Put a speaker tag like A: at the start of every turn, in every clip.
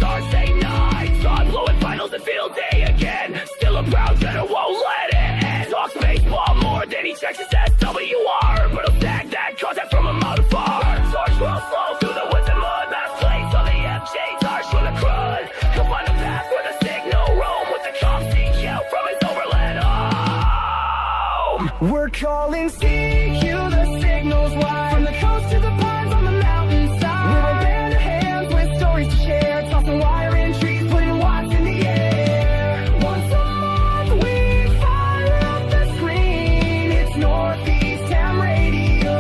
A: stars say night. Sun blowing finals and field day again. Still a proud center, won't let it end. Talks baseball more than he checks his SWR. But he'll snag that contact from a mile far. Sarge will slow through the woods and mud. Mass plays on the MJ's harsh from the crud. He'll find a path where the signal roam with the cops seek out from his overland home. We're calling CQ, the signal's wide. From the coast to the pines on the mountainside. We're a band of hands with stories to share. Tossing wire in trees, putting watts in the air. Once a month we fire up the screen. It's Northeast Ham Radio,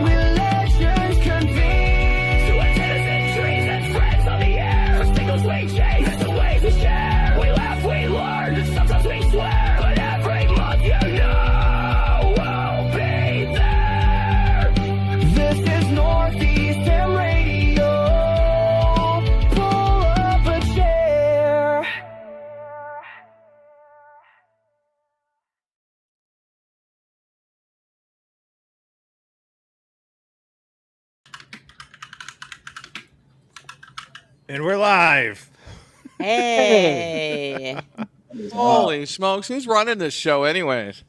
A: with legends convene. To antennas and trees and friends on the air. Signals we chase, it's the ways we share. We laugh, we learn, sometimes we swear. But every month you know we'll be there. This is Northeast Ham Radio. Pull up a chair.
B: And we're live.
C: Hey.
D: Holy smokes, who's running this show anyways?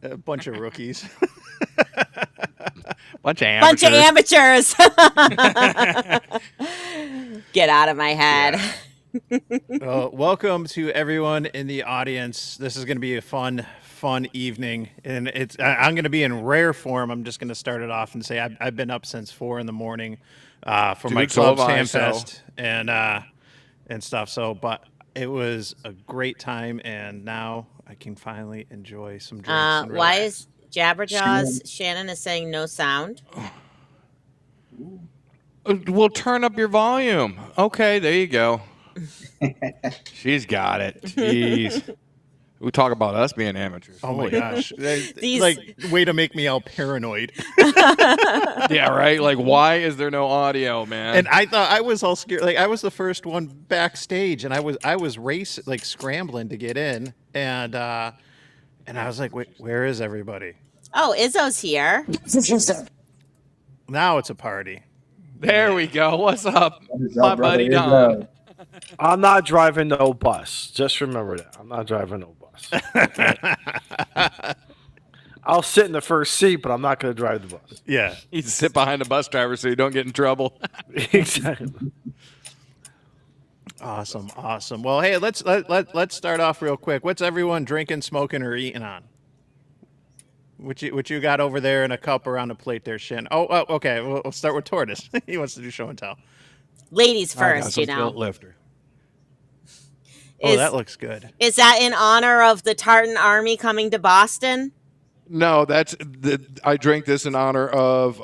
B: A bunch of rookies.
D: Bunch of amateurs.
C: Get out of my head.
B: Welcome to everyone in the audience. This is going to be a fun evening, and I'm going to be in rare form. I'm just going to start it off and say I've been up since 4 a.m. For my club's Hamfest and stuff. So, but it was a great time, and now I can finally enjoy some drinks. And
C: Why
B: relax.
C: is Jabberjaws? Shannon is saying no sound.
D: We'll turn up your volume. Okay, there you go. She's got it. Jeez. We talk about us being amateurs.
B: Oh my gosh!
C: These-
B: Like, way to make me all paranoid.
D: Yeah, right? Like, why is there no audio, man?
B: And I thought I was all scared. Like, I was the first one backstage, and I was scrambling to get in, and I was like, wait, where is everybody?
C: Oh, Izzo's here.
B: Now it's a party.
D: There we go. What's up, my buddy Don?
E: I'm not driving no bus. Just remember that. I'm not driving no bus. I'll sit in the first seat, but I'm not going to drive the bus.
B: Yeah.
D: You sit behind the bus driver so you don't get in trouble.
E: Exactly.
B: Awesome. Well, hey, let's start off real quick. What's everyone drinking, smoking, or eating on? What you got over there in a cup or on a plate there, Shin? Oh, okay. We'll start with Tortoise. He wants to do show and tell.
C: Ladies
D: I got
C: first,
D: some
C: you know.
D: Built lifter.
B: Oh, that looks good.
C: Is that in honor of the Tartan Army coming to Boston?
D: No, I drank this in honor of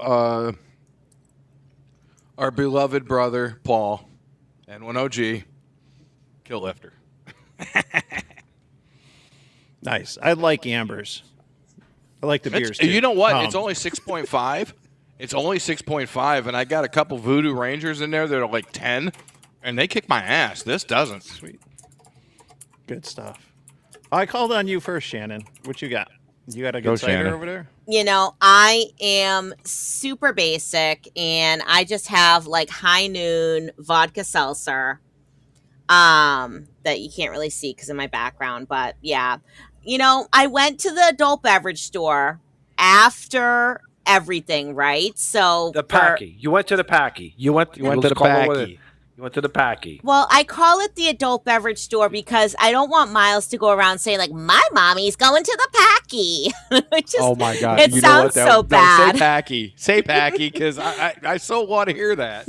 D: our beloved brother Paul, N1OG, kill lifter.
B: Nice. I like Ambers. I like the beers too.
D: You know what? It's only 6.5. It's only 6.5, and I got a couple Voodoo Rangers in there that are like 10, and they kick my ass. This doesn't.
B: Sweet. Good stuff. I called on you first, Shannon. What you got? You got a good cider
D: Shannon.
B: over there?
C: You know, I am super basic, and I just have like High Noon vodka seltzer that you can't really see because of my background. But yeah, you know, I went to the adult beverage store after everything, right? So
E: The Packy. You went to the Packy. You went to the
D: Packy.
E: You went to the Packy.
C: Well, I call it the adult beverage store because I don't want Miles to go around saying like my mommy's going to the Packy. Which is,
D: Oh my God!
C: it
D: You know what?
C: sounds so
D: No,
C: bad.
D: Say Packy, because I so want to hear that.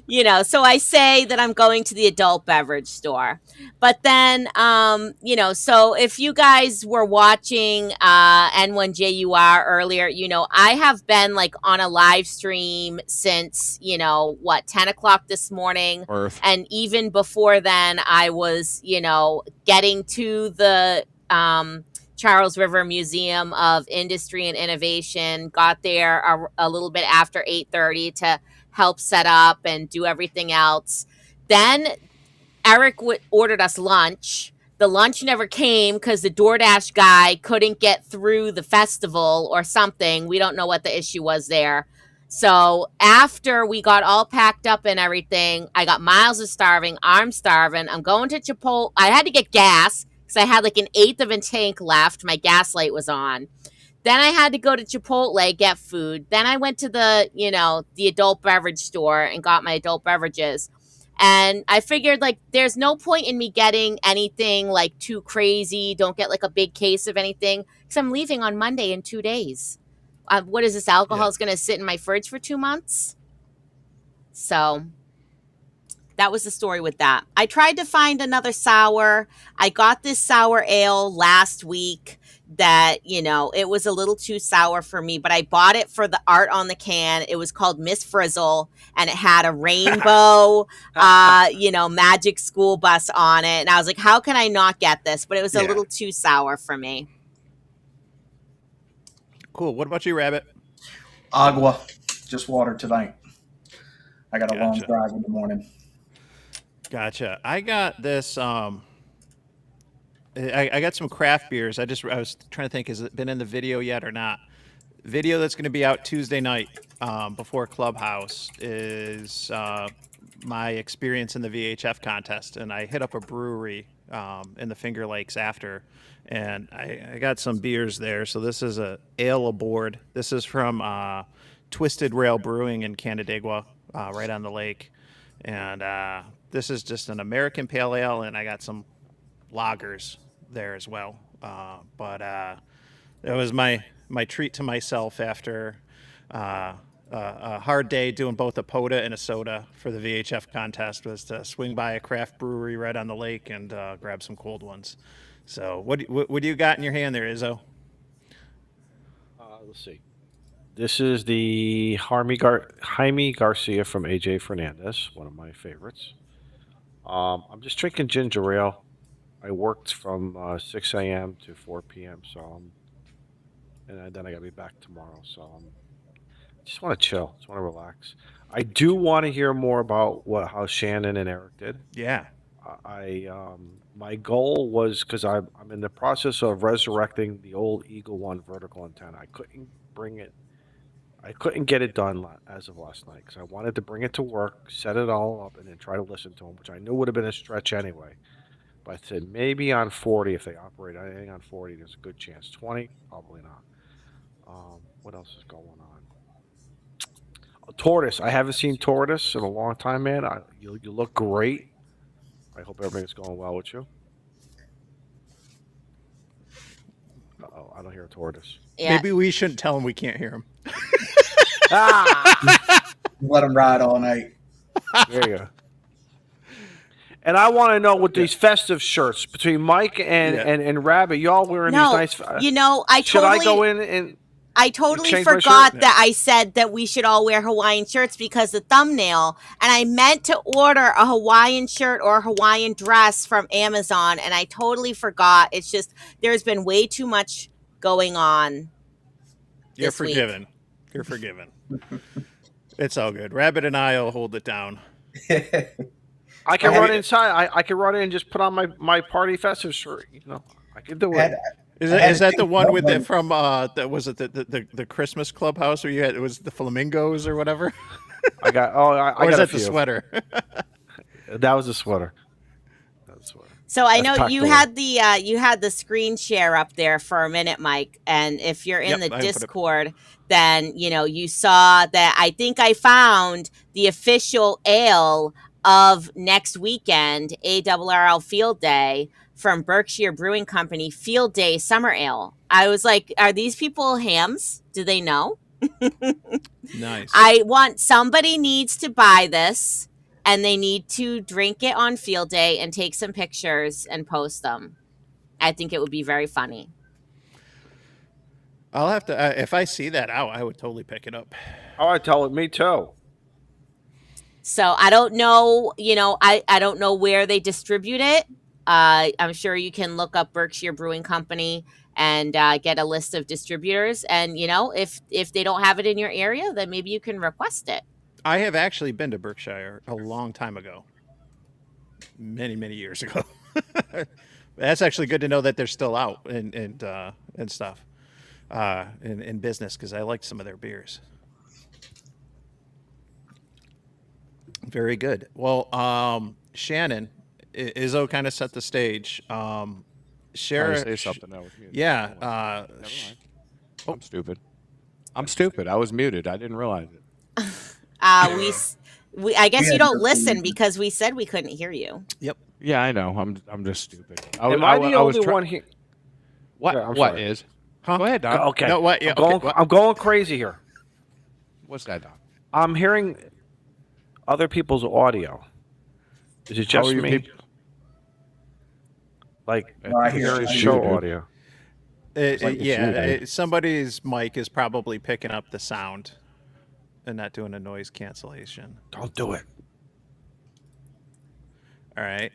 C: You know, so I say that I'm going to the adult beverage store. But then, you know, so if you guys were watching N1JUR earlier, you know, I have been like on a live stream since, you know, 10 o'clock this morning.
D: Earth.
C: And even before then, I was, you know, getting to the Charles River Museum of Industry and Innovation, got there a little bit after 8:30 to help set up and do everything else. Then Eric ordered us lunch. The lunch never came because the DoorDash guy couldn't get through the festival or something. We don't know what the issue was there. So after we got all packed up and everything, I got Miles is starving. I'm starving. I'm going to Chipotle. I had to get gas because I had like an eighth of a tank left. My gas light was on. Then I had to go to Chipotle, get food. Then I went to the adult beverage store and got my adult beverages. And I figured like there's no point in me getting anything like too crazy. Don't get like a big case of anything because I'm leaving on Monday in 2 days. What is this? Alcohol is going to sit in my fridge for 2 months. So that was the story with that. I tried to find another sour. I got this sour ale last week that, it was a little too sour for me, but I bought it for the art on the can. It was called Miss Frizzle and it had a rainbow, magic school bus on it. And I was like, how can I not get this? But it was a little too sour for me.
B: Cool. What about you, Rabbit?
F: Agua. Just water tonight. I got a long drive in the morning.
B: Gotcha. I got this. I got some craft beers. I was trying to think, has it been in the video yet or not? Video that's going to be out Tuesday night before Clubhouse is my experience in the VHF contest, and I hit up a brewery in the Finger Lakes after, and I got some beers there. So this is a ale aboard. This is from Twisted Rail Brewing in Canandaigua, right on the lake, and this is just an American pale ale, and I got some lagers there as well. But it was my treat to myself after a hard day doing both a POTA and a soda for the VHF contest, was to swing by a craft brewery right on the lake and grab some cold ones. So what do you got in your hand there, Izzo?
E: Let's see. This is the Jaime Garcia from AJ Fernandez, one of my favorites. I'm just drinking ginger ale. I worked from 6 a.m. to 4 p.m. And then I gotta be back tomorrow. So I just want to chill. Just want to relax. I do want to hear more about how Shannon and Eric did.
B: Yeah.
E: My goal was, because I'm in the process of resurrecting the old Eagle One vertical antenna. I couldn't get it done as of last night because I wanted to bring it to work, set it all up, and then try to listen to them, which I knew would have been a stretch anyway. But I said maybe on 40, if they operate anything on 40, there's a good chance. 20, probably not. What else is going on? Tortoise. I haven't seen Tortoise in a long time, man. You look great. I hope everything's going well with you. Uh-oh, I don't hear a Tortoise.
C: Yeah.
B: Maybe we shouldn't tell him we can't hear him.
F: Let him ride all night.
E: There you go. And I want to know with these festive shirts between Mike and Rabbit, y'all wearing these nice. Should I go in and?
C: I totally
E: change my
C: forgot
E: shirt?
C: that I said that we should all wear Hawaiian shirts because the thumbnail, and I meant to order a Hawaiian shirt or a Hawaiian dress from Amazon, and I totally forgot. It's just there's been way too much going on.
B: You're forgiven. You're forgiven. It's all good. Rabbit and I will hold it down.
E: I can run inside. I can run in and just put on my party festive shirt. I can do it.
B: Is that the one with it from was it the Christmas clubhouse where it was the flamingos or whatever?
E: I got
B: was that the sweater?
E: That was a sweater.
C: So I know you had the screen share up there for a minute, Mike, and if you're in the Discord, then you saw that I think I found the official ale of next weekend, ARRL Field Day, from Berkshire Brewing Company, Field Day Summer Ale. I was like, are these people hams? Do they know?
B: Nice.
C: Somebody needs to buy this, and they need to drink it on Field Day and take some pictures and post them. I think it would be very funny.
B: I'll have to, if I see that out, I would totally pick it up.
E: Oh, I tell it, me too.
C: So I don't know, I don't know where they distribute it. I'm sure you can look up Berkshire Brewing Company and get a list of distributors. And, if they don't have it in your area, then maybe you can request it.
B: I have actually been to Berkshire a long time ago. Many, many years ago. That's actually good to know that they're still out and stuff in business, because I like some of their beers. Very good. Well, Shannon, Izzo kind of set the stage.
D: Trying
B: Share,
D: to say something. I was muted.
B: yeah.
D: Never mind. I'm stupid. I'm stupid. I was muted. I didn't realize it.
C: I guess
F: We
C: you
F: had
C: don't
F: no
C: listen
F: clue.
C: because we said we couldn't hear you.
B: Yep.
D: Yeah, I know. I'm just stupid.
E: Am I the
D: was
E: only
D: try-
E: one here?
D: What?
E: Yeah, I'm
D: what
E: sorry.
D: is?
B: Huh?
D: Go ahead, Don.
E: Okay.
B: No, what? Yeah,
E: I'm going.
B: okay, what?
E: I'm going crazy here.
D: What's that, Don?
E: I'm hearing other people's audio. Is it
D: How
E: just
D: are you
E: me?
D: people?
E: Like
F: No, I hear
E: hearing
F: it.
E: show
D: dude.
E: audio.
B: Somebody's mic is probably picking up the sound and not doing a noise cancellation.
E: Don't do it.
B: All right.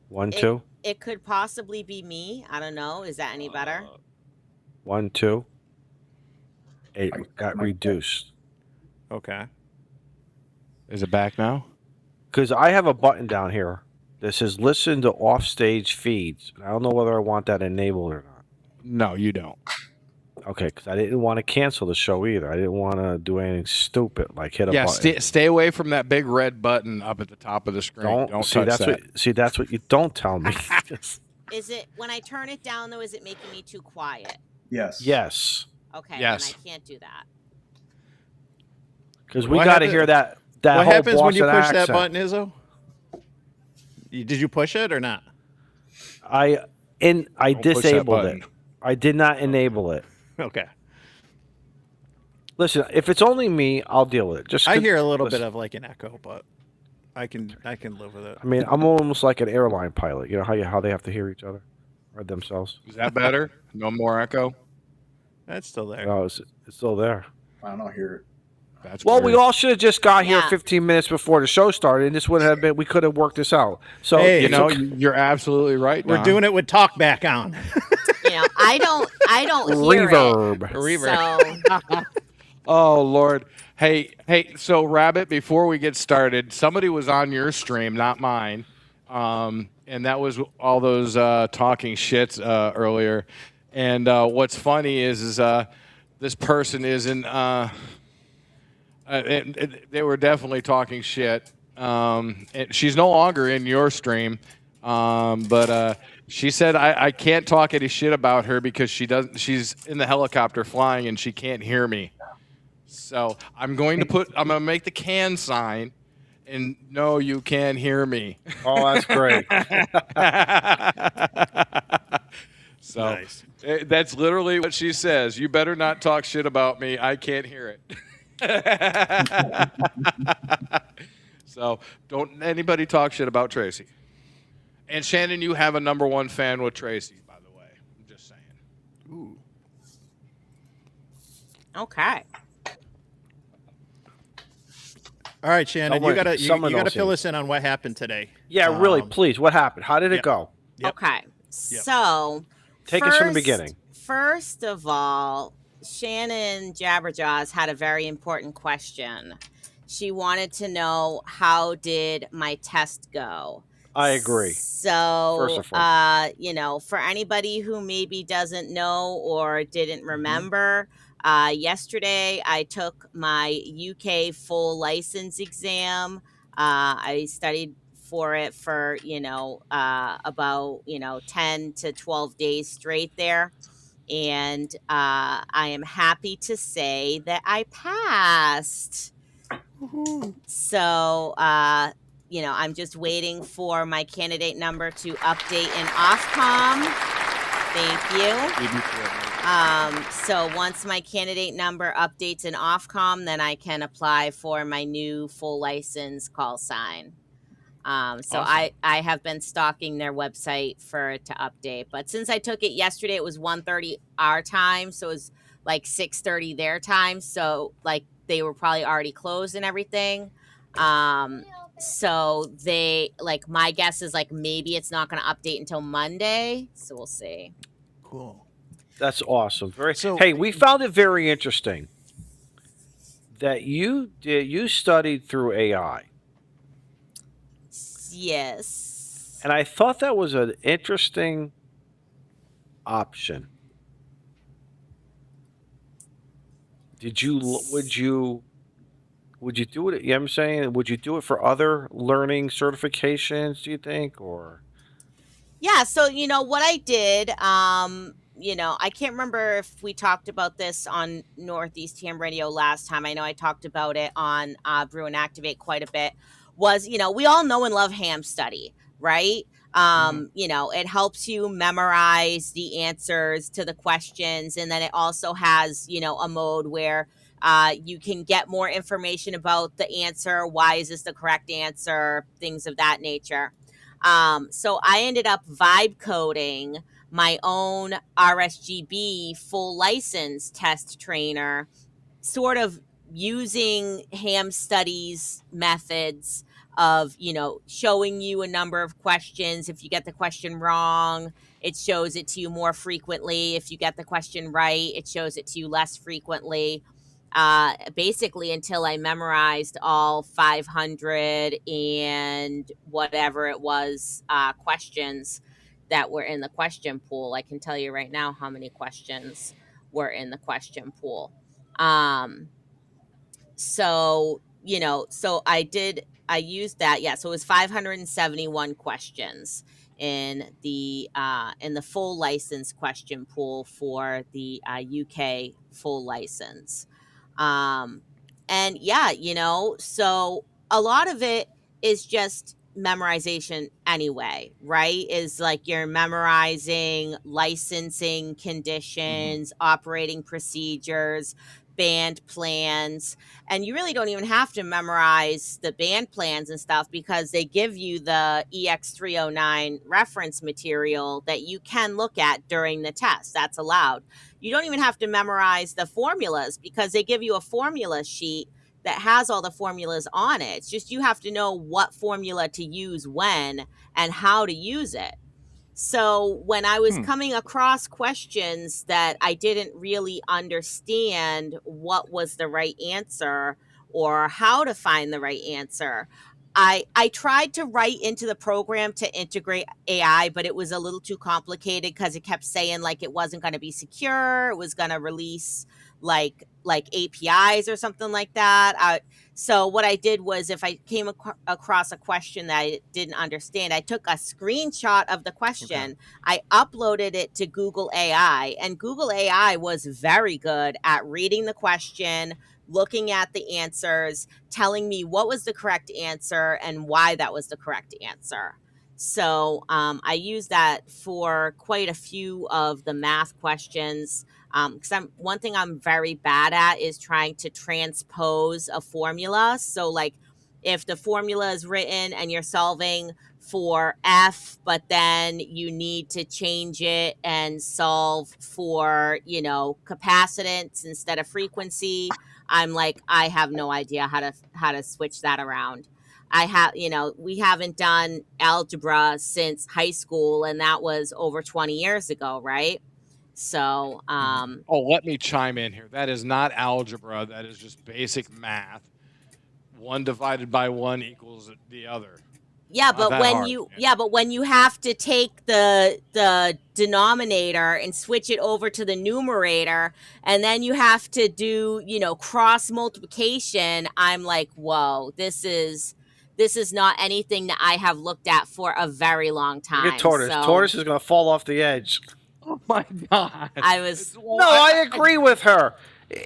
E: 1, 2,
C: It could possibly be me. I don't know. Is that any better?
E: 1, 2. It got reduced
B: Okay.
D: Is it back now?
E: because I have a button down here that says "Listen to offstage feeds." I don't know whether I want that enabled or not.
D: No, you don't.
E: Okay, because I didn't want to cancel the show either. I didn't want to do anything stupid like hit a
D: Yeah,
E: button.
D: stay away from that big red button up at the top of the screen. Don't
E: see.
D: touch
E: That's
D: that.
E: that's what you don't tell me.
C: Is it when I turn it down though? Is it making me too quiet?
F: Yes.
E: Yes,
C: Okay,
D: Yes.
C: then I can't do that.
E: because we
B: What
E: got to
B: happened-
E: hear that.
B: What
E: whole
B: happens when you
E: Boston
B: push that
E: accent.
B: button, Izzo? Did you push it or not?
E: I
D: Don't push that
E: disabled
D: button.
E: it. I did not enable it.
B: Okay.
E: Listen, if it's only me, I'll deal with it. Just
B: I hear a little
E: listen,
B: bit of like an echo, but I can live with it.
E: I mean, I'm almost like an airline pilot. You know how they have to hear each other or themselves.
D: Is that better? No more echo?
B: That's still there.
E: No, it's still there.
F: I don't hear it.
D: That's
E: Well,
D: weird.
E: we all should have just got here
C: Yeah.
E: 15 minutes before the show started, and this would have been. We could have worked this out. So
B: Hey,
D: You
E: it's
D: know,
E: okay.
D: you're absolutely right.
B: We're
D: Don.
B: doing it with talk back on.
C: You know, I don't hear
E: reverb.
C: it.
B: Reverb.
C: So
D: Oh Lord. Hey. So Rabbit, before we get started, somebody was on your stream, not mine, and that was all those talking shits earlier. And what's funny is this person isn't. They were definitely talking shit. And she's no longer in your stream, but she said I can't talk any shit about her because she's in the helicopter flying and she can't hear me. So I'm going to make the can sign, and no, you can't hear me.
E: Oh, that's great.
D: So
B: Nice.
D: that's literally what she says. You better not talk shit about me. I can't hear it. So don't anybody talk shit about Tracy. And Shannon, you have a #1 fan with Tracy, by the way. I'm just saying.
B: Ooh.
C: okay.
B: All right, Shannon, you gotta
E: someone
B: you gotta
E: else
B: fill
E: in.
B: us in on what happened today.
E: Yeah, really, please. What happened? How did it
B: yeah.
E: go?
B: Yep.
C: Okay. So
E: Take us from the beginning.
C: First of all, Shannon Jabberjaws had a very important question. She wanted to know, how did my test go?
E: I agree.
C: So,
E: First and foremost.
C: for anybody who maybe doesn't know or didn't remember, yesterday I took my UK full license exam. I studied for it for, about, 10 to 12 days straight there. And I am happy to say that I passed. So, I'm just waiting for my candidate number to update in Ofcom. Thank you. So once my candidate number updates in Ofcom, then I can apply for my new full license call sign. So
B: Awesome.
C: I have been stalking their website for it to update. But since I took it yesterday, it was 1:30 our time. So it was like 6:30 their time. So like they were probably already closed and everything. So my guess is like maybe it's not going to update until Monday. So we'll see.
B: Cool.
E: That's awesome.
B: So-
E: hey, we found it very interesting that you studied through AI.
C: Yes.
E: And I thought that was an interesting option. Would you do it? Yeah, I'm saying, would you do it for other learning certifications? Do you think, or?
C: Yeah, so what I did, I can't remember if we talked about this on Northeast Ham Radio last time. I know I talked about it on Brew and Activate quite a bit. Was, we all know and love ham study, right? It helps you memorize the answers to the questions, and then it also has, a mode where you can get more information about the answer. Why is this the correct answer? Things of that nature. So I ended up vibe coding my own RSGB full license test trainer, sort of using ham studies methods of, showing you a number of questions. If you get the question wrong, it shows it to you more frequently. If you get the question right, it shows it to you less frequently. Basically until I memorized all 500 and whatever it was questions that were in the question pool. I can tell you right now how many questions were in the question pool. So I used that. Yeah, so it was 571 questions in the full license question pool for the UK full license. And yeah, so a lot of it is just memorization anyway, right? Is like you're memorizing licensing conditions, operating procedures, band plans, and you really don't even have to memorize the band plans and stuff because they give you the EX309 reference material that you can look at during the test. That's allowed. You don't even have to memorize the formulas because they give you a formula sheet that has all the formulas on it. It's just you have to know what formula to use when and how to use it. So when I was coming across questions that I didn't really understand what was the right answer or how to find the right answer, I tried to write into the program to integrate AI, but it was a little too complicated because it kept saying like it wasn't going to be secure. It was going to release like APIs or something like that. So what I did was if I came across a question that I didn't understand, I took a screenshot of the question. I uploaded it to Google AI, and Google AI was very good at reading the question, looking at the answers, telling me what was the correct answer and why that was the correct answer. So I used that for quite a few of the math questions. Because one thing I'm very bad at is trying to transpose a formula. So like if the formula is written and you're solving for F, but then you need to change it and solve for, capacitance instead of frequency, I'm like, I have no idea how to switch that around. We haven't done algebra since high school, and that was over 20 years ago, right? So,
D: let me chime in here. That is not algebra. That is just basic math. 1 divided by 1 equals the other.
C: Yeah, but when you have to take the denominator and switch it over to the numerator, and then you have to do, cross multiplication, I'm like, whoa, this is not anything that I have looked at for a very long time.
E: Look at Tortoise.
C: So,
E: Tortoise is going to fall off the edge.
D: Oh my God!
E: I agree with her.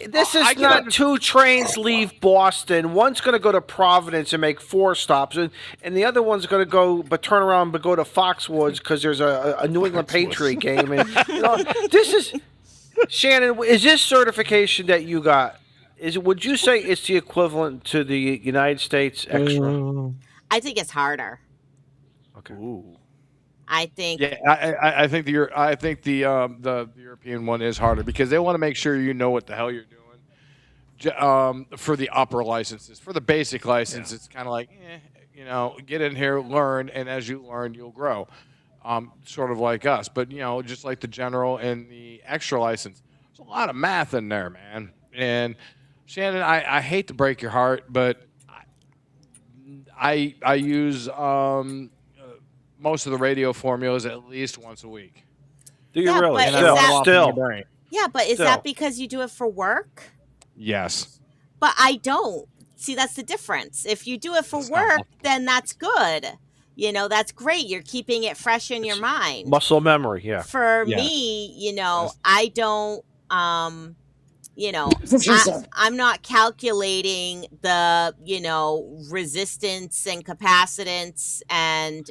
E: This is not 2 trains leave Boston. One's going to go to Providence and make 4 stops, and the other one's going to go, but turn around, but go to Foxwoods because there's a New England Patriot game. And this is Shannon. Is this certification that you got? Would you say it's the equivalent to the United States extra?
C: I think it's harder.
E: Okay.
B: Ooh.
C: I think.
D: Yeah, I think the European one is harder because they want to make sure you know what the hell you're doing. For the upper licenses, for the basic license, it's kind of like, get in here, learn, and as you learn, you'll grow. Sort of like us, but just like the general and the extra license, there's a lot of math in there, man. And Shannon, I hate to break your heart, but I use most of the radio formulas at least once a week.
E: Do you
C: Yeah,
E: really?
C: but
E: Still.
C: Yeah, but is that because you do it for work?
D: Yes.
C: But I don't. see, that's the difference. If you do it for work, then that's good. That's great. You're keeping it fresh in your mind.
E: Muscle memory, yeah.
C: For
D: Yeah.
C: me, I don't, I'm not calculating the, resistance and capacitance and,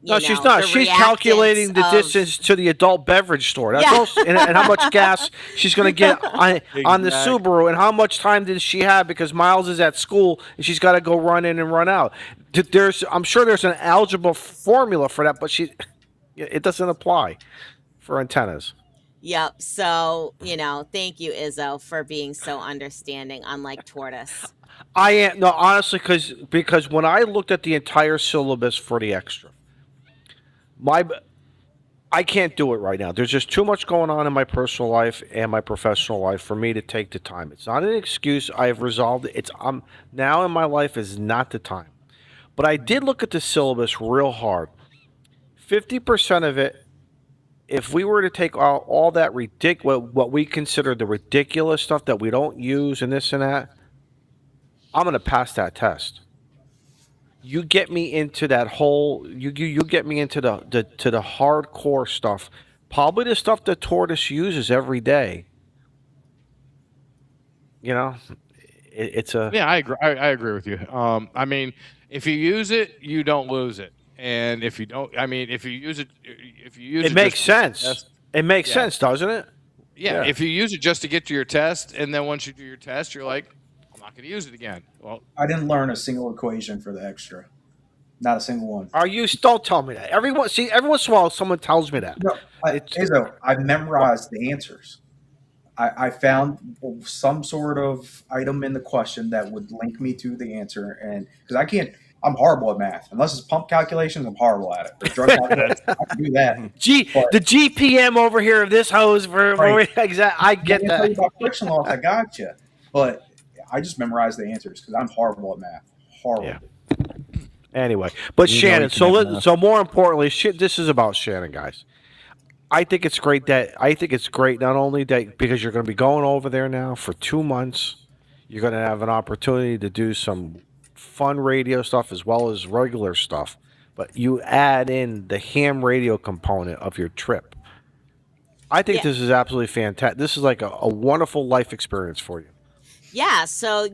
E: No, she's not. She's calculating the distance to the adult beverage store. That's all, and how much gas she's going to get on the Subaru, and how much time did she have because Miles is at school and she's got to go run in and run out. I'm sure there's an algebra formula for that, but it doesn't apply for antennas.
C: Yep. So, thank you, Izzo, for being so understanding, unlike Tortoise.
E: I am no, honestly, because when I looked at the entire syllabus for the extra, I can't do it right now. There's just too much going on in my personal life and my professional life for me to take the time. It's not an excuse. I've resolved it. I'm now in my life is not the time. But I did look at the syllabus real hard. 50% of it, if we were to take all that what we consider the ridiculous stuff that we don't use and this and that, I'm going to pass that test. You get me into that whole. You get me into the hardcore stuff. Probably the stuff that Tortoise uses every day. It's a.
D: Yeah, I agree. I agree with you. I mean, if you use it, you don't lose it, and if you don't, if you use it,
E: it makes sense. It makes sense, doesn't it?
D: Yeah. If you use it just to get to your test, and then once you do your test, you're like, I'm not going to use it again. Well,
F: I didn't learn a single equation for the extra. Not a single one.
E: Don't tell me that. Every once in a while, someone tells me that.
F: No, I've memorized the answers. I found some sort of item in the question that would link me to the answer, and because I'm horrible at math. Unless it's pump calculations, I'm horrible at it. But drug calculations, I can do that.
E: The GPM over here of this hose I get that.
F: About friction loss, I got you. But I just memorized the answers because I'm horrible at math. Horrible.
E: Yeah. Anyway, but Shannon. So more importantly, this is about Shannon, guys. I think it's great not only that because you're going to be going over there now for 2 months. You're going to have an opportunity to do some fun radio stuff as well as regular stuff, but you add in the ham radio component of your trip. I think this is absolutely fantastic. This is like a wonderful life experience for you.
C: Yeah, so,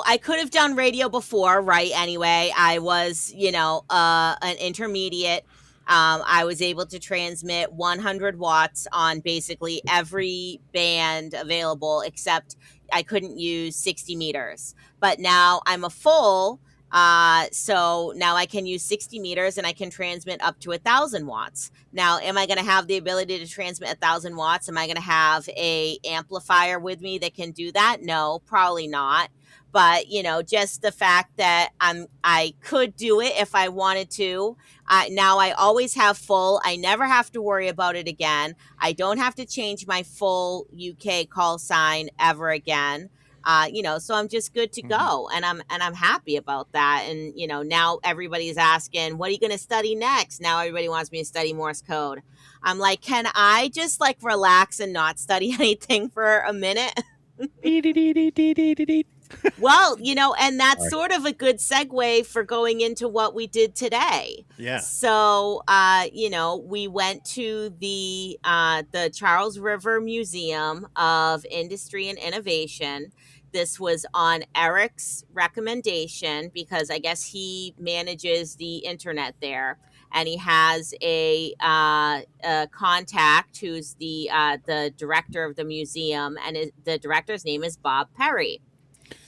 C: I could have done radio before, right? Anyway, I was, an intermediate. I was able to transmit 100 watts on basically every band available, except I couldn't use 60 meters. But now I'm a full, so now I can use 60 meters and I can transmit up to 1,000 watts. Now, am I going to have the ability to transmit 1,000 watts? Am I going to have a amplifier with me that can do that? No, probably not. But, just the fact that I could do it if I wanted to. Now I always have full. I never have to worry about it again. I don't have to change my full UK call sign ever again. So I'm just good to go, and I'm happy about that. And now everybody's asking, what are you going to study next? Now everybody wants me to study Morse code. I'm like, can I just relax and not study anything for a minute? Well, and that's sort of a good segue for going into what we did today.
B: Yeah.
C: So, we went to the Charles River Museum of Industry and Innovation. This was on Eric's recommendation because I guess he manages the internet there, and he has a contact who's the director of the museum, and the director's name is Bob Perry.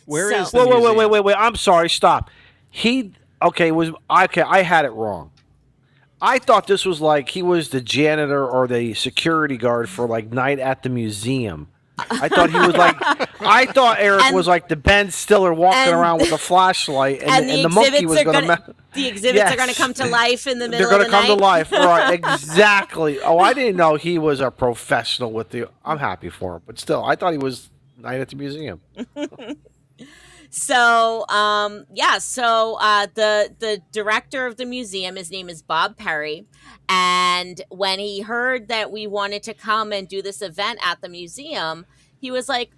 B: Where is the museum?
E: Wait. I'm sorry. Stop. I had it wrong. I thought this was like he was the janitor or the security guard for night at the museum. I thought he was I thought Eric was like the Ben Stiller walking around with a flashlight, and the monkey was going to.
C: The exhibits are going to come to life in the middle of the night.
E: They're going to come to life, right? Exactly. Oh, I didn't know he was a professional with the. I'm happy for him, but still, I thought he was night at the museum.
C: So, the director of the museum, his name is Bob Perry. And when he heard that we wanted to come and do this event at the museum, he was like,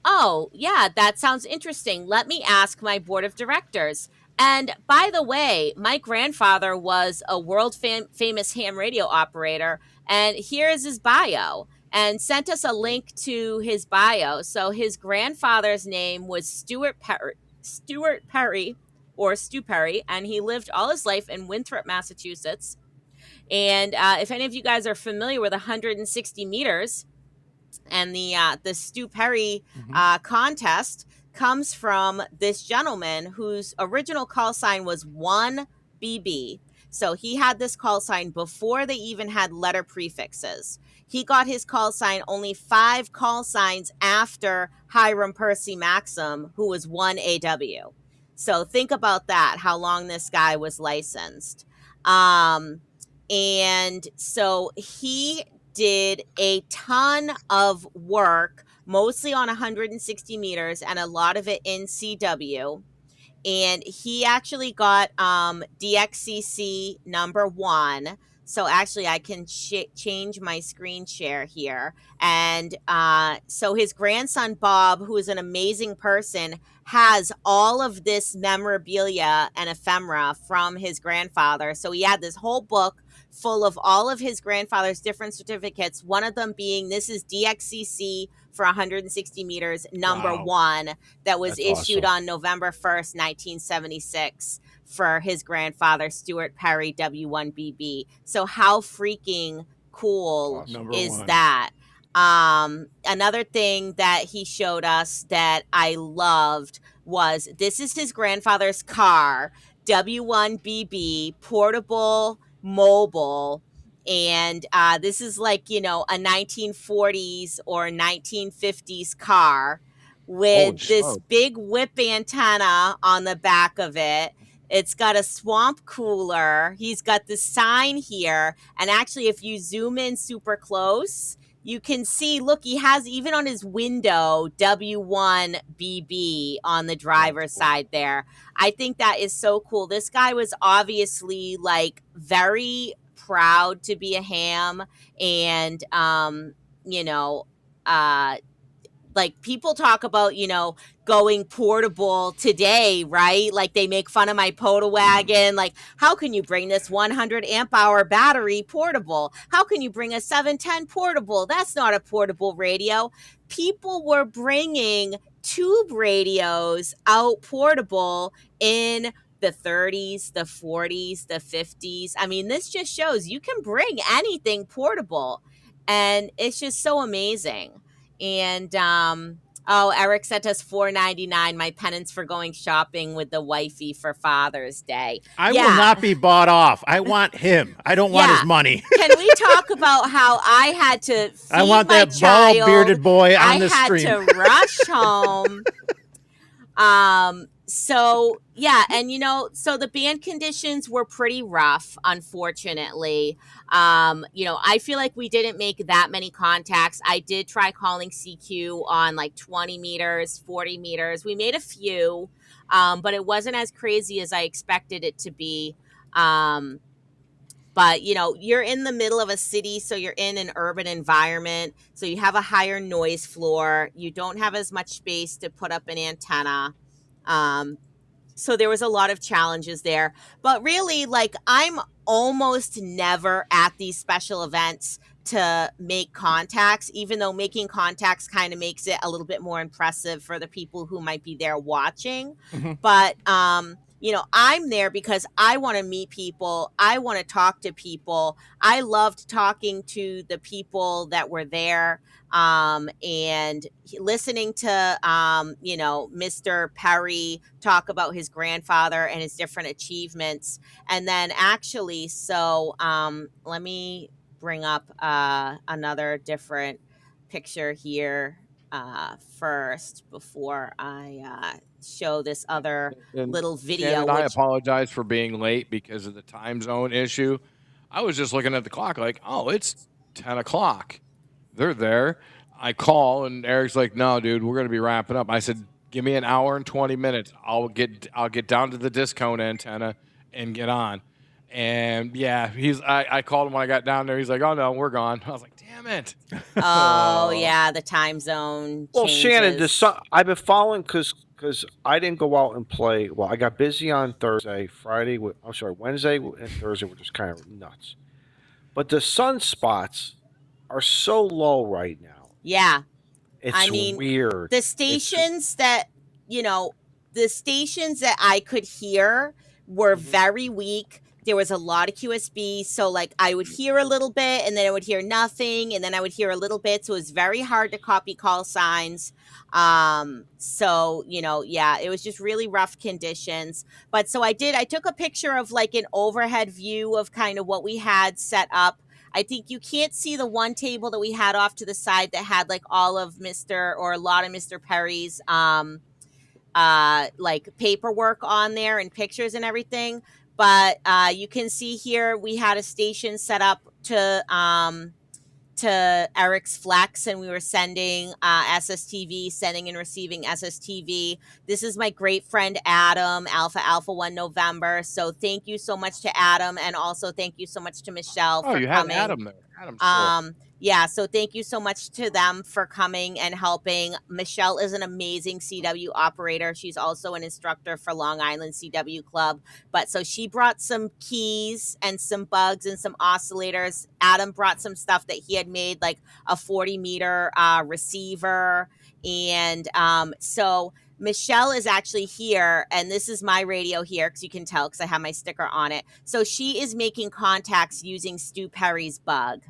C: Oh, yeah, that sounds interesting. Let me ask my board of directors. And by the way, my grandfather was a world famous ham radio operator, and here is his bio, and sent us a link to his bio. So his grandfather's name was Stuart Perry, or Stu Perry, and he lived all his life in Winthrop, Massachusetts. And if any of you guys are familiar with 160 meters, and the Stu Perry contest comes from this gentleman whose original call sign was 1BB. So he had this call sign before they even had letter prefixes. He got his call sign only 5 call signs after Hiram Percy Maxim, who was 1AW. So think about that, how long this guy was licensed. And so he did a ton of work, mostly on 160 meters, and a lot of it in CW. And he actually got DXCC #1. So actually, I can change my screen share here. And so his grandson, Bob, who is an amazing person, has all of this memorabilia and ephemera from his grandfather. So he had this whole book full of all of his grandfather's different certificates, one of them being this is DXCC for 160 meters, #1, that was
E: That's
C: issued
E: awesome.
C: on November 1st, 1976 for his grandfather, Stuart Perry, W1BB. So how freaking cool
B: Number
C: is
B: one.
C: that? Another thing that he showed us that I loved was this is his grandfather's car, W1BB, portable, mobile. And this is like, a 1940s or 1950s car
D: Holy
C: with this
D: smoke.
C: big whip antenna on the back of it. It's got a swamp cooler. He's got the sign here. And actually, if you zoom in super close, you can see, look, he has even on his window W1BB on the driver's side there. I think that is so cool. This guy was obviously like very proud to be a ham, and like people talk about, going portable today, right? Like they make fun of my Poda wagon. Like, how can you bring this 100 amp hour battery portable? How can you bring a 710 portable? That's not a portable radio. People were bringing tube radios out portable in the 30s, the 40s, the 50s. I mean, this just shows you can bring anything portable. And it's just so amazing. And Eric sent us $4.99, my penance for going shopping with the wifey for Father's Day.
B: I will not be bought off. I want him. I don't want his money.
C: Can we talk about how I had to feed
B: I want
C: my
B: that
C: child?
B: bald bearded boy on the stream.
C: I had to rush home. So yeah, and so the band conditions were pretty rough, unfortunately. I feel like we didn't make that many contacts. I did try calling CQ on like 20 meters, 40 meters. We made a few, but it wasn't as crazy as I expected it to be. But you're in the middle of a city, so you're in an urban environment, so you have a higher noise floor. You don't have as much space to put up an antenna. So there was a lot of challenges there, but really, like, I'm almost never at these special events to make contacts, even though making contacts kind of makes it a little bit more impressive for the people who might be there watching. But I'm there because I want to meet people. I want to talk to people. I loved talking to the people that were there, and listening to Mr. Perry talk about his grandfather and his different achievements. And then actually, so let me bring up another different picture here first before I show this other little video.
D: Shannon, I apologize for being late because of the time zone issue. I was just looking at the clock like, oh, it's 10 o'clock. They're there. I call and Eric's like, no, dude, we're going to be wrapping up. I said, give me an hour and 20 minutes. I'll get down to the discount antenna and get on. And yeah, I called him when I got down there. He's like, "Oh no, we're gone." I was like, "Damn it!"
C: Oh yeah, the time zone
E: Well, Shannon,
C: changes.
E: I've been following because I didn't go out and play. Well, I got busy on Thursday, Friday. I'm sorry, Wednesday and Thursday were just kind of nuts. But the sunspots are so low right now.
C: Yeah. I
E: It's
C: mean,
E: weird.
C: the
E: It's
C: stations that, you know, the stations that I could hear were
E: Mhm.
C: very weak. There was a lot of QSB. So, like, I would hear a little bit and then I would hear nothing. And then I would hear a little bit. So, it was very hard to copy call signs. So, yeah, it was just really rough conditions. But so I took a picture of like an overhead view of kind of what we had set up. I think you can't see the one table that we had off to the side that had like all of Mr. or a lot of Mr. Perry's like paperwork on there and pictures and everything. But you can see here we had a station set up to Eric's Flex, and we were sending SSTV, sending and receiving SSTV. This is my great friend Adam, Alpha 1 November. So thank you so much to Adam, and also thank you so much to Michelle
D: Oh,
C: for
D: you had
C: coming.
D: Adam there. Adam's cool.
C: Yeah, so thank you so much to them for coming and helping. Michelle is an amazing CW operator. She's also an instructor for Long Island CW Club. But so she brought some keys and some bugs and some oscillators. Adam brought some stuff that he had made, like a 40-meter receiver. And so Michelle is actually here, and this is my radio here because you can tell because I have my sticker on it. So she is making contacts using Stu Perry's bug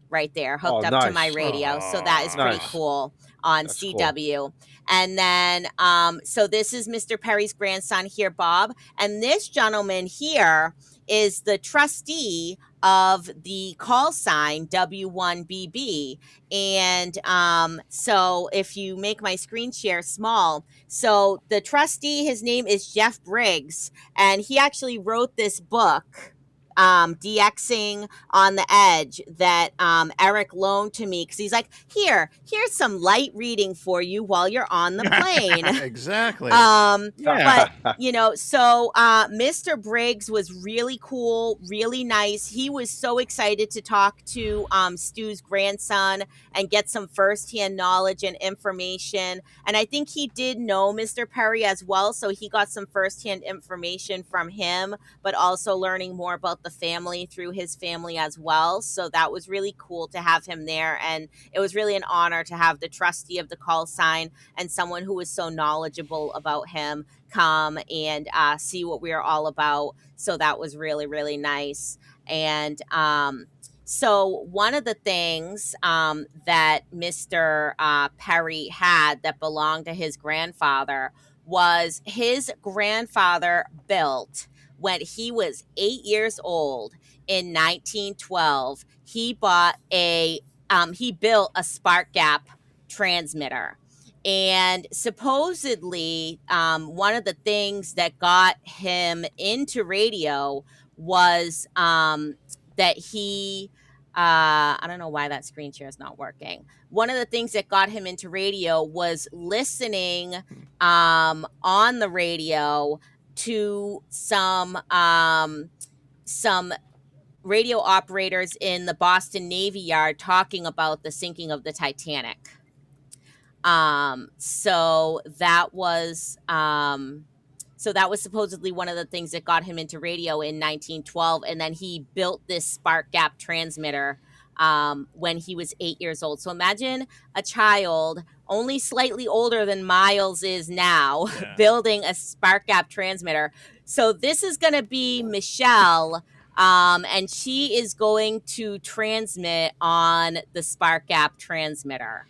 C: right there hooked up to my
E: nice.
C: radio. So that is pretty
E: Nice.
C: cool on
E: That's cool.
C: CW. And then, so this is Mr. Perry's grandson here, Bob. And this gentleman here is the trustee of the call sign W1BB. And so if you make my screen share small, so the trustee, his name is Jeff Briggs, and he actually wrote this book, DXing on the Edge, that Eric loaned to me because he's like, here's some light reading for you while you're on the plane.
B: Exactly.
C: But so Mr. Briggs was really cool, really nice. He was so excited to talk to Stu's grandson and get some firsthand knowledge and information. And I think he did know Mr. Perry as well, so he got some firsthand information from him, but also learning more about the family through his family as well. So that was really cool to have him there. And it was really an honor to have the trustee of the call sign and someone who was so knowledgeable about him come and see what we are all about. So that was really, really nice. And so one of the things that Mr. Perry had that belonged to his grandfather was his grandfather built, when he was 8 years old in 1912, he built a spark gap transmitter. And supposedly, one of the things that got him into radio was that he, I don't know why that screen share is not working. One of the things that got him into radio was listening on the radio to some radio operators in the Boston Navy Yard talking about the sinking of the Titanic. So that was supposedly one of the things that got him into radio in 1912, and then he built this spark gap transmitter when he was 8 years old. So imagine a child only slightly older than Miles is now building a spark gap transmitter. So this is going to be Michelle, and she is going to transmit on the spark gap transmitter.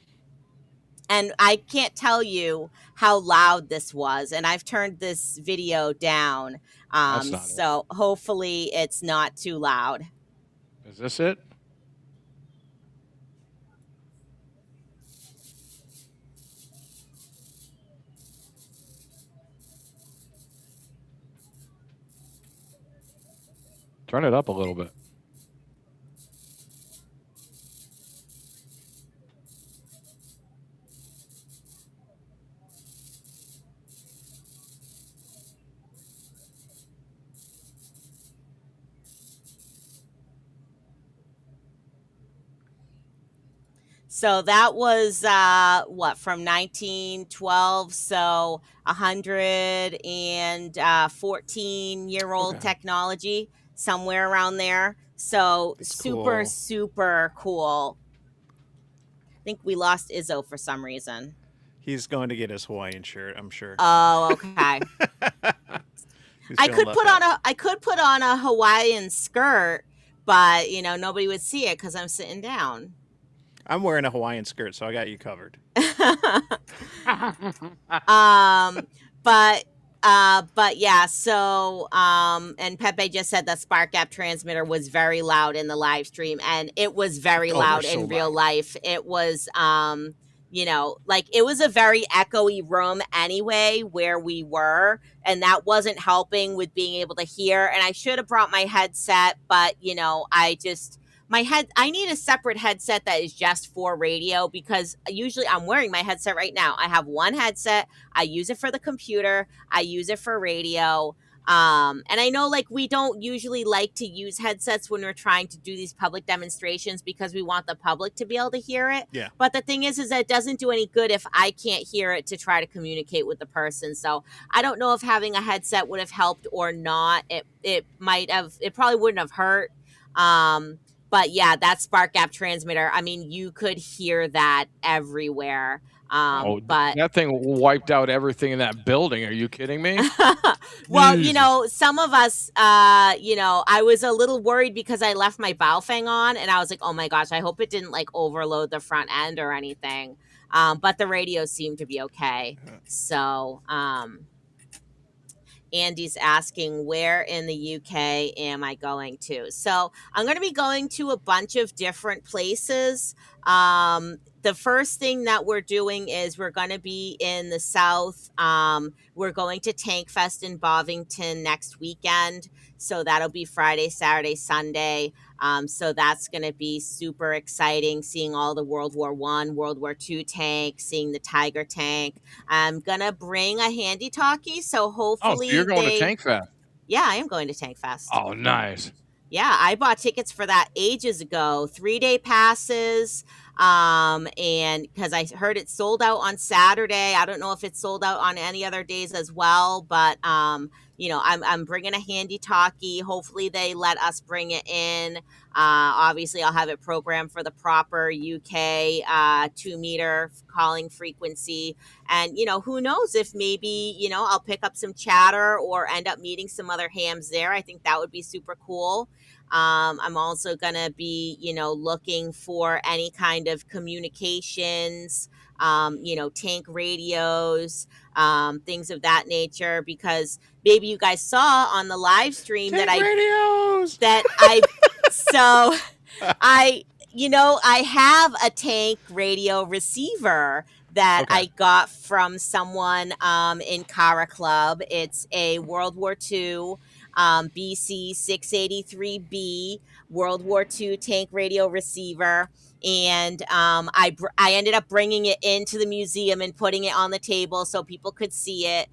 C: And I can't tell you how loud this was, and I've turned this video down. So hopefully it's not too loud.
D: Is this it? Turn it up a little bit.
C: So that was from 1912. So 114-year-old
B: Okay.
C: technology, somewhere around there. So
B: That's
C: super,
B: cool.
C: super cool. I think we lost Izzo for some reason.
B: He's going to get his Hawaiian shirt, I'm sure.
C: Oh, okay.
B: He's feeling left out.
C: I could put on a Hawaiian skirt, but nobody would see it because I'm sitting down.
B: I'm wearing a Hawaiian skirt, so I got you covered.
C: But yeah, so and Pepe just said the spark gap transmitter was very loud in the live stream, and it was very
B: Oh, they're
C: loud
B: so
C: in real
B: loud.
C: life. It was like it was a very echoey room anyway where we were, and that wasn't helping with being able to hear. And I should have brought my headset, but I need a separate headset that is just for radio, because usually I'm wearing my headset right now. I have one headset. I use it for the computer. I use it for radio. And I know, like, we don't usually like to use headsets when we're trying to do these public demonstrations because we want the public to be able to hear it.
B: Yeah.
C: But the thing is that it doesn't do any good if I can't hear it to try to communicate with the person. So I don't know if having a headset would have helped or not. It might have. It probably wouldn't have hurt. But yeah, that spark gap transmitter, I mean, you could hear that everywhere. But
D: that thing wiped out everything in that building. Are you kidding me?
C: well,
D: Jesus.
C: some of us, I was a little worried because I left my Baofeng on, and I was like, oh my gosh, I hope it didn't like overload the front end or anything. But the radio seemed to be okay. So, Andy's asking, where in the UK am I going to? So I'm going to be going to a bunch of different places. The first thing that we're doing is we're going to be in the South. We're going to Tank Fest in Bovington next weekend. So that'll be Friday, Saturday, Sunday. So that's going to be super exciting, seeing all the World War I, World War II tanks, seeing the Tiger tank. I'm going to bring a handy talkie, so
D: Oh,
C: hopefully
D: so you're going to Tank Fest.
C: Yeah, I am going to Tank Fest.
D: Oh, nice.
C: Yeah, I bought tickets for that ages ago, 3-day passes. And because I heard it sold out on Saturday. I don't know if it's sold out on any other days as well, but I'm bringing a handy talkie. Hopefully they let us bring it in. Obviously I'll have it programmed for the proper UK 2-meter calling frequency. And who knows if maybe I'll pick up some chatter or end up meeting some other hams there. I think that would be super cool. I'm also going to be, looking for any kind of communications, tank radios, things of that nature, because maybe you guys saw on the live stream
B: Tank
C: that
B: radios!
C: so I have a tank radio receiver that
B: Okay.
C: I got from someone in Cara Club. It's a World War II BC 683B World War II tank radio receiver. And I ended up bringing it into the museum and putting it on the table so people could see it.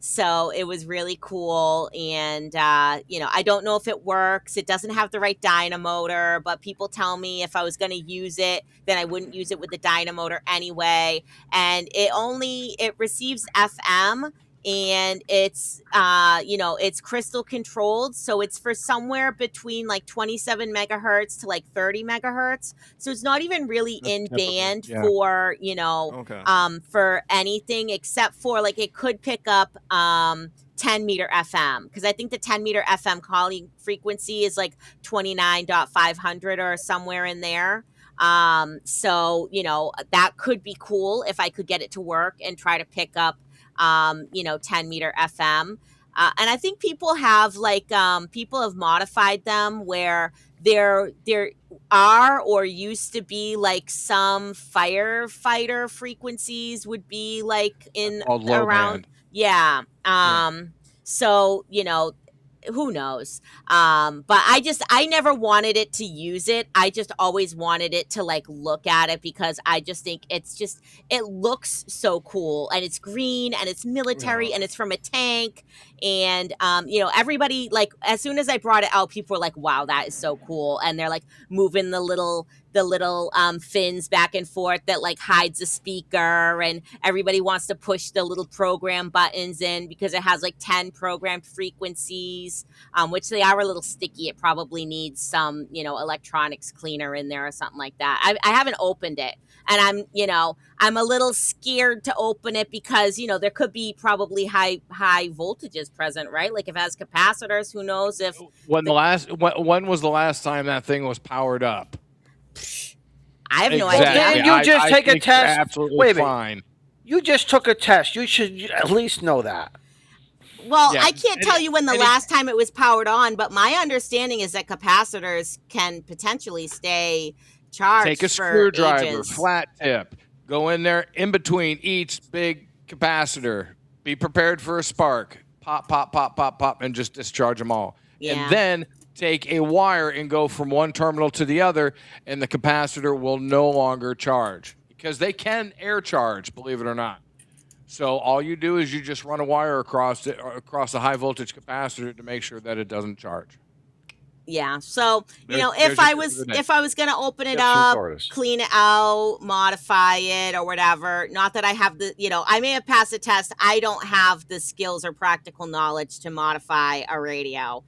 C: So it was really cool. And, I don't know if it works. It doesn't have the right dynamotor, but people tell me if I was going to use it, then I wouldn't use it with the dynamotor anyway. And it receives FM, and it's it's crystal controlled, so it's for somewhere between like 27 megahertz to like 30 megahertz, so it's not even really
D: That's
C: in
D: typical,
C: band
D: yeah.
C: for
B: Okay.
C: for anything except for like it could pick up 10 meter FM, because I think the 10 meter FM calling frequency is like 29.500 or somewhere in there. So that could be cool if I could get it to work and try to pick up 10 meter FM. And I think people have people have modified them where there are or used to be like some firefighter frequencies would be like in
D: Called low
C: around.
D: band.
C: Yeah. So, who knows? But I never wanted it to use it. I just always wanted it to like look at it, because I just think it looks so cool, and it's green and it's military
B: Yeah.
C: and it's from a tank. And, everybody, like, as soon as I brought it out, people were like, wow, that is so cool. And they're like moving the little the little fins back and forth that like hides a speaker, and everybody wants to push the little program buttons in because it has like 10 programmed frequencies, which they are a little sticky. It probably needs some, electronics cleaner in there or something like that. I haven't opened it, and I'm a little scared to open it because there could be probably high voltages present, right? Like if it has capacitors, who knows if
D: When was the last time that thing was powered up?
C: I have no
D: Exactly.
C: idea.
E: Didn't you just take a
D: think you're
E: test?
D: Absolutely
E: Wait a minute.
D: fine.
E: You just took a test. You should at least know that.
C: Well,
D: Yeah,
C: I can't tell you when the last time it was powered on, but my understanding is that capacitors can potentially stay charged.
D: Take a
C: for
D: screwdriver,
C: ages.
D: flat tip, go in there in between each big capacitor. Be prepared for a spark. Pop, pop, pop, pop, pop, and just discharge them all.
C: Yeah.
D: And then take a wire and go from one terminal to the other, and the capacitor will no longer charge because they can air charge, believe it or not. So all you do is you just run a wire across a high voltage capacitor to make sure that it doesn't charge.
C: Yeah. So,
D: There's
C: if
D: your
C: I
D: tip
C: was
D: for the day.
C: if I was going to open it
E: Tips from
C: up,
E: Tortoise.
C: clean it out, modify it or whatever, not that I have I may have passed the test. I don't have the skills or practical knowledge to modify a radio.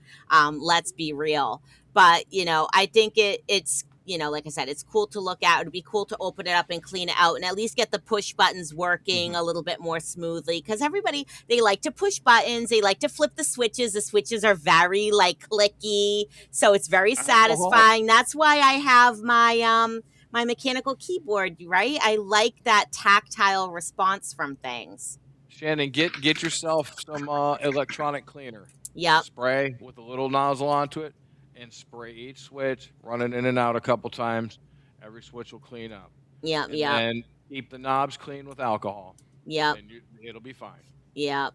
C: Let's be real. But, I think it's like I said, it's cool to look at. It'd be cool to open it up and clean it out and at least get the push buttons working a little bit more smoothly. Because everybody, they like to push buttons. They like to flip the switches. The switches are very like clicky. So it's very satisfying. That's why I have my my mechanical keyboard, right? I like that tactile response from things.
D: Shannon, get yourself some electronic cleaner.
C: Yep.
D: Spray with a little nozzle onto it and spray each switch, run it in and out a couple times. Every switch will clean up.
C: Yep.
D: And
C: Yep.
D: then keep the knobs clean with alcohol.
C: Yep.
D: And it'll be fine.
C: Yep.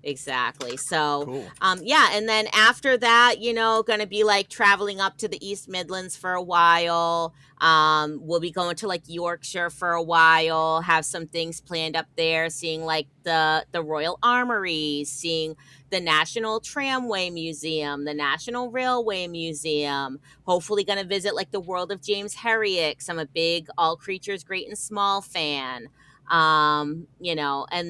C: Exactly. So,
B: Cool.
C: yeah. And then after that, going to be like traveling up to the East Midlands for a while. We'll be going to like Yorkshire for a while, have some things planned up there, seeing like the Royal Armory, seeing the National Tramway Museum, the National Railway Museum, hopefully going to visit like the World of James Herrick. I'm a big All Creatures Great and Small fan. And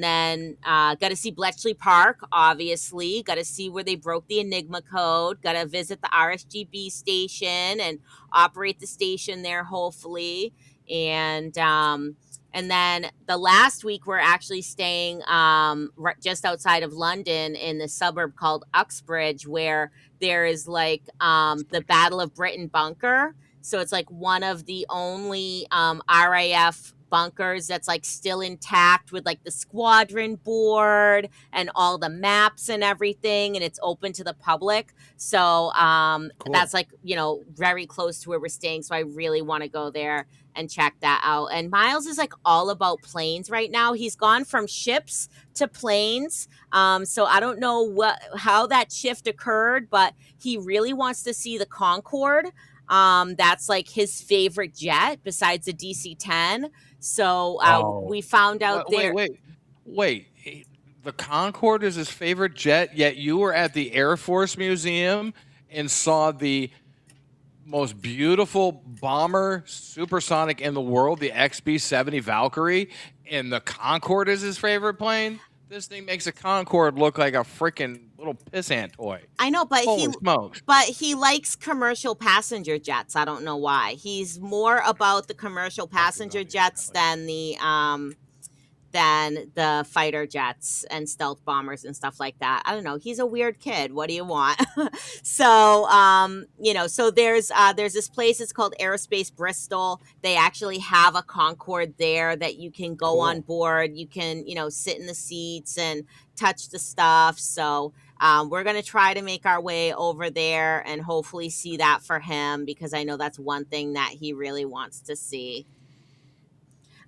C: then got to see Bletchley Park, obviously, got to see where they broke the Enigma code, got to visit the RSGB station and operate the station there, hopefully. And then the last week we're actually staying right just outside of London in the suburb called Uxbridge, where there is like the Battle of Britain bunker. So it's like one of the only RAF bunkers that's like still intact with like the squadron board and all the maps and everything, and it's open to the public. So
B: Cool.
C: that's like very close to where we're staying, so I really want to go there and check that out. And Miles is like all about planes right now. He's gone from ships to planes. So I don't know how that shift occurred, but he really wants to see the Concorde. That's like his favorite jet besides the DC-10. So we found out there.
D: Wait. The Concorde is his favorite jet, yet you were at the Air Force Museum and saw the most beautiful bomber supersonic in the world, the XB-70 Valkyrie, and the Concorde is his favorite plane? This thing makes a Concorde look like a freaking little pissant toy.
C: I know, but
D: Holy smokes.
C: he likes commercial passenger jets. I don't know why. He's more about the commercial passenger jets than the fighter jets and stealth bombers and stuff like that. I don't know. He's a weird kid. What do you want? So, so there's this place. It's called Aerospace Bristol. They actually have a Concorde there that you can go on board. You can, sit in the seats and touch the stuff. So, we're going to try to make our way over there and hopefully see that for him, because I know that's one thing that he really wants to see.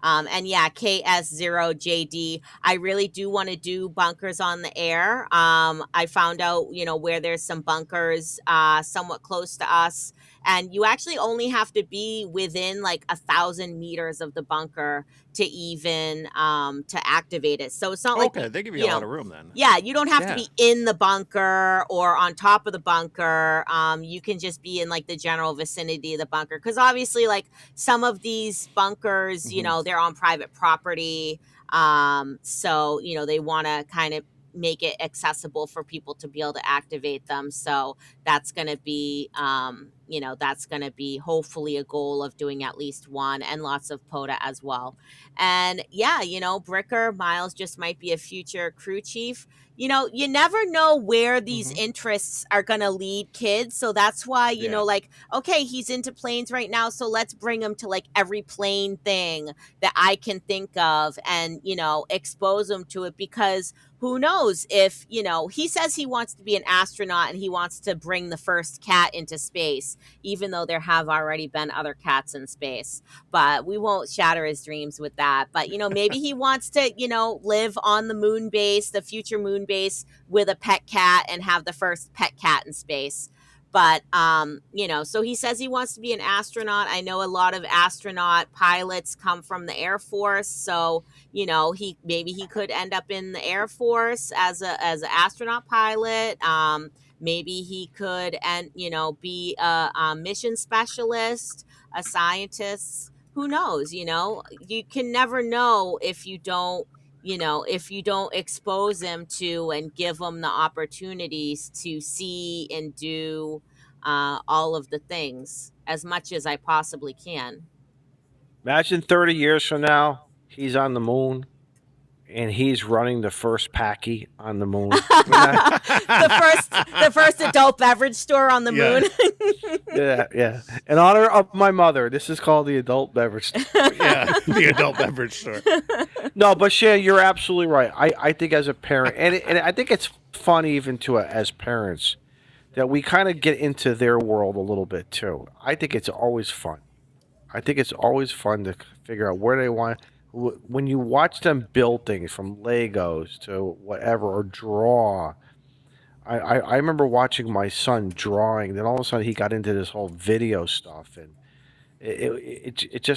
C: And yeah, KS0JD. I really do want to do bunkers on the air. I found out, where there's some bunkers somewhat close to us. And you actually only have to be within like 1,000 meters of the bunker to even to activate it. So it's not like
B: Okay, they give you
C: you
B: a lot
C: know
B: of room then.
C: yeah, you don't have to
B: Yeah.
C: be in the bunker or on top of the bunker. You can just be in like the general vicinity of the bunker. Because obviously, like some of these bunkers, they're on private property. So, they want to kind of make it accessible for people to be able to activate them. So that's going to be, that's going to be hopefully a goal of doing at least one, and lots of POTA as well. And yeah, Bricker Miles just might be a future crew chief. You never know where these interests are going to lead kids. So that's why,
B: Yeah.
C: like, okay, he's into planes right now. So let's bring him to like every plane thing that I can think of and, expose him to it, because who knows if, he says he wants to be an astronaut and he wants to bring the first cat into space, even though there have already been other cats in space. But we won't shatter his dreams with that. But, maybe he wants to, live on the moon base, the future moon base, with a pet cat and have the first pet cat in space. But, so he says he wants to be an astronaut. I know a lot of astronaut pilots come from the Air Force. So, he could end up in the Air Force as an astronaut pilot. Maybe he could be a mission specialist, a scientist. Who knows? You can never know if you don't expose them to and give them the opportunities to see and do all of the things as much as I possibly can.
E: Imagine 30 years from now, he's on the moon and he's running the first Packy on the moon.
C: the first adult beverage store on the
B: Yeah.
C: moon.
E: Yeah. In honor of my mother, this is called the adult beverage store.
B: Yeah, the adult beverage store.
E: No, but Shan, you're absolutely right. I think as a parent, and I think it's fun even to as parents that we kind of get into their world a little bit too. I think it's always fun. I think it's always fun to figure out where they want. When you watch them build things from Legos to whatever or draw, I remember watching my son drawing. Then all of a sudden he got into this whole video stuff, and it's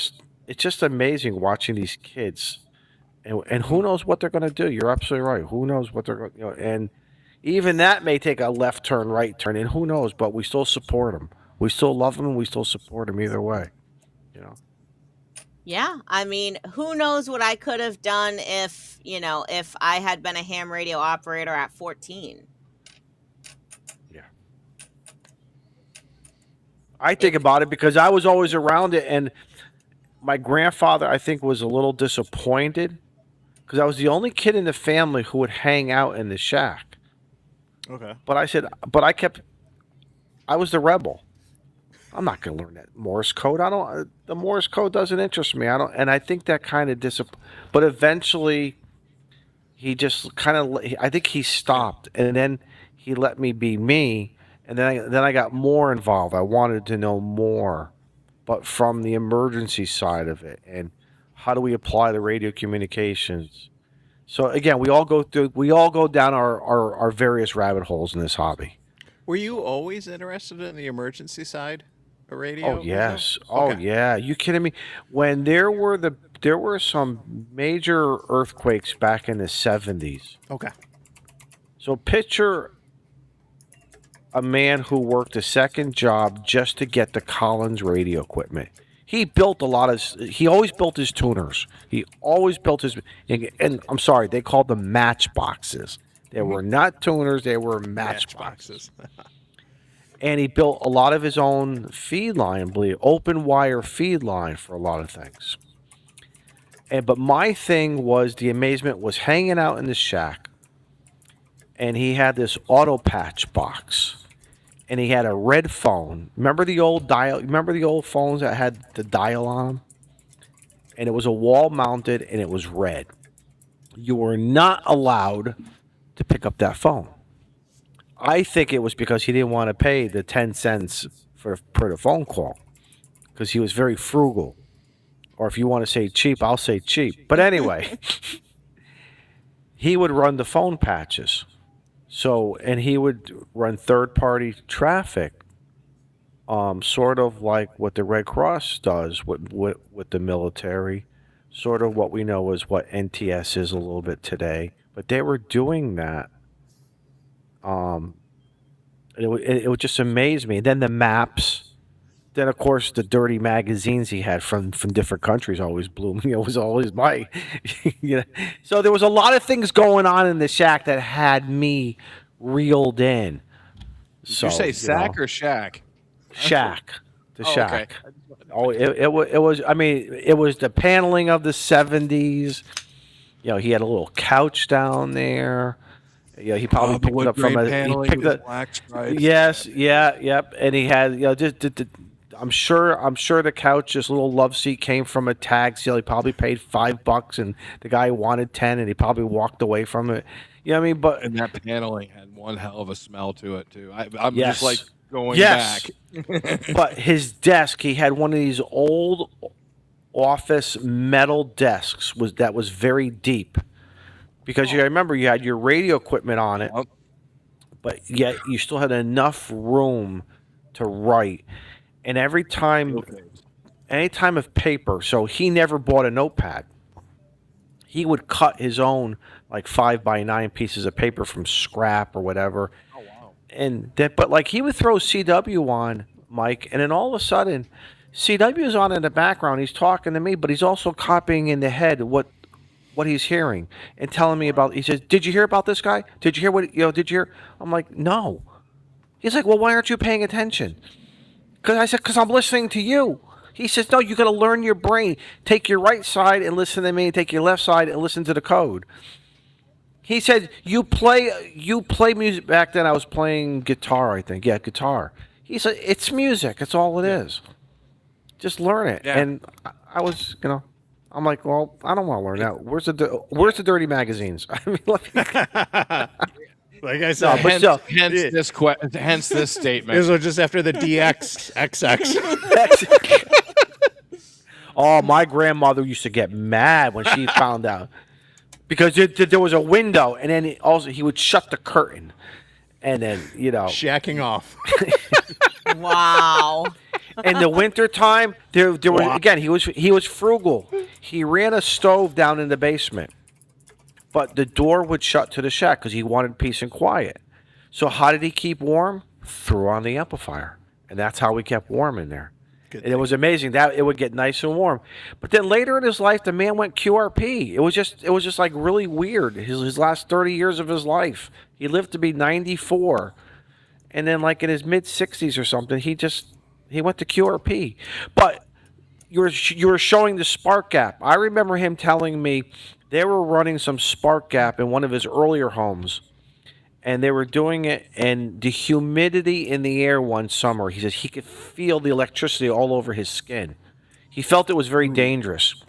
E: just amazing watching these kids. And who knows what they're going to do? You're absolutely right. Who knows what they're going? And even that may take a left turn, right turn, and who knows? But we still support them. We still love them, and we still support them either way.
C: Yeah, I mean, who knows what I could have done if I had been a ham radio operator at 14.
E: Yeah. I think about it because I was always around it, and my grandfather, I think, was a little disappointed because I was the only kid in the family who would hang out in the shack.
B: Okay.
E: But I was the rebel. I'm not going to learn that Morse code. The Morse code doesn't interest me. And I think that kind of but eventually he just kind of, I think he stopped, and then he let me be me. And then I got more involved. I wanted to know more, but from the emergency side of it, and how do we apply the radio communications? So again, we all go down our various rabbit holes in this hobby.
B: Were you always interested in the emergency side of radio?
E: Oh yes.
B: Okay.
E: Oh yeah. You kidding me? When there were some major earthquakes back in the 70s.
B: Okay.
E: So picture a man who worked a second job just to get the Collins radio equipment. He always built his tuners. He always built his, and I'm sorry, they called them matchboxes. They were not tuners, they were matchboxes. And he built a lot of his own feed line, open wire feed line for a lot of things. But my thing was, the amazement was hanging out in the shack, and he had this auto patch box, and he had a red phone. Remember the old dial? Remember the old phones that had the dial on them? And it was a wall mounted, and it was red. You were not allowed to pick up that phone. I think it was because he didn't want to pay the 10 cents per the phone call, because he was very frugal. or if you want to say cheap, I'll say cheap. But anyway, he would run the phone patches. So, and he would run third party traffic, sort of like what the Red Cross does with the military, sort of what we know as what NTS is a little bit today. But they were doing that. Um, it would just amaze me. Then the maps. Then of course the dirty magazines he had from different countries always blew me. It was always my, you know. So there was a lot of things going on in the shack that had me reeled in.
D: Did you say sack or shack?
E: Shack, the
D: Oh,
E: shack.
D: okay.
E: Oh, it was. I mean, it was the paneling of the '70s. You know, he had a little couch down there. Yeah, he probably picked it up from a. He picked it.
D: black stripes.
E: Yes, yeah, yep. And he had, you know, just. I'm sure the couch, this little love seat, came from a tag sale. He probably paid $5, and the guy wanted 10, and he probably walked away from it. You know what I mean? But
D: And that paneling had one hell of a smell to it too. I'm
E: yes,
D: just like going
E: yes.
D: back.
E: But his desk, he had one of these old office metal desks that was very deep, because you remember you had your radio equipment on it,
D: Yep.
E: but yet you still had enough room to write. And any time of paper, so he never bought a notepad. He would cut his own like 5x9 pieces of paper from scrap or whatever.
D: Oh wow.
E: And that, but like he would throw CW on, Mike, and then all of a sudden, CW is on in the background. He's talking to me, but he's also copying in the head what he's hearing and telling me about. He says, "Did you hear about this guy? Did you hear what? Did you hear?" I'm like, "No." He's like, "Well, why aren't you paying attention?" Because I said, "Because I'm listening to you." He says, "No, you got to learn your brain. Take your right side and listen to me. Take your left side and listen to the code." He said, "You play music." Back then, I was playing guitar. I think, yeah, guitar. He said, "It's music. It's all it is. Just learn it."
D: Yeah.
E: And I was, I'm like, "Well, I don't want to learn that. Where's the dirty magazines?" I mean,
B: Like I said,
E: but still,
D: hence this statement.
B: this was just after the DXXX.
E: oh, my grandmother used to get mad when she found out, because there was a window, and then he would shut the curtain, and then
B: Shacking off.
C: Wow.
E: in the wintertime, there was, again, he was frugal. He ran a stove down in the basement, but the door would shut to the shack because he wanted peace and quiet. So how did he keep warm? Threw on the amplifier, and that's how we kept warm in there. And it was amazing that it would get nice and warm. But then later in his life, the man went QRP. It was just like really weird. His last 30 years of his life, he lived to be 94, and then like in his mid 60s or something, he went to QRP. But you were showing the spark gap. I remember him telling me they were running some spark gap in one of his earlier homes, and they were doing it, and the humidity in the air one summer, he says he could feel the electricity all over his skin. He felt it was very dangerous.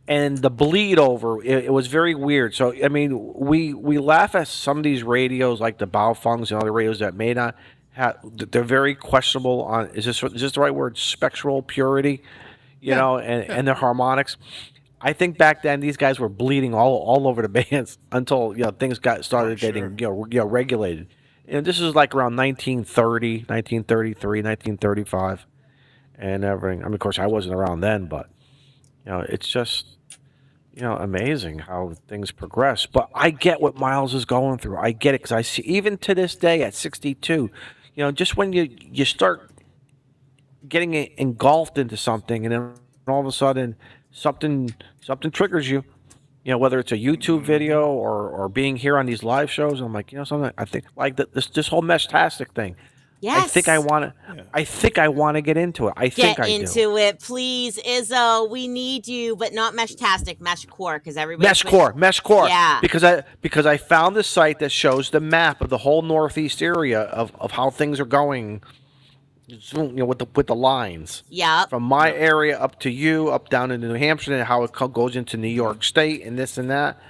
E: And the bleed over, it was very weird. So, I mean, we laugh at some of these radios, like the Baofungs and other radios that may not have, they're very questionable on, is this the right word, spectral purity, and their harmonics. I think back then these guys were bleeding all over the bands until things started getting regulated. And this is like around 1930, 1933, 1935, and everything. I mean, of course, I wasn't around then, but it's just amazing how things progress. But I get what Miles is going through. I get it, because I see, even to this day at 62, just when you start getting engulfed into something, and then all of a sudden something triggers you, whether it's a YouTube video or being here on these live shows. I'm like, something. I think like this whole Meshtastic thing.
C: Yes.
E: I think I want to get into it.
C: Get into it, please, Izzo. We need you, but not Meshtastic, Meshcore, because everybody.
E: Meshcore.
C: Yeah.
E: Because I found a site that shows the map of the whole Northeast area of how things are going. With the lines.
C: Yeah.
E: From my area up to you, up down into New Hampshire, and how it goes into New York State and this and that.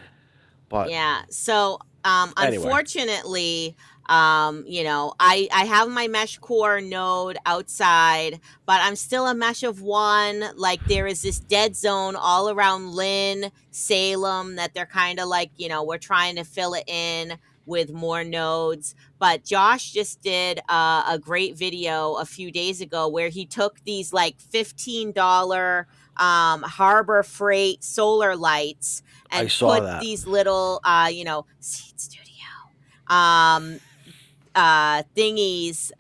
E: But
C: yeah. So,
E: anyway.
C: unfortunately, I have my mesh core node outside, but I'm still a mesh of one. Like there is this dead zone all around Lynn, Salem that they're kind of like, we're trying to fill it in with more nodes. But Josh just did a great video a few days ago where he took these like $15 Harbor Freight solar lights
E: I
C: and
E: saw
C: put
E: that.
C: these little, Seed Studio um thingies,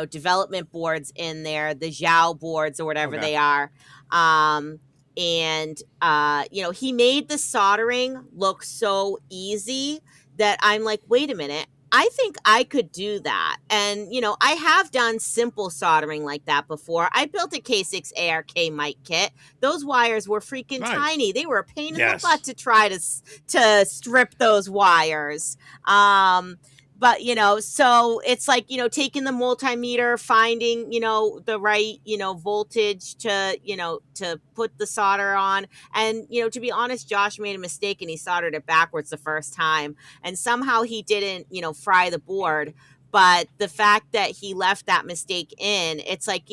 C: development boards in there, the Zhao boards or whatever
B: Okay.
C: they are. And he made the soldering look so easy that I'm like, wait a minute, I think I could do that. And I have done simple soldering like that before. I built a K6 ARK mic kit. Those wires were freaking
B: Nice.
C: tiny. They were a pain in the
B: Yes.
C: butt to try to strip those wires. But so it's like taking the multimeter, finding the right voltage to put the solder on. And to be honest, Josh made a mistake and he soldered it backwards the first time, and somehow he didn't fry the board. But the fact that he left that mistake in, it's like,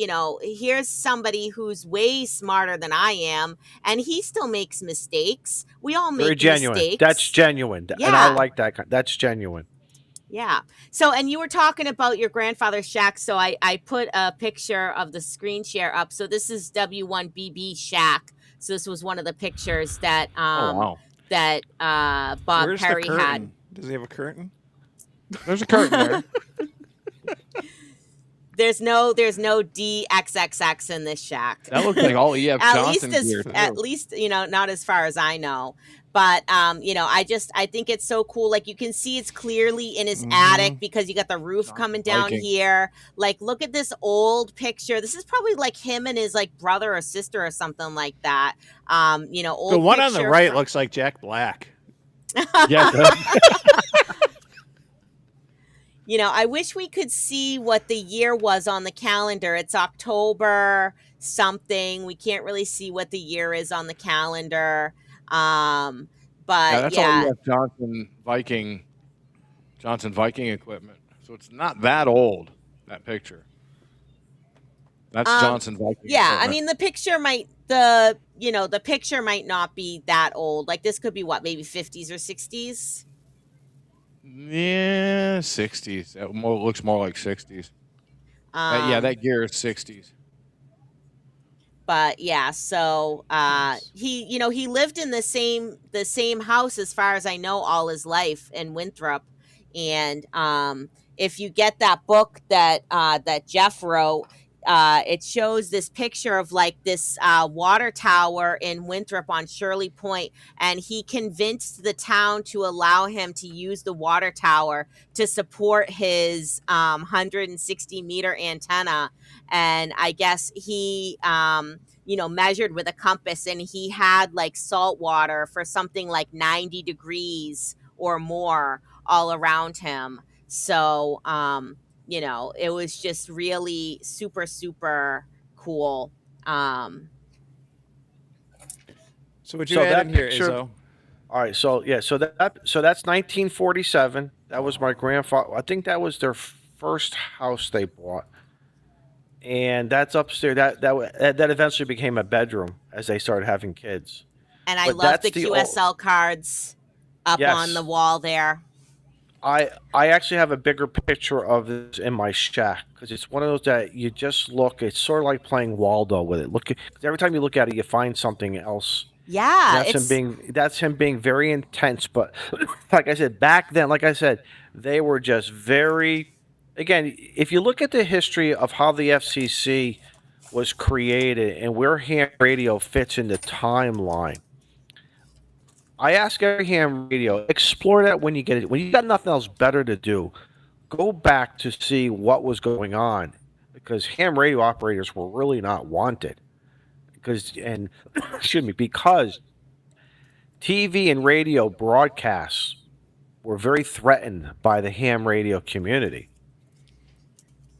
C: here's somebody who's way smarter than I am, and he still makes mistakes. We all
E: Very
C: make
E: genuine.
C: mistakes.
E: That's genuine. And I
C: Yeah.
E: like that. That's genuine.
C: Yeah. So, and you were talking about your grandfather's shack. So I put a picture of the screen share up. So this is W1BB shack. So this was one of the pictures that
D: wow.
C: Bob
B: Where's
C: Perry
B: the curtain?
C: had.
B: Does he have a curtain?
D: There's a curtain there.
C: There's no DXXX in this shack.
D: That looks like all E.F. Johnson gear.
C: At least, not as far as I know. But I think it's so cool. Like you can see it's clearly in his attic because you got the roof coming down here. Like look at this old picture. This is probably like him and his like brother or sister or something like that. Old
B: The one on the
C: picture
B: right looks like Jack Black.
D: Yes.
C: I wish we could see what the year was on the calendar. It's October something. We can't really see what the year is on the calendar. But
D: that's all E.F. Johnson Viking equipment. So it's not that old, that picture. That's Johnson Viking.
C: Yeah,
D: equipment.
C: I mean the picture might not be that old. Like this could be what, maybe 50s or 60s?
D: Yeah, 60s. It looks more like 60s. That gear is 60s.
C: But yeah, so he lived in the same house as far as I know all his life in Winthrop. And if you get that book that Jeff wrote, it shows this picture of like this water tower in Winthrop on Shirley Point, and he convinced the town to allow him to use the water tower to support his 160 meter antenna. And I guess he measured with a compass, and he had like salt water for something like 90 degrees or more all around him. So it was just really super, super cool.
B: So what you add in here, Izzo?
E: All right, so that's 1947. That was my grandfather. I think that was their first house they bought, and that's upstairs. That eventually became a bedroom as they started having kids.
C: And I love the QSL cards up on the wall there.
E: I actually have a bigger picture of this in my shack because it's one of those that you just look. It's sort of like playing Waldo with it. Because every time you look at it, you find something else.
C: Yeah,
E: that's him being very intense. But like I said, back then, like I said, they were just very. Again, if you look at the history of how the FCC was created and where ham radio fits in the timeline. I ask every ham radio, explore that when you get it. When you got nothing else better to do, go back to see what was going on, because ham radio operators were really not wanted. Because TV and radio broadcasts were very threatened by the ham radio community,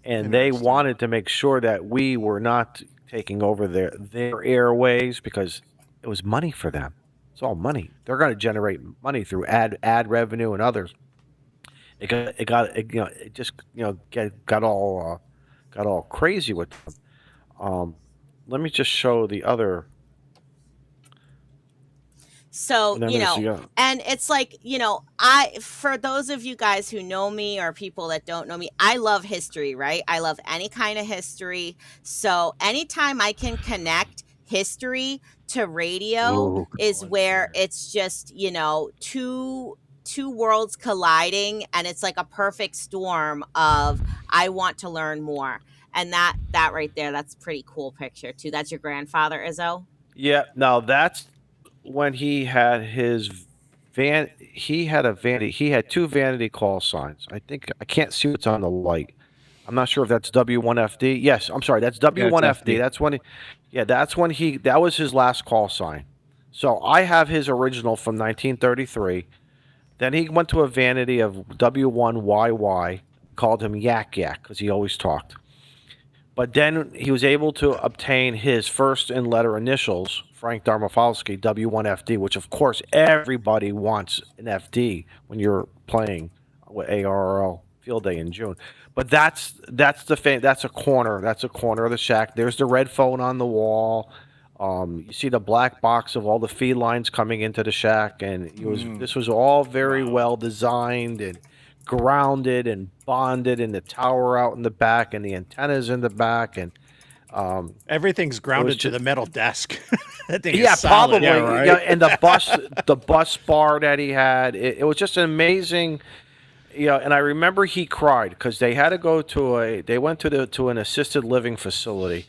E: and they wanted to make sure that we were not taking over their airways because it was money for them. It's all money. They're going to generate money through ad revenue and others. it just got all crazy with them. Let me just show the other.
C: So,
E: And then there's the
C: and it's like, for those of you guys who know me or people that don't know me, I love history, right? I love any kind of history. So, anytime I can connect history to radio
E: Ooh,
C: is where it's just, two worlds colliding, and it's like a perfect storm of I want to learn more. And that right there, that's a pretty cool picture too. That's your grandfather, Izzo?
E: yeah. Now that's when he had his van. He had a vanity. He had two vanity call signs. I think I can't see what's on the light. I'm not sure if that's W1FD. Yes, I'm sorry. That's
B: Yeah, it's
E: W1FD.
B: FD.
E: That's when. That's when he. That was his last call sign. So I have his original from 1933. Then he went to a vanity of W1YY. Called him Yak Yak because he always talked. But then he was able to obtain his first in letter initials, Frank Darmafalski, W1FD, which of course everybody wants an FD when you're playing with ARRL Field Day in June. But that's a corner. That's a corner of the shack. There's the red phone on the wall. You see the black box of all the feed lines coming into the shack, and this was all very well designed and grounded and bonded, and the tower out in the back, and the antennas in the back, and
B: Everything's grounded to the metal desk. That thing
E: yeah,
B: is solid.
E: probably.
B: Yeah, right.
E: And the bus bar that he had, it was just an amazing. And I remember he cried because they had to go they went to an assisted living facility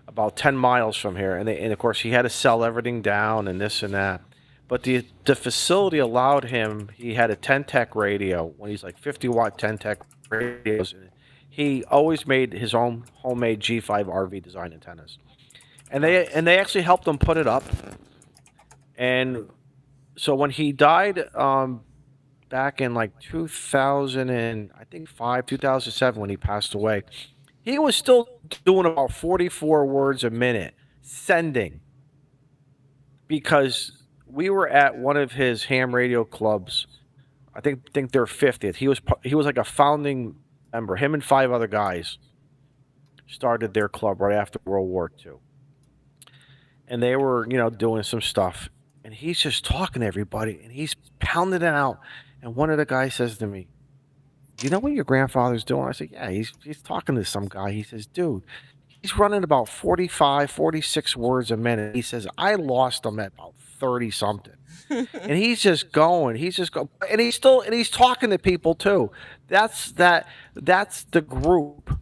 E: about 10 miles from here, and of course he had to sell everything down and this and that. But the facility allowed him. He had a 10 tech radio when he's like 50-watt 10 tech radios. He always made his own homemade G5 RV design antennas, and they actually helped him put it up. And so when he died, back in like 2000 and I think 2007, when he passed away, he was still doing about 44 words a minute sending, because we were at one of his ham radio clubs. I think they're 50th. He was like a founding member. Him and 5 other guys started their club right after World War II, and they were doing some stuff. And he's just talking to everybody, and he's pounding it out. And one of the guys says to me, "Do you know what your grandfather's doing?" I said, "Yeah, he's talking to some guy." He says, "Dude, he's running about 45, 46 words a minute." He says, "I lost him at about 30 something." And he's just going, and he's talking to people too. That's the group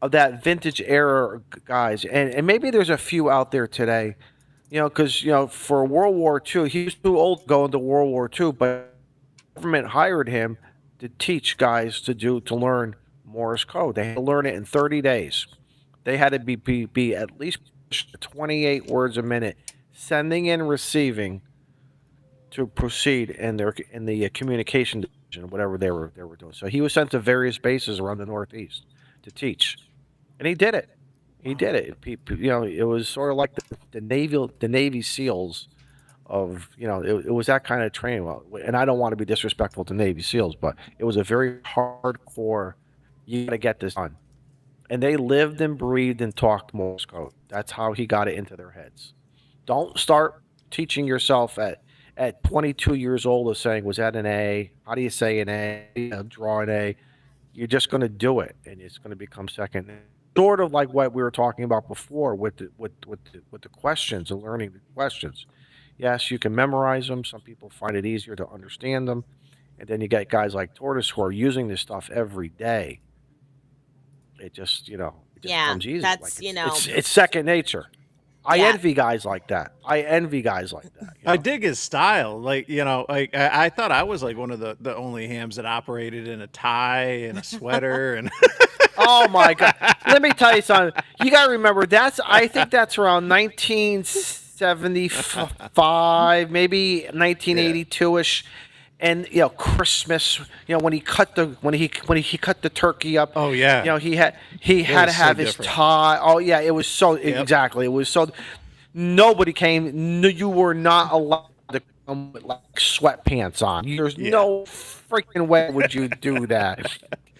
E: of that vintage era guys. And maybe there's a few out there today, because for World War II, he was too old to go into World War II, but the government hired him to teach guys to learn Morse code. They had to learn it in 30 days. They had to be at least 28 words a minute, sending and receiving, to proceed in the communication division, whatever they were doing. So he was sent to various bases around the Northeast to teach, and he did it. He did it. It was sort of like the Navy SEALs of it was that kind of training. Well, and I don't want to be disrespectful to Navy SEALs, but it was a very hardcore. You got to get this done, and they lived and breathed and talked Morse code. That's how he got it into their heads. Don't start teaching yourself at 22 years old of saying, "Was that an A? How do you say an A? Draw an A." You're just going to do it, and it's going to become second. Sort of like what we were talking about before with the questions and learning the questions. Yes, you can memorize them. Some people find it easier to understand them, and then you get guys like Tortoise who are using this stuff every day. It just
C: Yeah,
E: comes easy.
C: that's,
E: It's second nature. I
C: Yeah.
E: envy guys like that.
B: I dig his style. Like, I thought I was like one of the only hams that operated in a tie and a sweater and
E: Oh my God! Let me tell you something. You got to remember I think that's around 1975, maybe 1982ish, and Christmas. When he cut the turkey up.
B: Oh yeah.
E: He had to
B: was
E: have
B: so
E: his
B: different.
E: tie. Oh yeah, it was so exactly. It was so. Nobody came. No, you were not allowed to with like sweatpants on. There's
B: Yeah.
E: no freaking way would you do that.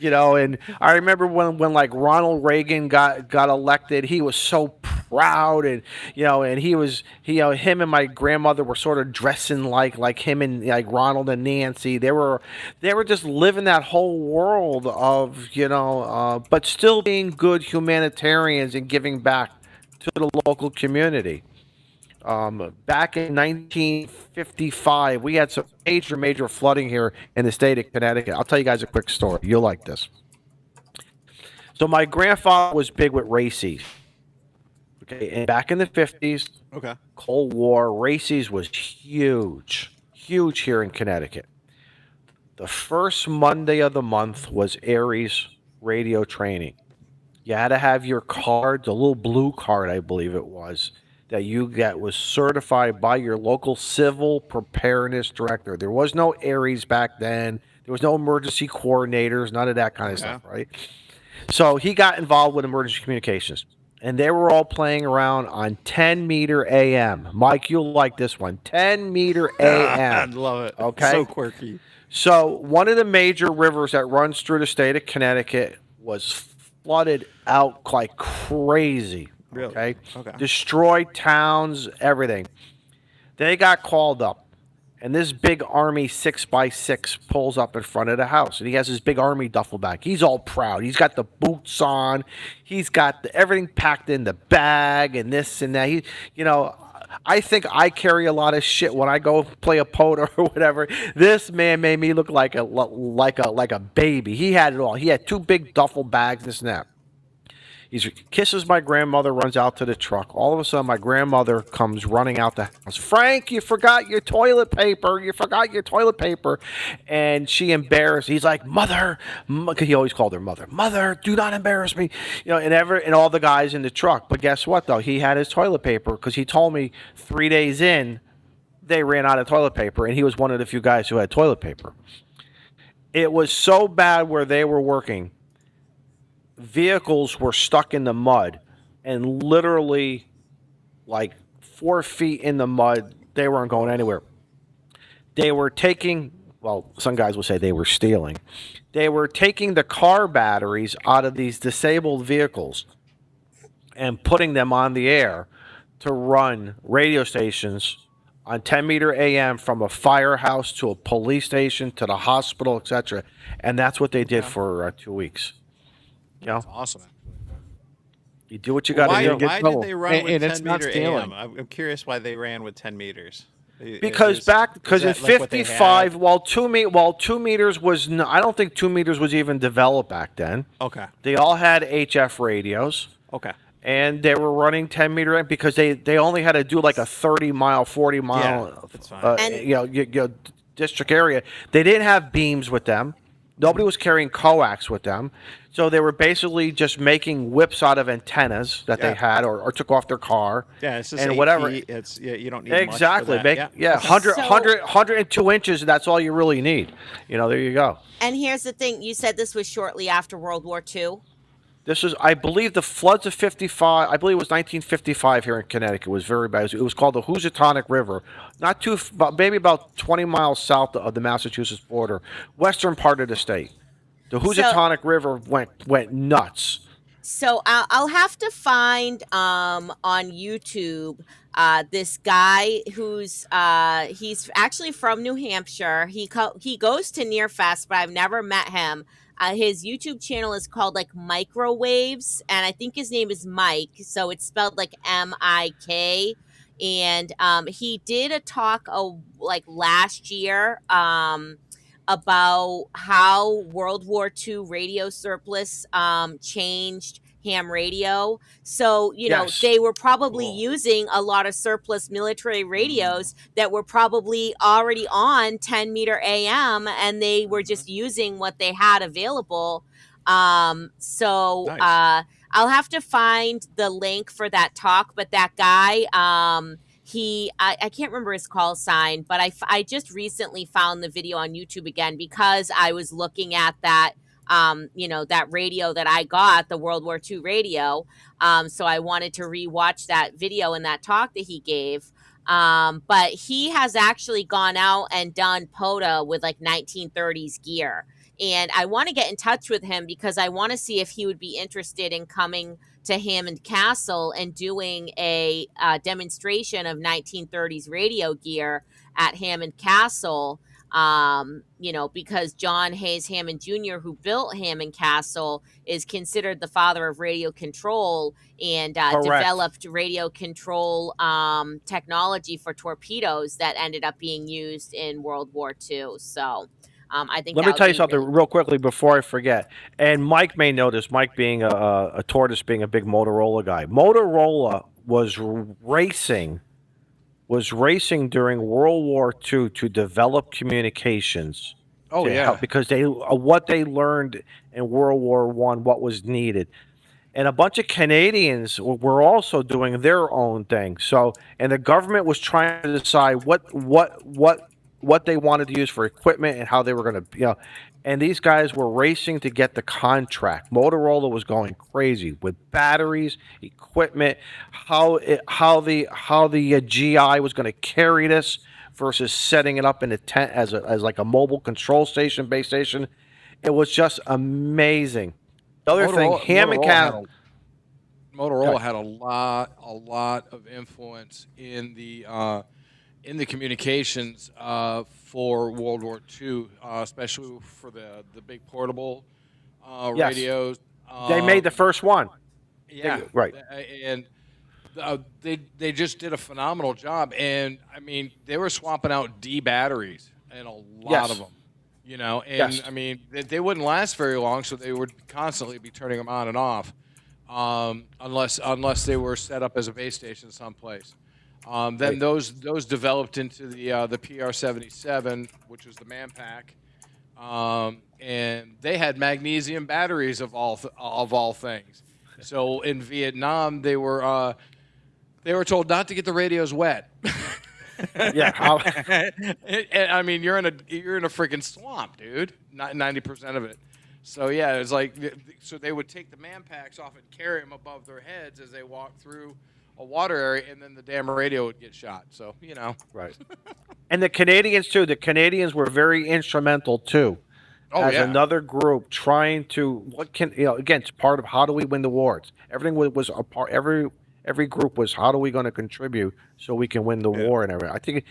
E: And I remember when like Ronald Reagan got elected, he was so proud, and and him and my grandmother were sort of dressing like him and like Ronald and Nancy. They were just living that whole world of but still being good humanitarians and giving back to the local community. Back in 1955, we had some major flooding here in the state of Connecticut. I'll tell you guys a quick story. You'll like this. So my grandfather was big with races. Okay, and back in the 50s,
B: Okay.
E: Cold War, races was huge here in Connecticut. The first Monday of the month was Aries radio training. You had to have your card, the little blue card, I believe it was, that you get was certified by your local civil preparedness director. There was no Aries back then. There was no emergency coordinators, none of that kind of stuff, right? So he got involved with emergency communications, and they were all playing around on 10 meter AM. Mike, you'll like this one. 10 meter
B: I
E: AM.
B: love it.
E: Okay.
B: So quirky.
E: So one of the major rivers that runs through the state of Connecticut was flooded out like crazy.
B: Really?
E: Okay.
B: Okay.
E: Destroyed towns, everything. They got called up, and this big Army 6x6 pulls up in front of the house, and he has his big Army duffel bag. He's all proud. He's got the boots on. He's got everything packed in the bag and this and that. I think I carry a lot of shit when I go play a poker or whatever. This man made me look like a baby. He had it all. He had two big duffel bags, this and that. He kisses my grandmother, runs out to the truck. All of a sudden, my grandmother comes running out the house. Frank, you forgot your toilet paper. You forgot your toilet paper. And she embarrassed. He's like, Mother, because he always called her Mother. Mother, do not embarrass me. And all the guys in the truck. But guess what, though? He had his toilet paper because he told me 3 days in, they ran out of toilet paper, and he was one of the few guys who had toilet paper. It was so bad where they were working. Vehicles were stuck in the mud, and literally like 4 feet in the mud. They weren't going anywhere. They were taking, well, some guys will say they were stealing. They were taking the car batteries out of these disabled vehicles and putting them on the air to run radio stations on 10 meter AM from a firehouse to a police station to the hospital, etc. And that's what they did for 2 weeks.
D: That's awesome.
E: You do what you got to do.
B: Why did they run
D: And
B: with
D: it's
B: 10
D: not
B: meter
D: stealing.
B: AM? I'm curious why they ran with 10 meters.
E: Because in
B: that like what they
E: 55,
B: had?
E: while 2 meters was, I don't think 2 meters was even developed back then.
B: Okay.
E: They all had HF radios.
B: Okay.
E: And they were running 10 meter because they only had to do like a 30-mile, 40-mile,
B: Yeah, that's fine.
E: district area. They didn't have beams with them. Nobody was carrying coax with them. So they were basically just making whips out of antennas that they had or took off their car.
B: Yeah, it's just
E: and
B: 8
E: whatever.
B: feet. It's you don't need
E: Exactly.
B: much for that.
E: Yeah, 102 inches, that's all you really need. There you go.
C: And here's the thing: you said this was shortly after World War II.
E: This was, I believe, the floods of 55. I believe it was 1955 here in Connecticut. It was very bad. It was called the Housatonic River. Not too, maybe about 20 miles south of the Massachusetts border, western part of the state. The Housatonic River went nuts.
C: So I'll have to find on YouTube this guy who's he's actually from New Hampshire. He goes to Nearfest, but I've never met him. His YouTube channel is called like Microwaves, and I think his name is Mike. So it's spelled like MIK. And he did a talk like last year about how World War II radio surplus changed ham radio. So, they were probably using a lot of surplus military radios that were probably already on 10 meter AM, and they were just using what they had available.
B: Nice.
C: I'll have to find the link for that talk, but that guy, I can't remember his call sign, but I just recently found the video on YouTube again because I was looking at that, that radio that I got, the World War II radio. So I wanted to rewatch that video and that talk that he gave. But he has actually gone out and done POTA with like 1930s gear. And I want to get in touch with him because I want to see if he would be interested in coming to Hammond Castle and doing a demonstration of 1930s radio gear at Hammond Castle. Because John Hayes Hammond Jr., who built Hammond Castle, is considered the father of radio control and
E: Correct.
C: developed radio control technology for torpedoes that ended up being used in World War II. So I think
E: Let
C: that
E: me
C: would
E: tell you
C: be
E: something
C: really
E: real quickly before I forget. And Mike may know this. Mike being a tortoise, being a big Motorola guy. Motorola was racing during World War II to develop communications.
D: Oh,
E: to
D: yeah.
E: help, because what they learned in World War One, what was needed. And a bunch of Canadians were also doing their own thing. So, and the government was trying to decide what they wanted to use for equipment and how they were going to, and these guys were racing to get the contract. Motorola was going crazy with batteries, equipment, how the GI was going to carry this versus setting it up in a tent as like a mobile control station, base station. It was just amazing. The other thing,
D: Motorola had a lot of influence in the communications for World War II, especially for the big portable
E: Yes.
D: radios.
E: They made the first one.
D: Yeah,
E: right.
D: And they just did a phenomenal job. And I mean, they were swapping out D batteries and a lot
E: Yes.
D: of them. And
E: Yes.
D: I mean, they wouldn't last very long, so they would constantly be turning them on and off, unless they were set up as a base station someplace. Then
E: Right.
D: those developed into the PR-77, which was the Manpack, and they had magnesium batteries of all things. So in Vietnam, they were told not to get the radios wet.
E: Yeah.
D: And, I mean, you're in a freaking swamp, dude. 90% of it. So yeah, it was like, so they would take the Manpacks off and carry them above their heads as they walked through a water area, and then the damn radio would get shot. So
E: Right. And the Canadians too. The Canadians were very instrumental too.
D: Oh,
E: as
D: yeah.
E: another group trying to again, it's part of how do we win the wars. Everything was a part. Every group was how are we going to contribute so we can win the war and everything. I think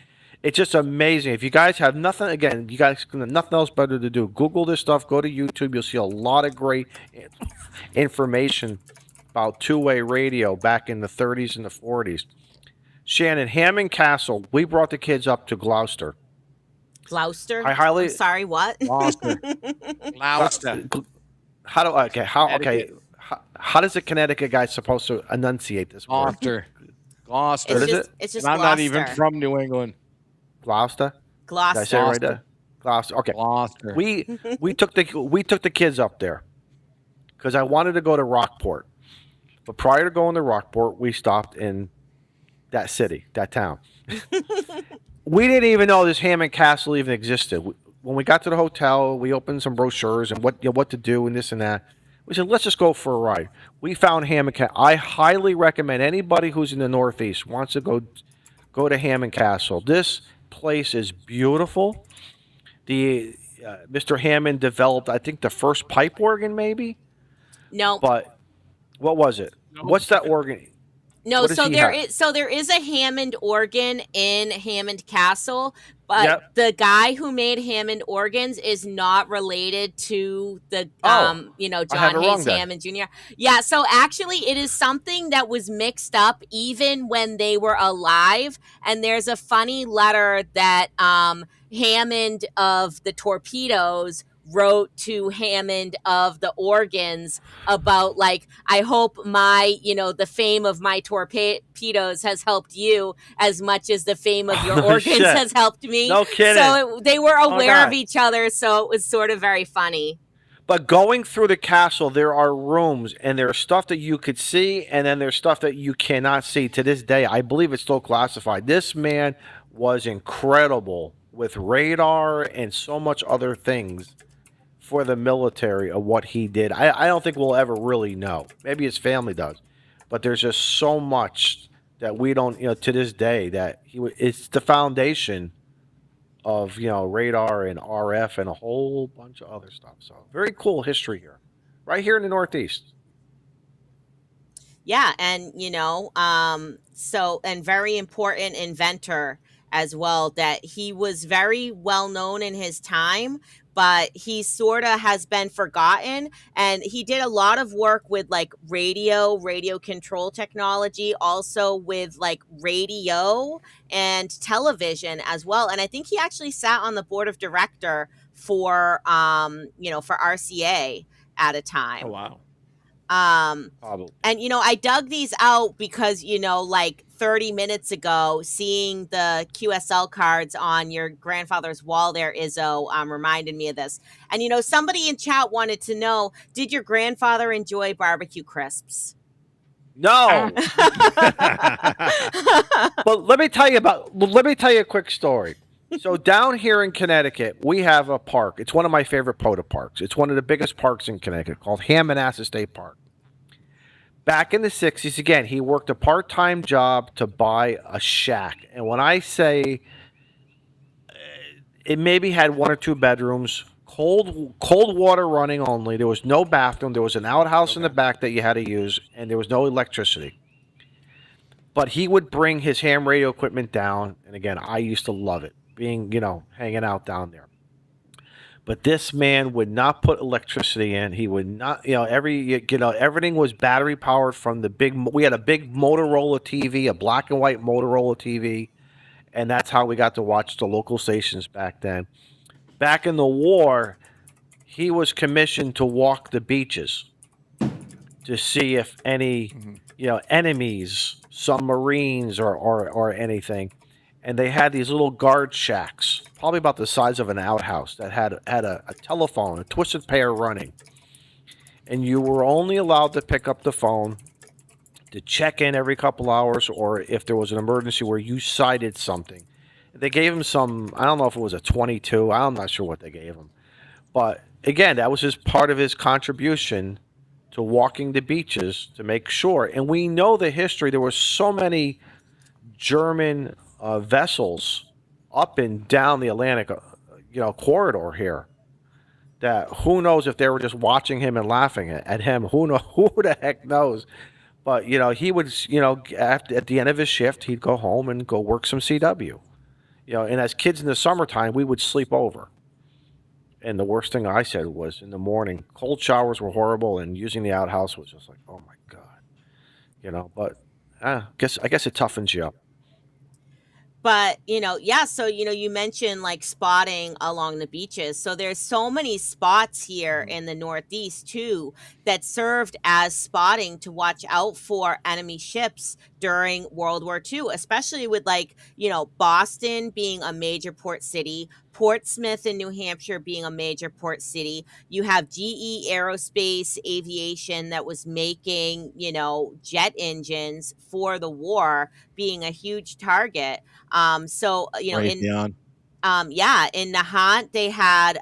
E: it's just amazing. If you guys have nothing, again, you guys have nothing else better to do. Google this stuff. Go to YouTube. You'll see a lot of great information about two-way radio back in the 30s and the 40s. Shannon, Hammond Castle. We brought the kids up to Gloucester.
C: Gloucester.
E: I highly-
C: I'm sorry, what?
D: Gloucester.
E: How does a Connecticut guy supposed to enunciate this word?
D: Gloucester.
E: What is it?
C: It's just
D: And I'm not even
C: Gloucester.
D: from New England.
E: Gloucester? Did I say
C: Gloucester.
E: it right there? Gloucester. Okay.
D: Gloucester.
E: We took the kids up there because I wanted to go to Rockport, but prior to going to Rockport, we stopped in that city, that town. We didn't even know this Hammond Castle even existed. When we got to the hotel, we opened some brochures and what to do and this and that. We said, let's just go for a ride. We found Hammond Castle. I highly recommend anybody who's in the Northeast wants to go to Hammond Castle. This place is beautiful. The Mr. Hammond developed, I think, the first pipe organ, maybe.
C: No,
E: But what was it? What's that organ?
C: no.
E: what does
C: So
E: he
C: there
E: have?
C: is a Hammond organ in Hammond Castle, but
E: Yep.
C: the guy who made Hammond organs is not related to the
E: Oh, I have
C: John
E: it wrong
C: Hayes
E: then.
C: Hammond Jr. Yeah. So actually, it is something that was mixed up even when they were alive. And there's a funny letter that Hammond of the torpedoes wrote to Hammond of the organs about, like, I hope the fame of my torpedoes has helped you as much as the fame of your
E: Oh,
C: organs
E: shit.
C: has helped me.
E: No kidding.
C: So they were aware
E: God.
C: of each other, so it was sort of very funny.
E: But going through the castle, there are rooms, and there's stuff that you could see, and then there's stuff that you cannot see to this day. I believe it's still classified. This man was incredible with radar and so much other things for the military of what he did. I don't think we'll ever really know. Maybe his family does. But there's just so much that we don't, to this day, that it's the foundation of, radar and RF and a whole bunch of other stuff. So very cool history here, right here in the Northeast.
C: Yeah, and so and very important inventor as well, that he was very well known in his time, but he sort of has been forgotten. And he did a lot of work with like radio control technology, also with like radio and television as well. And I think he actually sat on the board of director for for RCA at a time.
B: Oh wow.
E: Probably.
C: And I dug these out because like 30 minutes ago, seeing the QSL cards on your grandfather's wall there, Izzo, reminded me of this. And somebody in chat wanted to know, did your grandfather enjoy barbecue crisps?
E: No. But let me tell you a quick story. So down here in Connecticut, we have a park. It's one of my favorite POTA parks. It's one of the biggest parks in Connecticut, called Hammonasset State Park. Back in the 60s, again, he worked a part-time job to buy a shack. And when I say it maybe had 1 or 2 bedrooms, cold water running only. There was no bathroom. There was an outhouse in the back that you had to use, and there was no electricity. But he would bring his ham radio equipment down, and again, I used to love it, being, hanging out down there. But this man would not put electricity in. He would not, everything was battery powered from the big. We had a big Motorola TV, a black and white Motorola TV, and that's how we got to watch the local stations back then. Back in the war, he was commissioned to walk the beaches to see if any, enemies, submarines or anything. And they had these little guard shacks, probably about the size of an outhouse, that had a telephone, a twisted pair running. And you were only allowed to pick up the phone to check in every couple hours, or if there was an emergency where you sighted something. They gave him some, I don't know if it was a 22, I'm not sure what they gave him. But again, that was part of his contribution to walking the beaches to make sure. And we know the history. There were so many German vessels up and down the Atlantic, corridor here, that who knows if they were just watching him and laughing at him. Who the heck knows? But he would, at the end of his shift, he'd go home and go work some CW. And as kids in the summertime, we would sleep over. And the worst thing I said was, in the morning, cold showers were horrible, and using the outhouse was just like, oh my god, But I guess it toughens you up.
C: But yeah, so you mentioned like spotting along the beaches. So there's so many spots here in the Northeast too that served as spotting to watch out for enemy ships during World War II, especially with like, Boston being a major port city, Portsmouth in New Hampshire being a major port city. You have GE Aerospace Aviation that was making, jet engines for the war, being a huge target. So,
D: Right, Dion.
C: in Nahant, they had,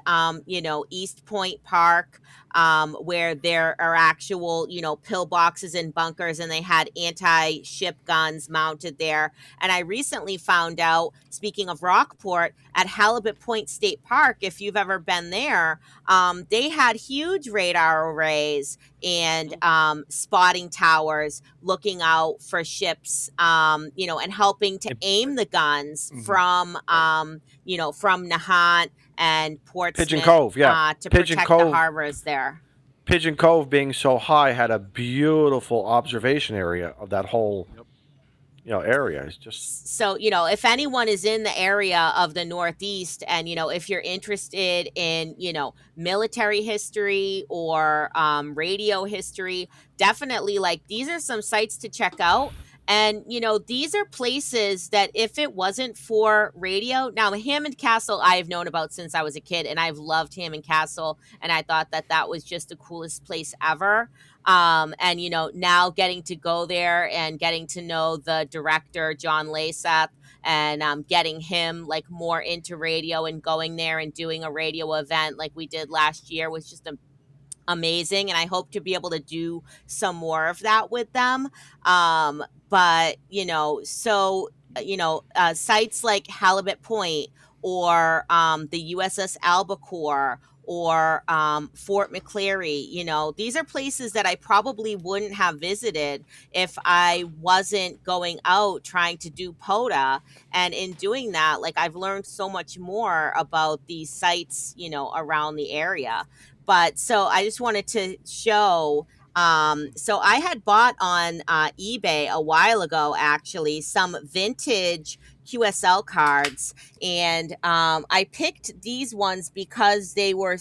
C: East Point Park, where there are actual, pillboxes and bunkers, and they had anti-ship guns mounted there. And I recently found out, speaking of Rockport, at Halibut Point State Park, if you've ever been there, they had huge radar arrays and spotting towers looking out for ships, and helping to aim the guns from Nahant and Portsmouth,
E: Pigeon Cove, yeah.
C: to
E: Pigeon
C: protect
E: Cove.
C: the harbors there.
E: Pigeon Cove, being so high, had a beautiful observation area of that whole, area. It's just
C: So, if anyone is in the area of the Northeast, and, if you're interested in, military history or radio history, definitely, like, these are some sites to check out. And, these are places that if it wasn't for radio, now Hammond Castle I have known about since I was a kid, and I've loved Hammond Castle, and I thought that was just the coolest place ever. And, now getting to go there and getting to know the director, John Laseth, and getting him like more into radio and going there and doing a radio event like we did last year was just amazing, and I hope to be able to do some more of that with them. But sites like Halibut Point or the USS Albacore or Fort McCleary, these are places that I probably wouldn't have visited if I wasn't going out trying to do POTA. And in doing that, like, I've learned so much more about these sites, around the area. But so I just wanted to show. So I had bought on eBay a while ago, actually, some vintage QSL cards, and I picked these ones because they were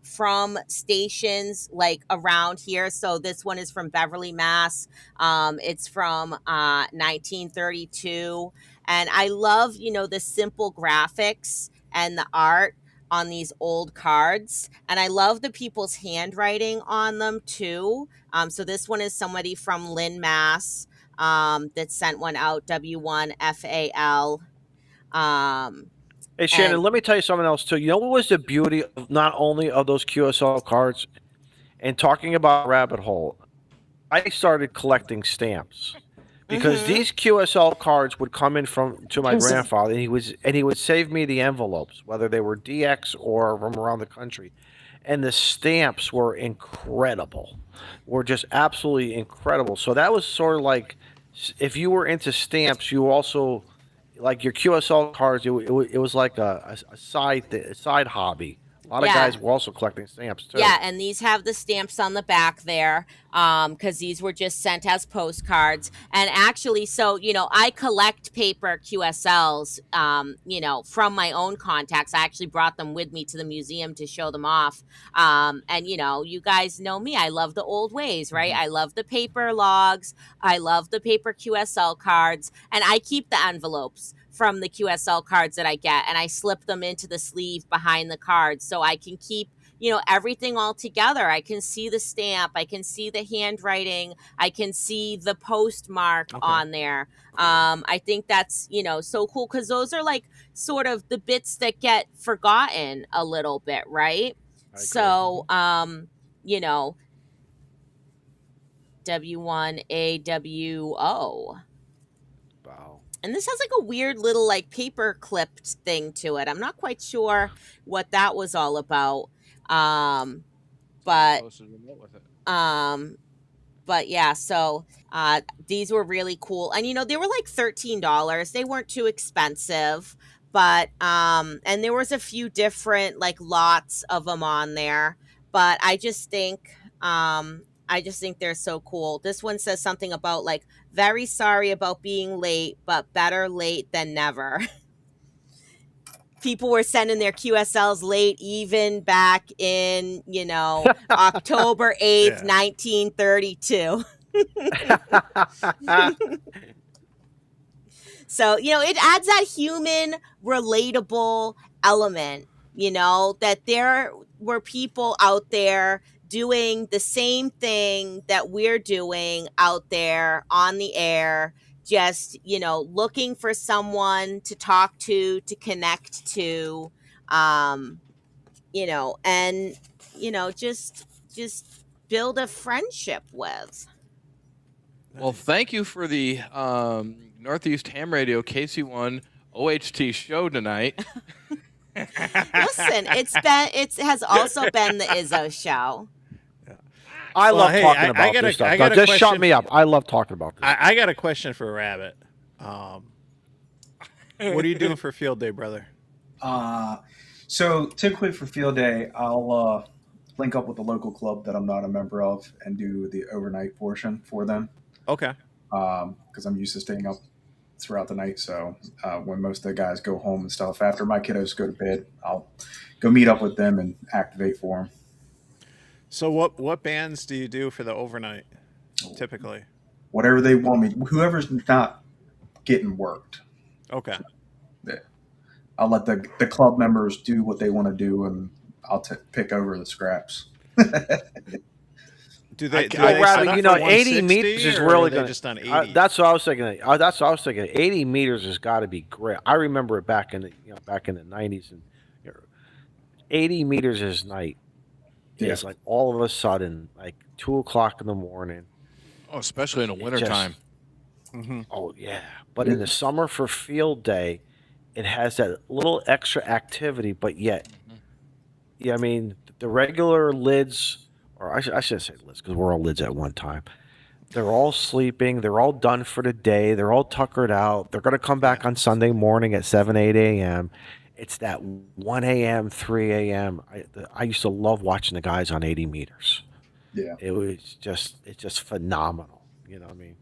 C: from stations like around here. So this one is from Beverly, Mass. It's from 1932, and I love, the simple graphics and the art on these old cards, and I love the people's handwriting on them too. So this one is somebody from Lynn, Mass. That sent one out, W1FAL.
E: Hey Shannon,
C: And
E: let me tell you something else too. You know what was the beauty of not only of those QSL cards and talking about rabbit hole? I started collecting stamps because
C: mhm,
E: these QSL cards would come in to my grandfather, and he would save me the envelopes, whether they were DX or from around the country, and the stamps were incredible, were just absolutely incredible. So that was sort of like, if you were into stamps, you also like your QSL cards. It was like a side hobby. A lot of
C: yeah.
E: guys were also collecting stamps too.
C: Yeah, and these have the stamps on the back there, because these were just sent as postcards. And actually, so, I collect paper QSLs, from my own contacts. I actually brought them with me to the museum to show them off. And, you guys know me. I love the old ways, right? I love the paper logs. I love the paper QSL cards. And I keep the envelopes from the QSL cards that I get, and I slip them into the sleeve behind the cards so I can keep everything all together. I can see the stamp, I can see the handwriting, I can see the postmark
B: Okay.
C: on there. I think that's, so cool, because those are like sort of the bits that get forgotten a little bit, right?
E: I agree.
C: So, you know, W1AWO.
E: Wow.
C: And this has like a weird little like paper clipped thing to it. I'm not quite sure what that was all about. Um, but
D: Posted remote with it.
C: um, but yeah, so these were really cool, and they were like $13. They weren't too expensive, but and there was a few different like lots of them on there. But I just think they're so cool. This one says something about like, very sorry about being late, but better late than never. People were sending their QSLs late even back in, October 8th,
B: Yeah.
C: 1932. So, it adds that human, relatable element, that there were people out there doing the same thing that we're doing out there on the air, just, looking for someone to talk to connect to, and, just build a friendship with.
D: Well, thank you for the Northeast Ham Radio KC1 OHT show tonight.
C: Listen, it has also been the Izzo show.
E: I
B: Well,
E: love
B: hey,
E: talking
B: I
E: about
B: got a-
E: this stuff.
B: I
E: Now,
B: got a
E: just shut
B: question
E: me
B: for
E: up. I love talking about this.
B: I got a question for Rabbit. What are you doing for field day, brother?
F: So typically for field day, I'll link up with the local club that I'm not a member of and do the overnight portion for them
B: Okay.
F: because I'm used to staying up throughout the night. So when most of the guys go home and stuff, after my kiddos go to bed, I'll go meet up with them and activate for them.
B: So what bands do you do for the overnight typically?
F: Whatever they want me, whoever's not getting worked,
B: Okay.
F: I'll let the club members do what they want to do, and I'll pick over the scraps.
B: Do they?
E: I'd rather,
B: set up for
E: 80
B: 160,
E: meters is
B: or
E: really
B: are they
E: going
B: just on 80?
E: That's what I was thinking. That's what I was thinking. 80 meters has got to be great. I remember it back in the 90s, and 80 meters is night.
F: Yeah.
E: is like all of a sudden, like 2 o'clock in the morning.
D: Oh, especially in the
E: It
D: wintertime.
E: Oh yeah, but in the summer for field day, it has that little extra activity. But yet, yeah, I mean, the regular lids, or I shouldn't say lids because we're all lids at one time. They're all sleeping. They're all done for the day. They're all tuckered out. They're going to come back on Sunday morning at 7, 8 a.m. It's that 1 a.m., 3 a.m. I used to love watching the guys on 80 meters.
F: Yeah.
E: It's just phenomenal. You know what I mean?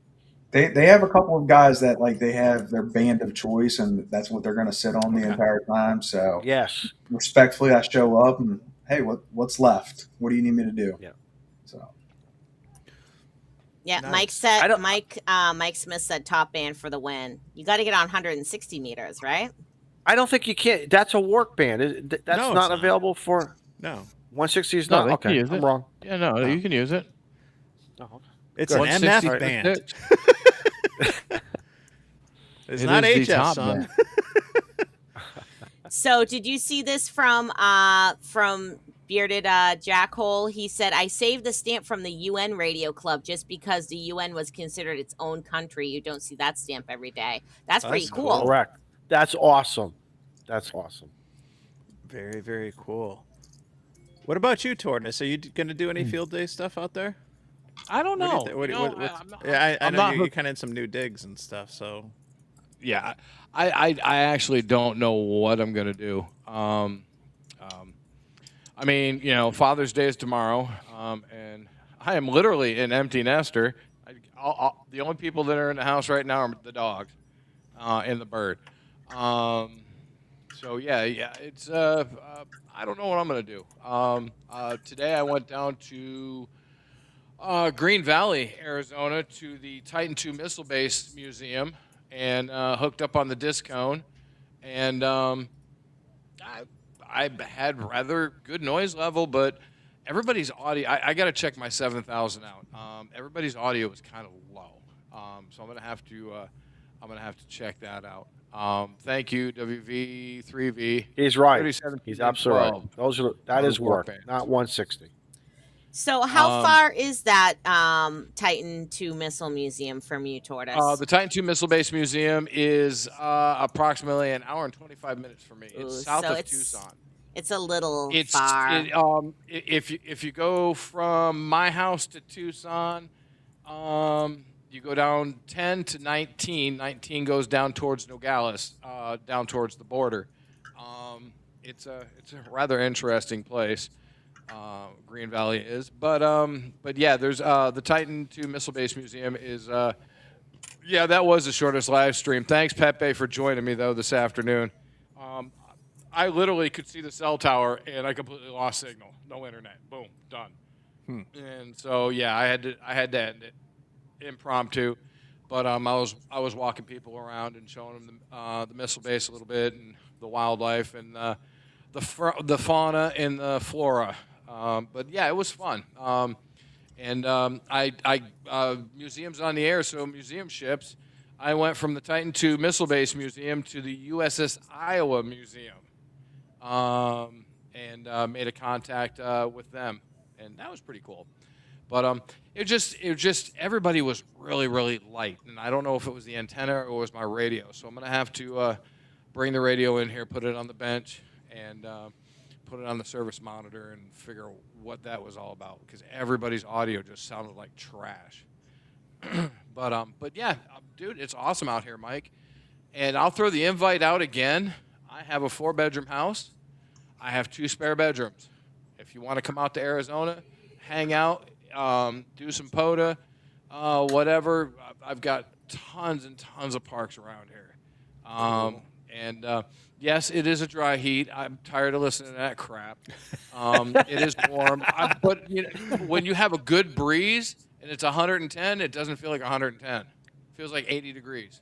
F: They have a couple of guys that like they have their band of choice, and that's what they're going to sit on the entire time. So
E: Yes.
F: respectfully, I show up and hey, what's left? What do you need me to do?
E: Yeah.
F: So
C: Yeah,
B: Nice.
C: Mike said
E: I don't-
C: Mike Smith said top band for the win. You got to get on 160 meters, right?
E: I don't think you can. That's a work band. That's
B: No, it's
E: not
B: not.
E: available for
B: No,
E: 160. Is
D: No,
E: not
D: they can
E: okay.
D: use
E: I'm
D: it.
E: wrong.
D: Yeah, no, you can use it.
E: Oh, okay.
B: it's an
D: 160
B: MF
D: for
B: band.
D: it.
B: It's
D: It
B: not
D: is the
B: HF,
D: top
B: son.
C: So, did you see this from Bearded Jackhole? He said, "I saved the stamp from the UN Radio Club just because the UN was considered its own country. You don't see that stamp every day. That's pretty
B: That's
C: cool."
B: cool.
E: Correct. That's awesome. That's awesome.
B: Very, very cool. What about you, Tortoise? Are you going to do any field day stuff out there?
D: I don't know.
B: What do you
D: You
B: thi-
D: know,
B: what's-
D: I'm not-
B: yeah, I
D: I'm
B: know
D: not
B: you're
D: hooked.
B: kind of in some new digs and stuff. So
D: Yeah, I actually don't know what I'm gonna do. I mean, you know, Father's Day is tomorrow, and I am literally an empty nester. The only people that are in the house right now are the dogs and the bird. So yeah, it's I don't know what I'm gonna do. Today I went down to Green Valley, Arizona, to the Titan II Missile Base Museum and hooked up on the disc cone. And I had rather good noise level, but everybody's audio. I got to check my 7,000 out. Everybody's audio was kind of low, so I'm gonna have to check that out. Thank you, WV3V.
E: He's right.
D: 37,
E: He's absolutely
D: 12.
E: right. That is
D: Those work
E: work,
D: bands.
E: not 160.
C: So, how far is that Titan II Missile Museum from you, Tortoise?
D: The Titan II Missile Base Museum is approximately an hour and 25 minutes from me. It's
C: Ooh,
D: south
C: so
D: of
C: it's
D: Tucson.
C: It's a little
D: It's
C: far.
D: if you go from my house to Tucson, you go down 10 to 19. 19 goes down towards Nogales, down towards the border. It's a rather interesting place. Green Valley is, but yeah, there's the Titan II Missile Base Museum is yeah, that was the shortest live stream. Thanks, Pepe, for joining me though this afternoon. I literally could see the cell tower and I completely lost signal. No internet. Boom, done. And so yeah, I had to end it impromptu, but I was walking people around and showing them the missile base a little bit and the wildlife and the fauna and the flora. But yeah, it was fun. Museums on the air, so museum ships. I went from the Titan II Missile Base Museum to the USS Iowa Museum, and made a contact with them, and that was pretty cool. But it just everybody was really really light, and I don't know if it was the antenna or it was my radio. So I'm gonna have to bring the radio in here, put it on the bench, and put it on the service monitor and figure out what that was all about because everybody's audio just sounded like trash. But yeah, dude, it's awesome out here, Mike. And I'll throw the invite out again. I have a 4-bedroom house. I have 2 spare bedrooms. If you want to come out to Arizona, hang out, do some POTA, whatever. I've got tons and tons of parks around here. And yes, it is a dry heat. I'm tired of listening to that crap. It is warm. But you know, when you have a good breeze and it's 110, it doesn't feel like 110. It feels like 80 degrees.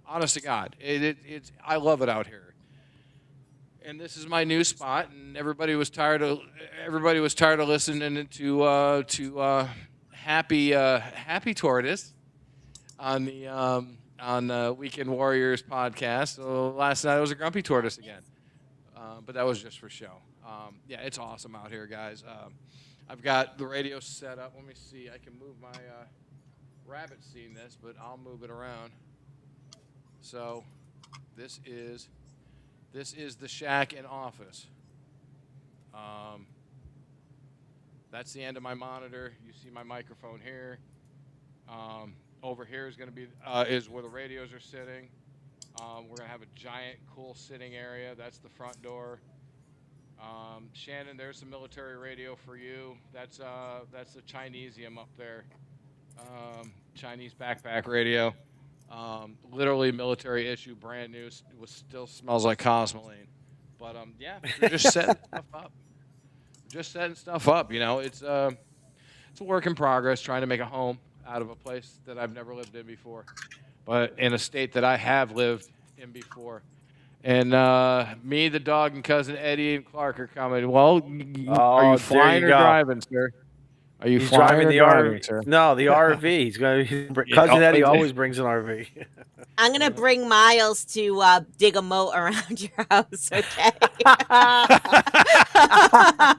D: Honest to God. I love it out here. And this is my new spot, and everybody was tired of listening to Happy Tortoise on the Weekend Warriors podcast. So last night I was a grumpy tortoise again, but that was just for show. Yeah, it's awesome out here, guys. I've got the radio set up. Let me see. I can move my Rabbit's seen this, but I'll move it around. So this is the shack and office. That's the end of my monitor. You see my microphone here. Over here is going to be is where the radios are sitting. We're going to have a giant, cool sitting area. That's the front door. Shannon, there's the military radio for you. That's the Chinesium up there. Chinese backpack radio. Literally military issue, brand new. Still smells like cosmoline. But yeah, we're just setting stuff up. Just setting stuff up. You know, it's a work in progress, trying to make a home out of a place that I've never lived in before, but in a state that I have lived in before. And me, the dog, and cousin Eddie and Clark are coming. Well, are you flying or driving, sir? Are you
E: He's
D: flying
E: driving
D: or
E: the
D: driving,
E: RV.
D: sir?
E: No, the RV. He's going to. Cousin Eddie always brings an RV.
C: I'm gonna bring Miles to dig a moat around your house. Okay.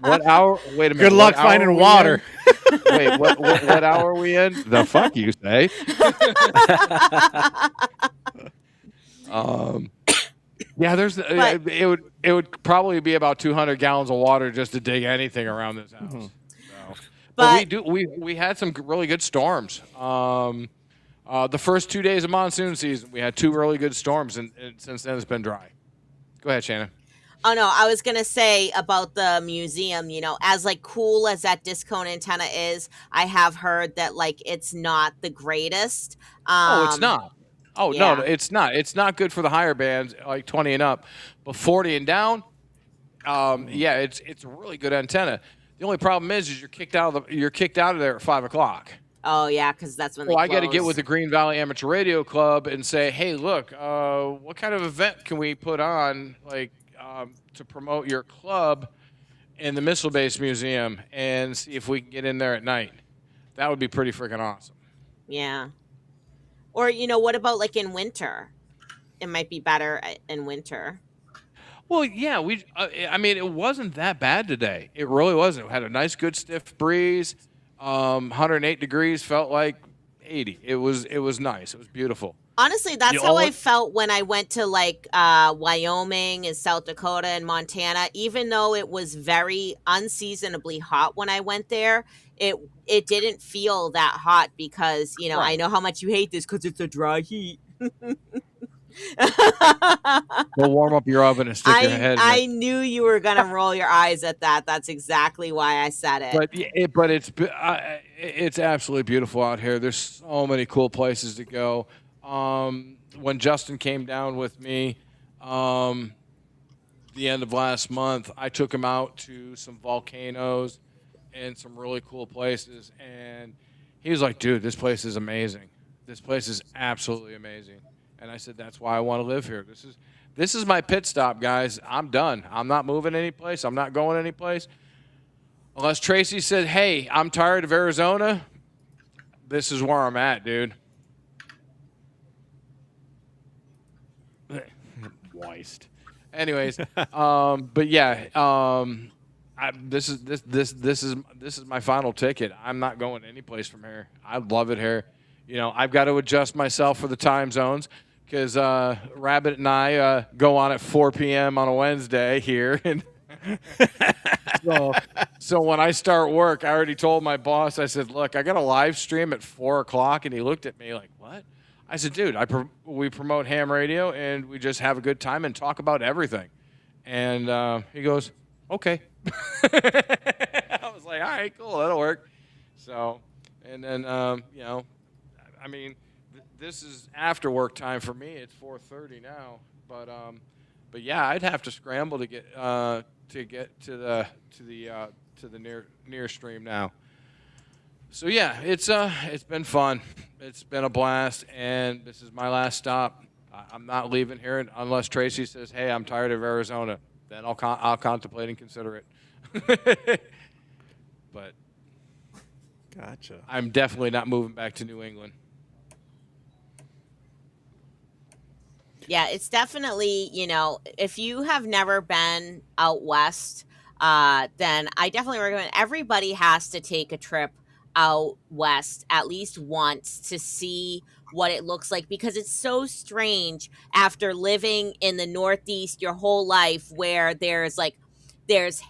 D: What hour? Wait a minute.
B: Good luck
D: what hour
B: finding
D: are we
B: water.
D: in? Wait, what hour are we in? The fuck you say? Yeah, it would probably be about 200 gallons of water just to dig anything around this house.
B: Mhm.
D: So. But we had some really good storms. The first 2 days of monsoon season, we had 2 really good storms, and since then it's been dry. Go ahead, Shannon.
C: Oh no, I was gonna say about the museum, you know, as like cool as that disc cone antenna is, I have heard that like it's not the greatest.
D: Oh, it's not. Oh
C: yeah.
D: no, it's not. It's not good for the higher bands, like 20 and up, but 40 and down. Yeah, it's a really good antenna. The only problem is you're kicked out of there at 5 o'clock.
C: Oh yeah, because that's when
D: Well,
C: they
D: I got to get
C: close.
D: with the Green Valley Amateur Radio Club and say, hey, look, what kind of event can we put on, like, to promote your club in the Missile Base Museum and see if we can get in there at night? That would be pretty freaking awesome.
C: Yeah. Or you know, what about like in winter? It might be better in winter.
D: Well, yeah, I mean, it wasn't that bad today. It really wasn't. It had a nice, good, stiff breeze. 108 degrees, felt like 80. It was nice. It was beautiful.
C: Honestly, that's
D: You
C: how I
D: always-
C: felt when I went to like Wyoming and South Dakota and Montana. Even though it was very unseasonably hot when I went there, it didn't feel that hot because, you know, I know how much you hate this because it's a dry heat.
D: Go warm up your oven and stick your head in
C: I
D: it.
C: knew you were gonna roll your eyes at that. That's exactly why I said it.
D: But it's absolutely beautiful out here. There's so many cool places to go. When Justin came down with me, the end of last month, I took him out to some volcanoes and some really cool places, and he was like, "Dude, this place is amazing. This place is absolutely amazing." And I said, "That's why I want to live here. This is my pit stop, guys. I'm done. I'm not moving anyplace. I'm not going anyplace. Unless Tracy said, hey, I'm tired of Arizona, this is where I'm at, dude." Weist. Anyways, but yeah, this is my final ticket. I'm not going anyplace from here. I love it here. You know, I've got to adjust myself for the time zones because Rabbit and I go on at 4 p.m. on a Wednesday here. And so when I start work, I already told my boss, I said, look, I got a live stream at 4 o'clock. And he looked at me like, what? I said, dude, we promote ham radio and we just have a good time and talk about everything. And he goes, okay. I was like, all right, cool, that'll work. So, and then, you know, I mean, this is after work time for me. It's 4:30 now, but yeah, I'd have to scramble to get to the near stream now. So yeah, it's been fun. It's been a blast, and this is my last stop. I'm not leaving here unless Tracy says, "Hey, I'm tired of Arizona." Then I'll contemplate and consider it. But
B: Gotcha.
D: I'm definitely not moving back to New England.
C: Yeah, it's definitely, you know, if you have never been out west, then I definitely recommend everybody has to take a trip out west at least once to see what it looks like, because it's so strange after living in the Northeast your whole life, where there's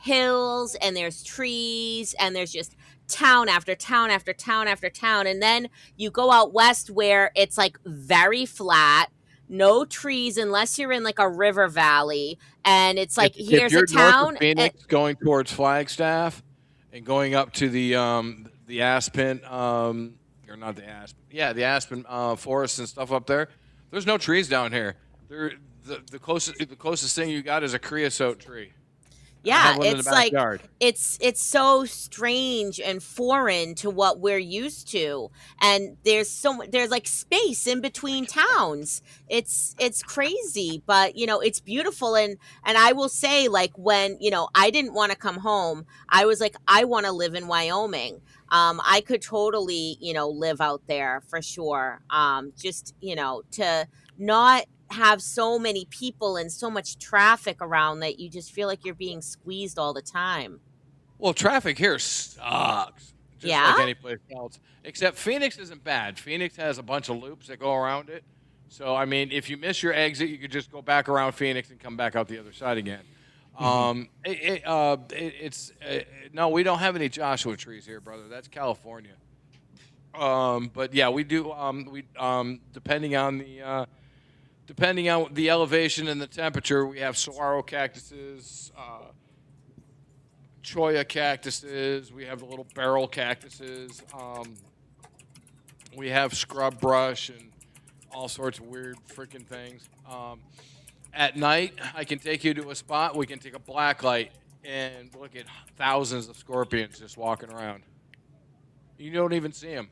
C: hills and there's trees and there's just town after town after town after town, and then you go out west where it's like very flat, no trees unless you're in like a river valley, and it's like
D: If
C: here's a
D: you're north of
C: town.
D: Phoenix, going towards Flagstaff, and going up to the Aspen, or not the Aspen, yeah, the Aspen forest and stuff up there. There's no trees down here. The closest thing you got is a creosote tree. I
C: Yeah,
D: have one in the
C: it's like
D: backyard.
C: it's so strange and foreign to what we're used to, and there's like space in between towns. It's crazy, but it's beautiful, and I will say, like, when I didn't want to come home, I was like, I want to live in Wyoming. I could totally live out there for sure. Just to not have so many people and so much traffic around that you just feel like you're being squeezed all the time.
D: Well, traffic here sucks, just
C: Yeah?
D: like any place else. Except Phoenix isn't bad. Phoenix has a bunch of loops that go around it. So, I mean, if you miss your exit, you could just go back around Phoenix and come back out the other side again. No, we don't have any Joshua trees here, brother. That's California. But yeah, we do. Depending on the elevation and the temperature, we have saguaro cactuses, cholla cactuses. We have the little barrel cactuses. We have scrub brush and all sorts of weird freaking things. At night, I can take you to a spot. We can take a black light and look at thousands of scorpions just walking around. You don't even see them,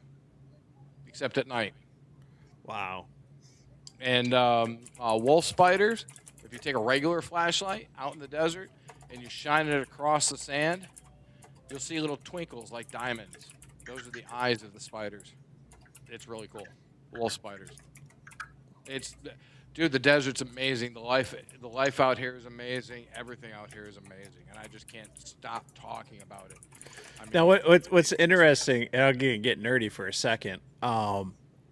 D: except at night.
B: Wow.
D: And wolf spiders, if you take a regular flashlight out in the desert and you shine it across the sand, you'll see little twinkles like diamonds. Those are the eyes of the spiders. It's really cool. Wolf spiders. Dude, the desert's amazing. The life out here is amazing. Everything out here is amazing, and I just can't stop talking about it. I mean,
B: Now, what's interesting, and I'll get nerdy for a second,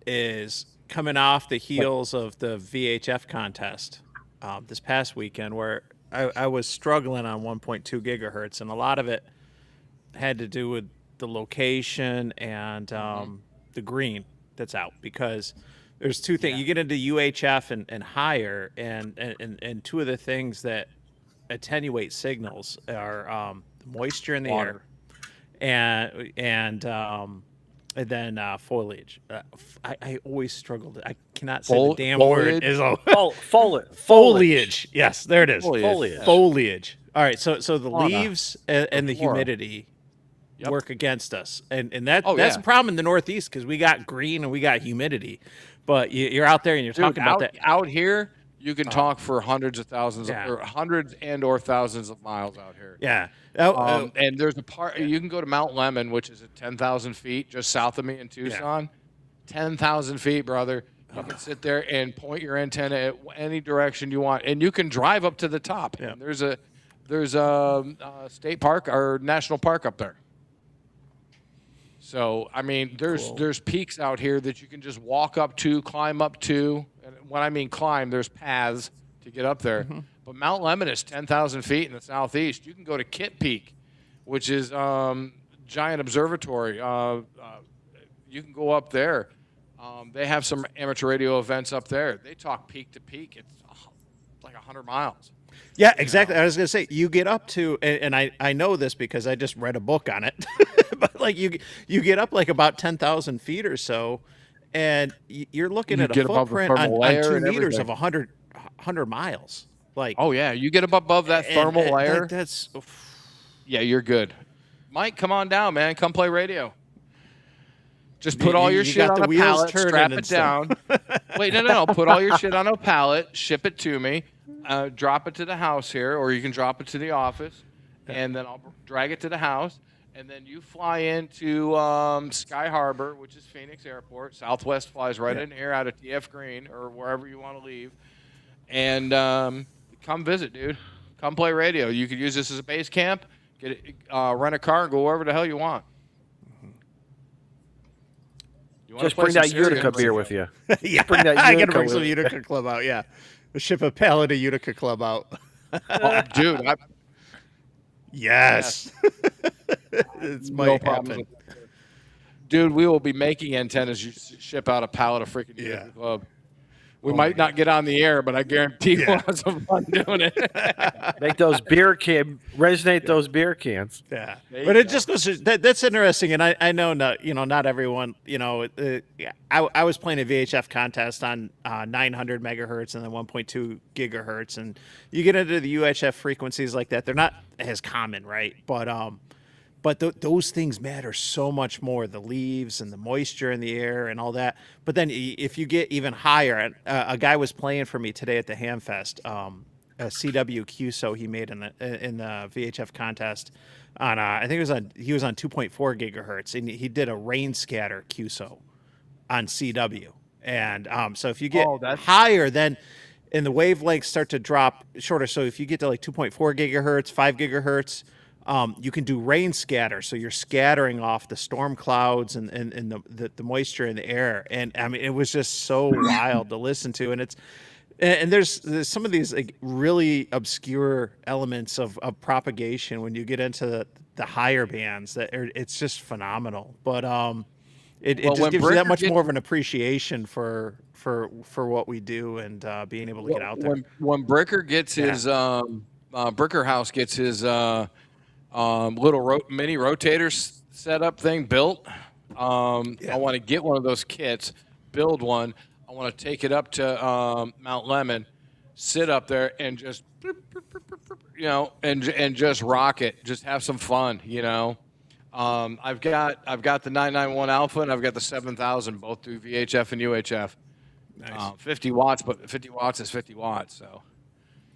B: is coming off the heels of the VHF contest this past weekend, where I was struggling on 1.2 gigahertz, and a lot of it had to do with the location and the green that's out, because there's two things. You get into UHF and higher, and two of the things that attenuate signals are moisture in the air and then foliage. I always struggled. I cannot say the damn word. Is foliage. Yes, there it is. Foliage. All right. So the leaves and the humidity work against us, and that's a problem in the Northeast, because we got green and we got humidity. But you're out there and you're talking about that
D: out here. You can talk for hundreds of thousands, or hundreds or thousands of miles out here.
B: Yeah.
D: And there's a part you can go to Mount Lemmon, which is at 10,000 feet, just south of me in Tucson. 10,000 feet, brother. You can sit there and point your antenna at any direction you want, and you can drive up to the top.
B: Yeah.
D: And there's a state park or national park up there. So, I mean, there's peaks out here that you can just walk up to, climb up to. And when I mean climb, there's paths to get up there. But Mount Lemmon is 10,000 feet in the southeast. You can go to Kit Peak, which is giant observatory. You can go up there. They have some amateur radio events up there. They talk peak to peak. It's like 100 miles.
B: Yeah, exactly. I was going to say, you get up to, and I know this because I just read a book on it, but like you get up like about 10,000 feet or so, and you're looking at a footprint on 2 meters of 100 miles. Like,
D: oh yeah, you get up above that thermal layer.
B: That's
D: yeah, you're good. Mike, come on down, man. Come play radio. Just put all your shit on a pallet, strap it down. Wait, no. Put all your shit on a pallet, ship it to me, drop it to the house here, or you can drop it to the office, and then I'll drag it to the house, and then you fly into Sky Harbor, which is Phoenix Airport. Southwest flies right in here out of TF Green or wherever you want to leave, and come visit, dude. Come play radio. You could use this as a base camp. Rent a car and go wherever the hell you want. You wanna
E: Just
D: play
E: bring
D: some
E: that
D: serious
E: Utica beer
D: radio.
E: with you.
B: Yeah,
E: Bring that
B: I gotta
E: Utica
B: bring some
E: with-
B: Utica Club out. Yeah, ship a pallet of Utica Club out.
D: Oh, dude,
B: Yes, it's
D: no
B: might
D: problem
B: happen.
D: with that. Dude, we will be making antennas. You ship out a pallet of freaking
B: Yeah.
D: Utica Club. We
B: Oh my
D: might not get on the air, but I guarantee
B: Yeah.
D: we'll have some fun doing it.
E: Make those resonate those beer cans.
B: Yeah,
D: There
B: but
D: you
B: it
D: go.
B: just goes. That's interesting, and I know not not everyone. Yeah, I was playing a VHF contest on 900 megahertz and then 1.2 gigahertz, and you get into the UHF frequencies like that. They're not as common, right? But those things matter so much more, the leaves and the moisture in the air and all that. But then if you get even higher, a guy was playing for me today at the Hamfest, a CW QSO he made in the VHF contest on I think he was on 2.4 gigahertz, and he did a rain scatter QSO on CW. And so if you get higher, then and the wavelengths start to drop shorter. So if you get to like 2.4 gigahertz, 5 gigahertz, you can do rain scatter. So you're scattering off the storm clouds and the moisture in the air. And I mean, it was just so wild to listen to. And there's some of these like really obscure elements of propagation when you get into the higher bands it's just phenomenal. But it
D: Well,
B: just
D: when
B: gives you that
D: Bricker
B: much
D: gets-
B: more of an appreciation for what we do and being able to get out there.
D: When Bricker gets his Bricker House gets his little mini rotators setup thing built, I want to get one of those kits, build one. I want to take it up to Mount Lemon, sit up there and just and just rock it, just have some fun, I've got the 991 Alpha and I've got the 7000, both through VHF and UHF.
B: Nice.
D: 50 watts, but 50 watts is 50 watts. So,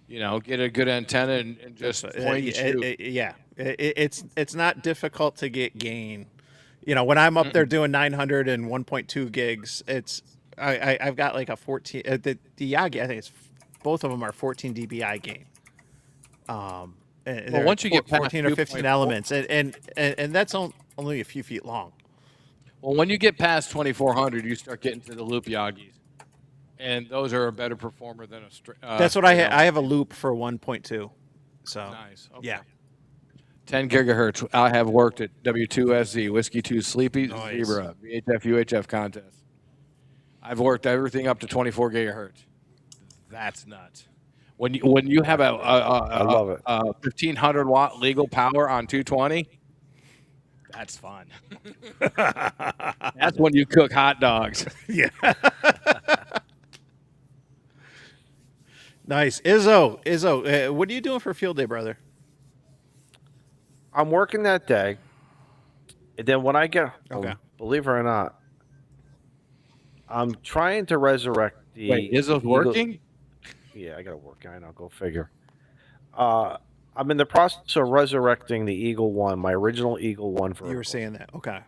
D: get a good antenna and just point and shoot.
B: It's not difficult to get gain. When I'm up there doing 900 and 1.2 gigs, I've got like a 14. The Yagi, I think it's both of them are 14 dBi gain.
D: Well, once you get past
B: 14 or 15
D: 2.4
B: elements, and that's only a few feet long.
D: Well, when you get past 2400, you start getting to the loop Yagis, and those are a better performer than a straight.
B: That's what I have a loop for 1.2. So
D: Nice. Okay.
B: yeah.
D: 10 gigahertz. I have worked at W2SZ, Whiskey 2 Sleepy,
B: Nice.
D: Zebra, VHF, UHF contest. I've worked everything up to 24 gigahertz. That's nuts. When you have
E: I love it.
D: 1500 watt legal power on 220, that's fun. That's when you cook hot dogs.
B: Yeah. Nice. Izzo, what are you doing for field day, brother?
E: I'm working that day, and then when I get home,
B: Okay.
E: believe it or not, I'm trying to resurrect the.
D: Wait, Izzo's
E: Eagle-
D: working?
E: Yeah, I gotta work. I know. Go figure. I'm in the process of resurrecting the Eagle One, my original Eagle One.
B: You were saying that. Okay.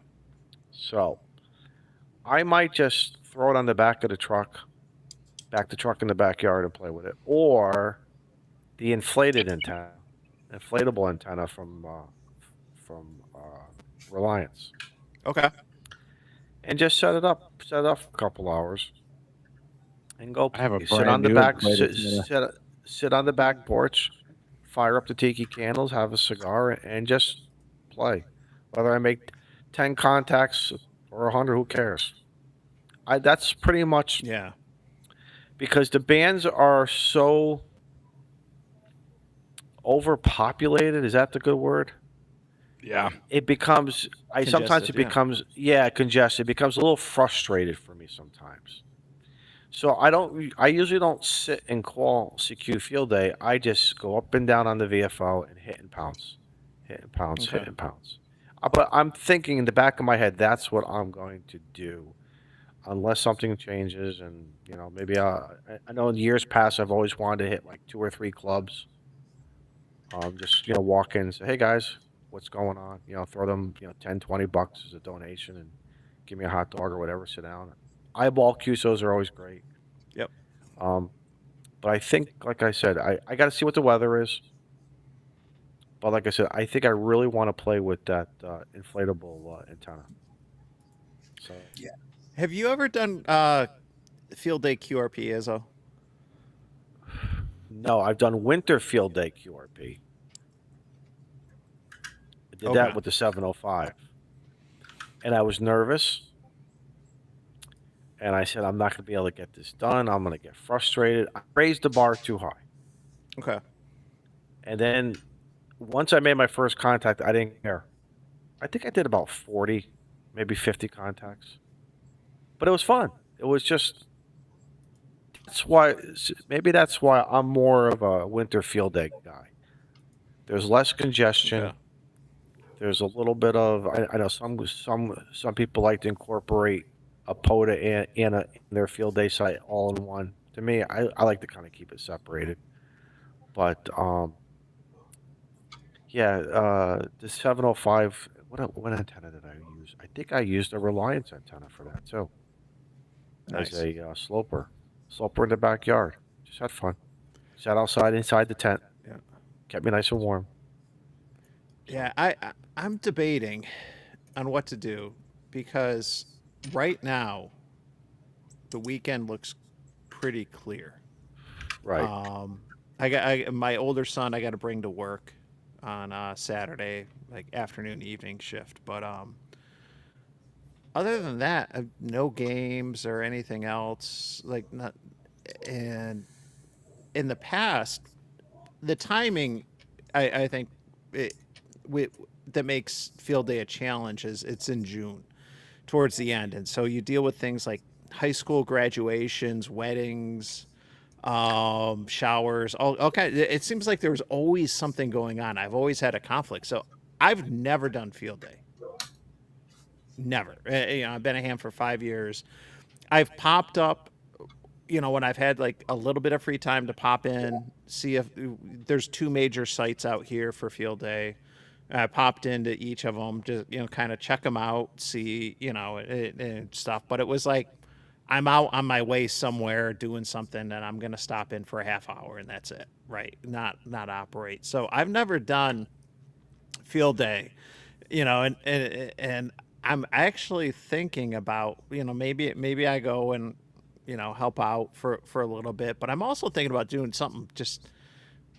E: So, I might just throw it on the back of the truck, back the truck in the backyard and play with it, or the inflatable antenna from Reliance,
B: Okay.
E: and just set it up for a couple hours, and go
D: I have a
E: sit
D: brand
E: on the
D: new
E: back,
D: inflated antenna.
E: sit on the back porch, fire up the tiki candles, have a cigar, and just play. Whether I make 10 contacts or 100, who cares? That's pretty much
B: Yeah.
E: because the bands are so overpopulated. Is that the good word?
D: Yeah.
E: It becomes sometimes it
B: Congested, yeah.
E: becomes congested. It becomes a little frustrated for me sometimes. So I usually don't sit and call CQ field day. I just go up and down on the VFO and hit and pounce, hit and pounce, hit
B: Okay.
E: and pounce. But I'm thinking in the back of my head that's what I'm going to do, unless something changes. And maybe I know in years past I've always wanted to hit like 2 or 3 clubs. Just walk in and say, hey guys, what's going on? Throw them $10, $20 as a donation and give me a hot dog or whatever. Sit down. Eyeball QSOs are always great.
B: Yep.
E: But I think, like I said, I got to see what the weather is. But like I said, I think I really want to play with that inflatable antenna. So
B: Have you ever done field day QRP, Izzo?
E: no, I've done winter field day QRP. I did that
B: Okay.
E: with the 705, and I was nervous. And I said, I'm not going to be able to get this done. I'm going to get frustrated. I raised the bar too high.
B: Okay.
E: And then once I made my first contact, I didn't care. I think I did about 40, maybe 50 contacts. But it was fun. It was just, maybe that's why I'm more of a winter field day guy. There's less congestion.
B: Okay.
E: There's a little bit of, I know some people like to incorporate a POTA and their field day site all in one. To me, I like to kind of keep it separated. But yeah, the 705. What antenna did I use? I think I used a Reliance antenna for that too,
B: Nice.
E: as a sloper in the backyard. Just had fun. Sat outside inside the tent.
B: Yeah.
E: Kept me nice and warm.
B: Yeah, I'm debating on what to do because right now the weekend looks pretty clear.
E: Right.
B: My older son I got to bring to work on Saturday, like afternoon evening shift. But other than that, no games or anything else. Like not, and in the past, the timing, I think, it, we, that makes field day a challenge is it's in June, towards the end, and so you deal with things like high school graduations, weddings, showers, all kind. It seems like there was always something going on. I've always had a conflict, so I've never done field day. Never. I've been a ham for 5 years. I've popped up, when I've had like a little bit of free time to pop in, see if there's two major sites out here for field day. I popped into each of them to, kind of check them out, see, and stuff. But it was like, I'm out on my way somewhere doing something and I'm going to stop in for a half hour and that's it. Right. Not operate. So I've never done field day, and I'm actually thinking about, maybe I go and, help out for a little bit, but I'm also thinking about doing something just,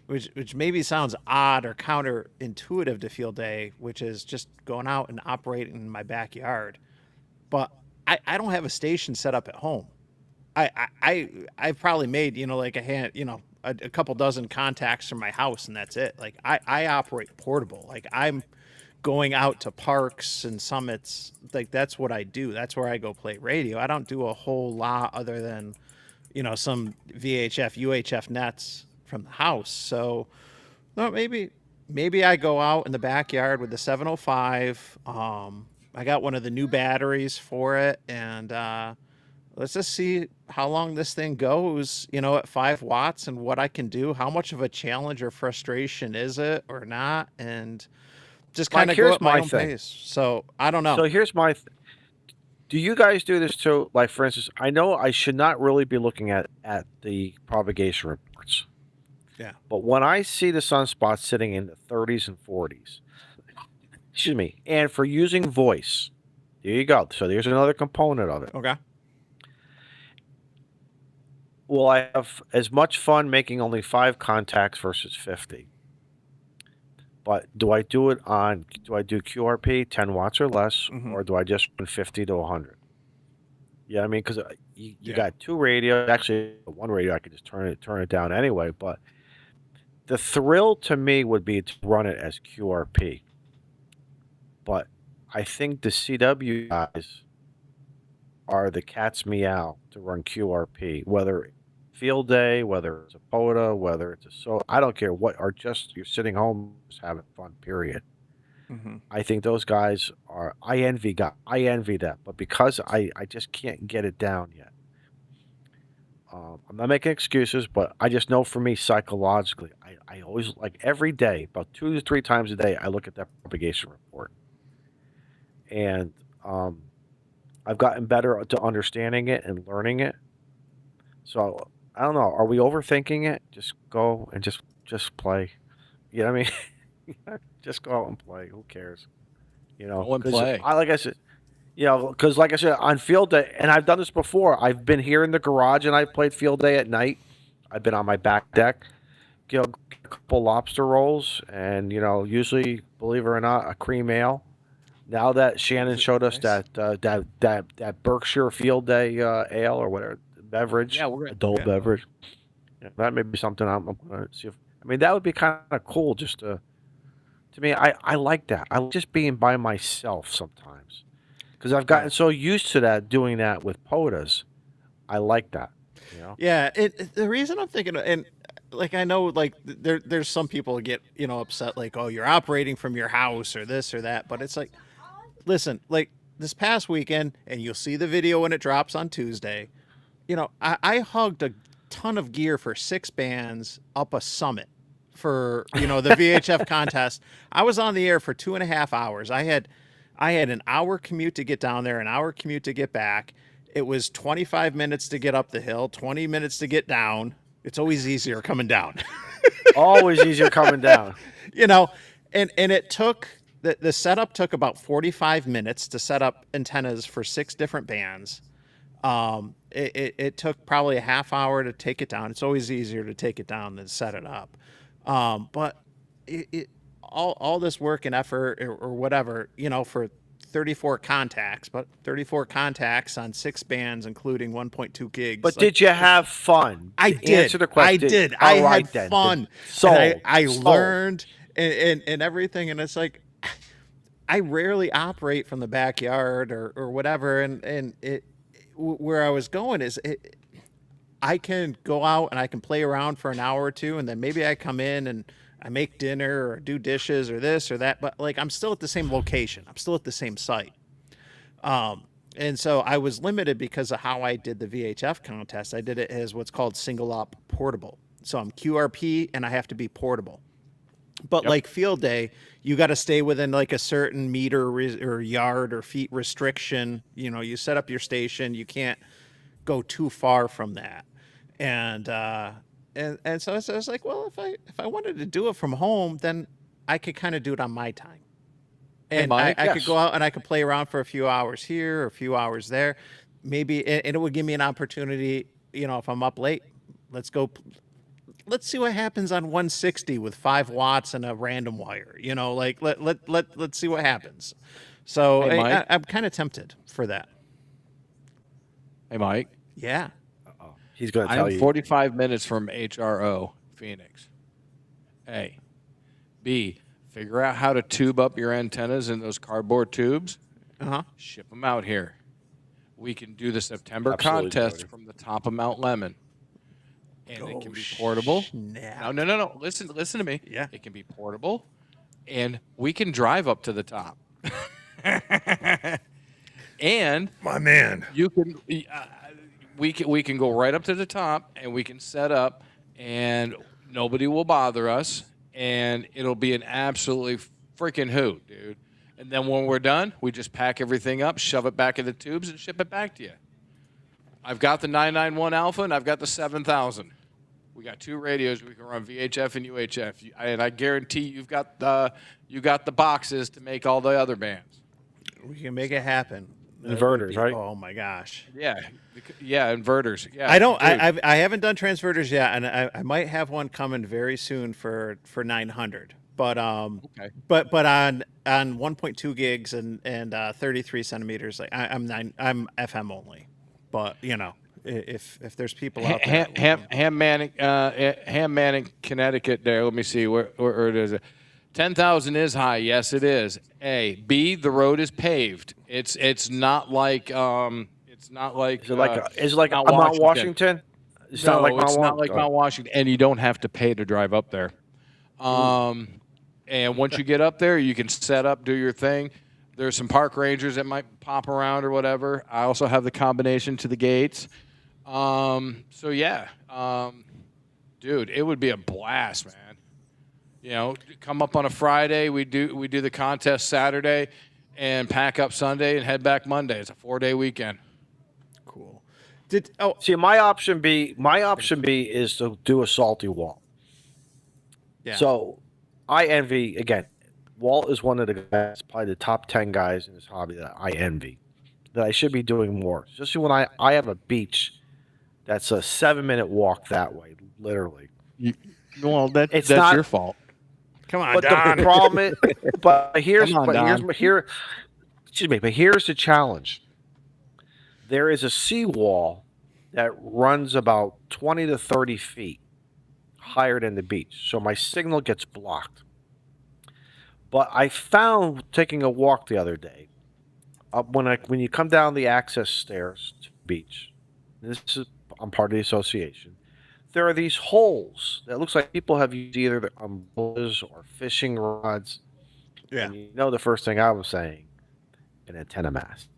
B: which maybe sounds odd or counterintuitive to field day, which is just going out and operating in my backyard. But I don't have a station set up at home. I've probably made, like a couple dozen contacts from my house and that's it. Like I operate portable. Like I'm going out to parks and summits. Like that's what I do. That's where I go play radio. I don't do a whole lot other than, some VHF, UHF nets from the house. So no, maybe I go out in the backyard with the 705. I got one of the new batteries for it, and let's just see how long this thing goes, at 5 watts and what I can do. How much of a challenge or frustration is it or not? And just kind of go at my own pace. So I don't know.
E: So here's my. Do you guys do this too? Like, for instance, I know I should not really be looking at the propagation reports.
B: Yeah.
E: But when I see the sunspots sitting in the 30s and 40s, excuse me, and for using voice, there you go. So there's another component of it.
B: Okay.
E: Will I have as much fun making only 5 contacts versus 50? But do I do QRP 10 watts or less, or do I just run 50 to 100? Yeah, I mean, because you got 2 radios. Actually, 1 radio I could just turn it down anyway. But the thrill to me would be to run it as QRP. But I think the CW guys are the cat's meow to run QRP, whether field day, whether it's a POTA, whether it's I don't care what, or just you're sitting home just having fun, period. I think those guys are, I envy that, but because I just can't get it down yet. I'm not making excuses, but I just know for me psychologically, I always, like every day, about 2 to 3 times a day, I look at that propagation report. And I've gotten better to understanding it and learning it. So I don't know. Are we overthinking it? Just go and just play. You know what I mean? Just go out and play. Who cares? You know,
D: Go and
E: 'cause
D: play.
E: like I said, because like I said, on field day, and I've done this before. I've been here in the garage and I've played field day at night. I've been on my back deck, get a couple lobster rolls, and usually, believe it or not, a cream ale. Now that Shannon showed us
B: Nice.
E: that Berkshire Field Day ale or whatever beverage,
D: Yeah, we're
E: adult
B: Yeah.
E: beverage, that may be something I'm gonna see if. I mean, that would be kind of cool. Just to me, I like that. I like just being by myself sometimes because I've gotten so used to that doing that with POTAs. I like that.
B: Yeah, the reason I'm thinking, and like I know, like there's some people get upset, like, oh, you're operating from your house or this or that, but it's like, listen, like this past weekend, and you'll see the video when it drops on Tuesday. I hugged a ton of gear for 6 bands up a summit for the VHF contest. I was on the air for 2.5 hours. I had an hour commute to get down there, an hour commute to get back. It was 25 minutes to get up the hill, 20 minutes to get down. It's always easier coming down.
E: Always easier coming down.
B: you know, and it took the setup took about 45 minutes to set up antennas for 6 different bands. It took probably a half hour to take it down. It's always easier to take it down than set it up. But all this work and effort or whatever, for 34 contacts, but 34 contacts on 6 bands, including 1.2 gigs.
E: But did you have fun?
B: I
E: To
B: did.
E: Answer the question.
B: I did.
E: All
B: I
E: right,
B: had
E: then.
B: fun.
E: Sold.
B: And I
E: Sold.
B: learned and everything. And it's like, I rarely operate from the backyard or whatever. And where I was going is I can go out and I can play around for an hour or two, and then maybe I come in and I make dinner or do dishes or this or that. But like, I'm still at the same location. I'm still at the same site. And so I was limited because of how I did the VHF contest. I did it as what's called single op portable. So I'm QRP and I have to be portable. But like field day, you got to stay within like a certain meter or yard or feet restriction. You set up your station. You can't go too far from that. And so I was like, well, if I wanted to do it from home, then I could kind of do it on my time. And
D: Mike,
B: I could
D: yes.
B: go out and I could play around for a few hours here or a few hours there. Maybe, and it would give me an opportunity, if I'm up late, let's see what happens on 160 with 5 watts and a random wire, like let's see what happens. So
D: Hey, Mike.
B: I'm kind of tempted for that.
D: Hey, Mike.
B: Yeah.
E: He's going to tell
D: I'm
E: you.
D: 45 minutes from HRO, Phoenix. A. B. Figure out how to tube up your antennas in those cardboard tubes.
B: Uh-huh.
D: Ship them out here. We can do the September
E: Absolutely,
D: contest
E: Jody.
D: from the top of Mount Lemon. And it can be portable.
B: Snap.
D: No. Listen to me.
B: Yeah.
D: It can be portable, and we can drive up to the top. And
B: My man.
D: you can, we can go right up to the top, and we can set up, and nobody will bother us, and it'll be an absolutely freaking hoot, dude. And then when we're done, we just pack everything up, shove it back in the tubes, and ship it back to you. I've got the 991 Alpha, and I've got the 7000. We got 2 radios. We can run VHF and UHF, and I guarantee you've got the boxes to make all the other bands.
B: We can make it happen. That
E: Inverters,
B: would be-
E: right?
B: Oh my gosh.
D: Yeah, inverters. Yeah,
B: I don't.
D: dude.
B: I haven't done transverters yet, and I might have one coming very soon for 900. But
D: Okay.
B: but on 1.2 gigs and 33 centimeters, like I'm FM only. But if there's people out there,
D: Ham Manning, Connecticut. There, let me see where it is. 10,000 is high. Yes, it is. A. B. The road is paved. It's not like It's not like
E: Is it like
D: Mount
E: Mount Washington? It's
D: no,
E: not like
D: it's
E: Mount
D: not like Mount Washington, and you don't have to pay to drive up there. And once you get up there, you can set up, do your thing. There's some park rangers that might pop around or whatever. I also have the combination to the gates. So yeah, dude, it would be a blast, man. Come up on a Friday. We do the contest Saturday, and pack up Sunday and head back Monday. It's a 4-day weekend.
B: cool.
E: See, my option B is to do a salty wall.
B: Yeah.
E: So I envy again. Walt is one of the guys, probably the top 10 guys in this hobby that I envy. That I should be doing more. Especially when I have a beach that's a 7-minute walk that way, literally.
D: Well,
E: It's
D: that's
E: not-
D: your fault.
B: Come on,
E: But
B: Don.
E: the problem is, but here's
D: Come on,
E: but here's
D: Don.
E: here. Excuse me, but here's the challenge. There is a seawall that runs about 20 to 30 feet higher than the beach, so my signal gets blocked. But I found taking a walk the other day, when you come down the access stairs to the beach, I'm part of the association. There are these holes that looks like people have used either the umbrellas or fishing rods.
B: Yeah.
E: And you know the first thing I was saying, an antenna mast.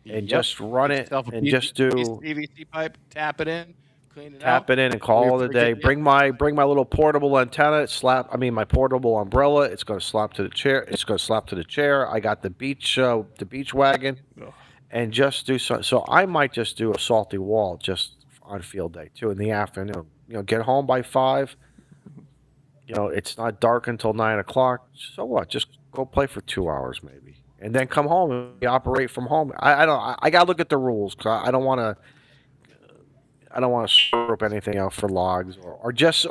E: And just run
D: Get
E: it
D: yourself a
E: and just
D: PVC pipe, tap it in, clean it
E: tap
D: out.
E: it in and call it a day.
D: Forget-
E: Bring my little portable antenna. My portable umbrella. It's going to slap to the chair. It's going to slap to the chair. I got the beach wagon,
B: Ugh.
E: and just do so. So I might just do a salty wall just on field day too in the afternoon. Get home by 5. It's not dark until 9 o'clock. So what? Just go play for 2 hours maybe, and then come home and operate from home. I don't. I got to look at the rules because I don't want to. I don't want to screw up anything else for logs or just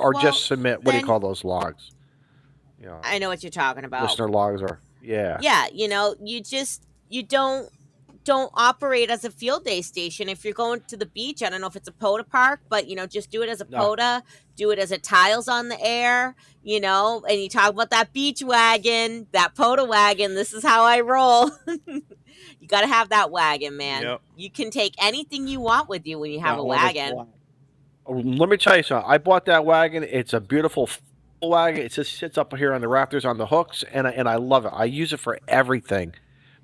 E: submit. What do you
C: then-
E: call those logs?
C: I know what you're talking about.
E: Listener logs are
C: Yeah, you don't operate as a field day station. If you're going to the beach, I don't know if it's a POTA park, but just do it as a
E: No.
C: POTA, do it as a tiles on the air, and you talk about that beach wagon, that POTA wagon. This is how I roll. You got to have that wagon, man.
B: Yep.
C: You can take anything you want with you when you have a
D: all this
C: wagon.
D: black.
E: Let me tell you something. I bought that wagon. It's a beautiful full wagon. It just sits up here on the rafters on the hooks, and I love it. I use it for everything,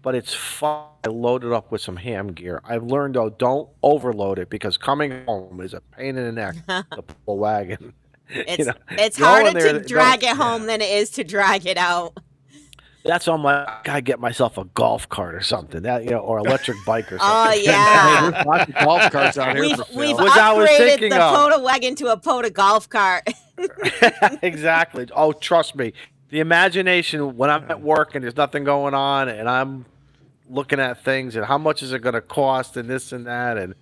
E: but it's fun. I load it up with some ham gear. I've learned though, don't overload it because coming home is a pain in the neck. The full wagon.
C: It's
E: go
C: harder
E: in there,
C: to drag it home than it is to drag it out.
E: That's on my. I gotta get myself a golf cart or something. Or electric bike or something.
C: Oh
D: Hey,
C: yeah.
D: there's lots of golf carts out here.
C: We've
D: for sale.
E: Which I was
C: upgraded
E: thinking
C: the
E: of.
C: POTA wagon to a POTA golf cart.
E: Exactly. Oh, trust me. The imagination when I'm at work and there's nothing going on and I'm looking at things and how much is it going to cost and this and that and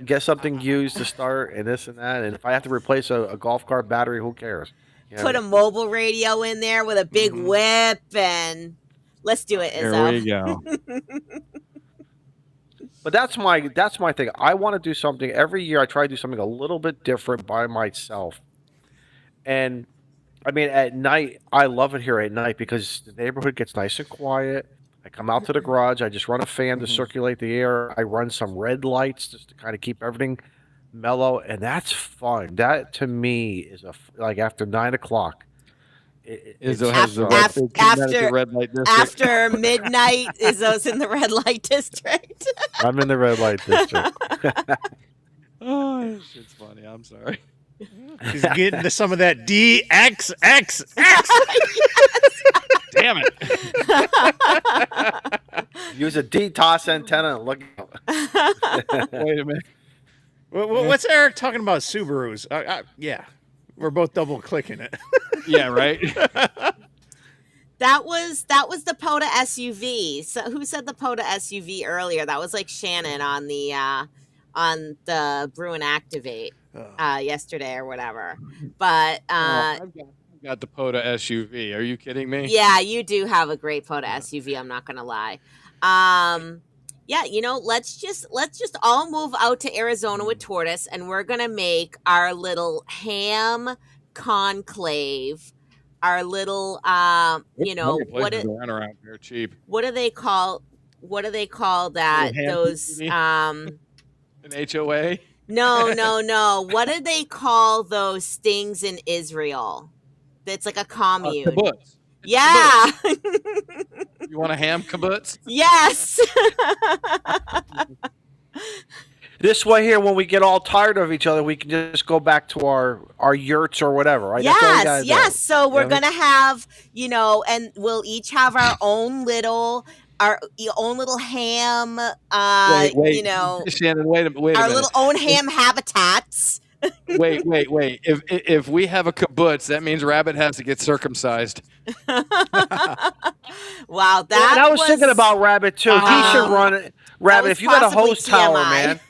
E: get something used to start and this and that, and if I have to replace a golf cart battery, who cares?
C: Put a mobile radio in there with a big whip and let's do it,
D: Here
C: Izzo.
D: we go.
E: But that's my thing. I want to do something every year. I try to do something a little bit different by myself. And I mean, at night, I love it here at night because the neighborhood gets nice and quiet. I come out to the garage. I just run a fan to circulate the air. I run some red lights just to kind of keep everything mellow, and that's fun. That to me is like after 9 o'clock.
D: Izzo
C: has the red- after-
D: red light district.
C: After midnight, Izzo's in the red light district.
E: I'm in the red light district.
D: Oh, it's funny. I'm sorry.
B: She's getting to some of that DXXX.
D: Damn it.
E: Use a DTOS antenna and look.
D: Wait a minute.
B: What's Eric talking about? Subarus. Yeah, we're both double clicking it.
D: Yeah, right.
C: That was the POTA SUV. So who said the POTA SUV earlier? That was like Shannon on the Bruin Activate yesterday or whatever. But
D: I've got the POTA SUV. Are you kidding me?
C: yeah, you do have a great POTA SUV. I'm not gonna lie. Yeah, let's just all move out to Arizona with Tortoise, and we're gonna make our little ham conclave. Our little, what
D: places around here cheap.
C: do they call that?
D: Ham
C: Those
D: community? An HOA.
C: no. What do they call those things in Israel? That's like a commune.
D: Kibbutz.
C: Yeah.
D: You want a ham kibbutz?
C: Yes.
E: This way here, when we get all tired of each other, we can just go back to our yurts or whatever, right? That's all we gotta
C: Yes.
E: do.
C: So we're
E: Yeah.
C: gonna have, and we'll each have our own little ham.
D: Wait. Shannon, wait a
C: our
D: minute.
C: little own ham habitats.
D: Wait. If we have a kibbutz, that means Rabbit has to get circumcised.
C: Wow,
E: Yeah, and
C: that
E: I was thinking about Rabbit too. He should run it. Rabbit,
C: was
E: if you got a
C: possibly
E: hose tower,
C: TMI.
E: man.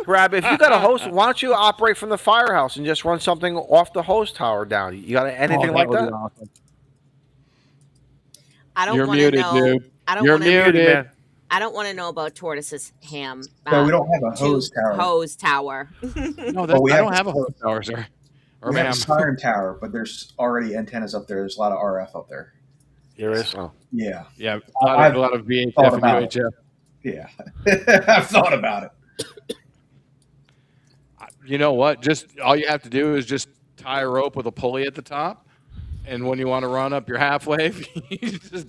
E: Rabbit, if you got a hose, why don't you operate from the firehouse and just run something off the hose tower down? You got anything like that?
D: Awesome.
C: I don't
D: You're
C: want to
D: muted,
C: know.
D: dude.
C: I don't
D: You're
C: want to.
E: Muted, man.
C: I don't want to know about Tortoise's ham.
F: No, we don't have a hose tower.
C: Hose tower.
D: No,
F: But we
D: I
F: have
D: don't have a hose tower, sir. Or
F: We have a
D: ma'am.
F: siren tower, but there's already antennas up there. There's a lot of RF up there.
E: There is. Oh.
F: Yeah,
D: Yeah,
F: I've
D: a lot of VHF
F: thought
D: and
F: about it.
D: UHF.
F: yeah. I've thought about it.
D: You know what? Just all you have to do is just tie a rope with a pulley at the top, and when you want to run up your half wave, you just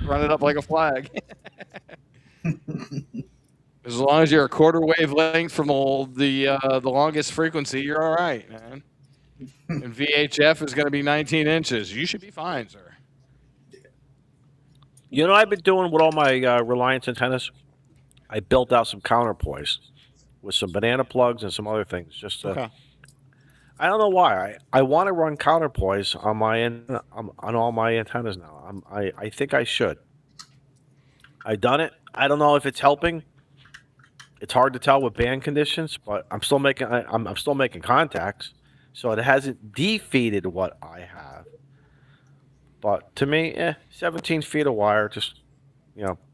D: run it up like a flag. As long as you're a quarter wavelength from the longest frequency, you're all right, man. And VHF is going to be 19 inches. You should be fine, sir.
E: You know what I've been doing with all my Reliance antennas? I built out some counterpoise with some banana plugs and some other things. Just
B: Okay.
E: I don't know why. I want to run counterpoise on on all my antennas now. I think I should. I done it. I don't know if it's helping. It's hard to tell with band conditions, but I'm still making I'm still making contacts, so it hasn't defeated what I have. But to me, 17 feet of wire, just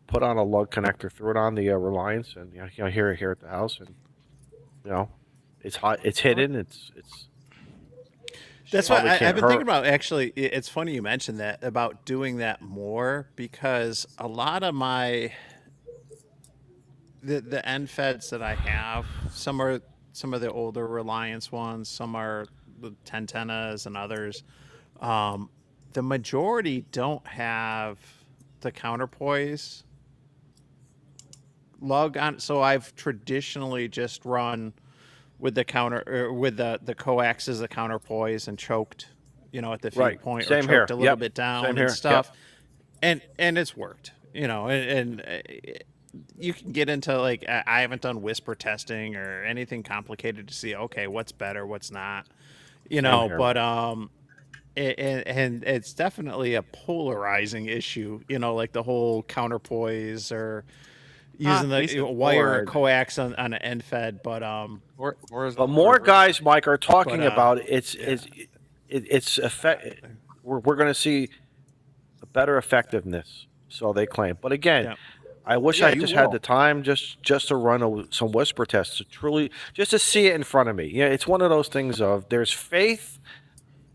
E: put on a lug connector, threw it on the Reliance, and hear it here at the house, and it's hot, it's hidden, it's.
B: That's what
E: probably
B: I've
E: can't
B: been
E: hurt.
B: thinking about. Actually, it's funny you mentioned that about doing that more because a lot of the end feds that I have, some are some of the older Reliance ones, some are the Tentenas and others. The majority don't have the counterpoise lug on, so I've traditionally just run with the with the coax as the counterpoise and choked, at the feed
E: Right.
B: point,
E: Same
B: or
E: here.
B: choked a little
E: Yep.
B: bit down
E: Same
B: and
E: here.
B: stuff, and it's worked, and you can get into like I haven't done whisper testing or anything complicated to see okay what's better, what's not,
E: here.
B: but and it's definitely a polarizing issue, like the whole counterpoise or using
D: He said
B: the wire or
D: polarizing.
B: coax on an end fed, but
D: Or is
E: But
D: it
E: more
D: reverse?
E: guys, Mike, are talking
B: But,
E: about
B: yeah.
E: it's effect. We're going to see a better effectiveness, so they claim. But again,
B: Yeah.
E: I wish
D: Yeah,
E: I
D: you
E: just had
D: will.
E: the time just to run some whisper tests to truly just to see it in front of me. Yeah, it's one of those things of there's faith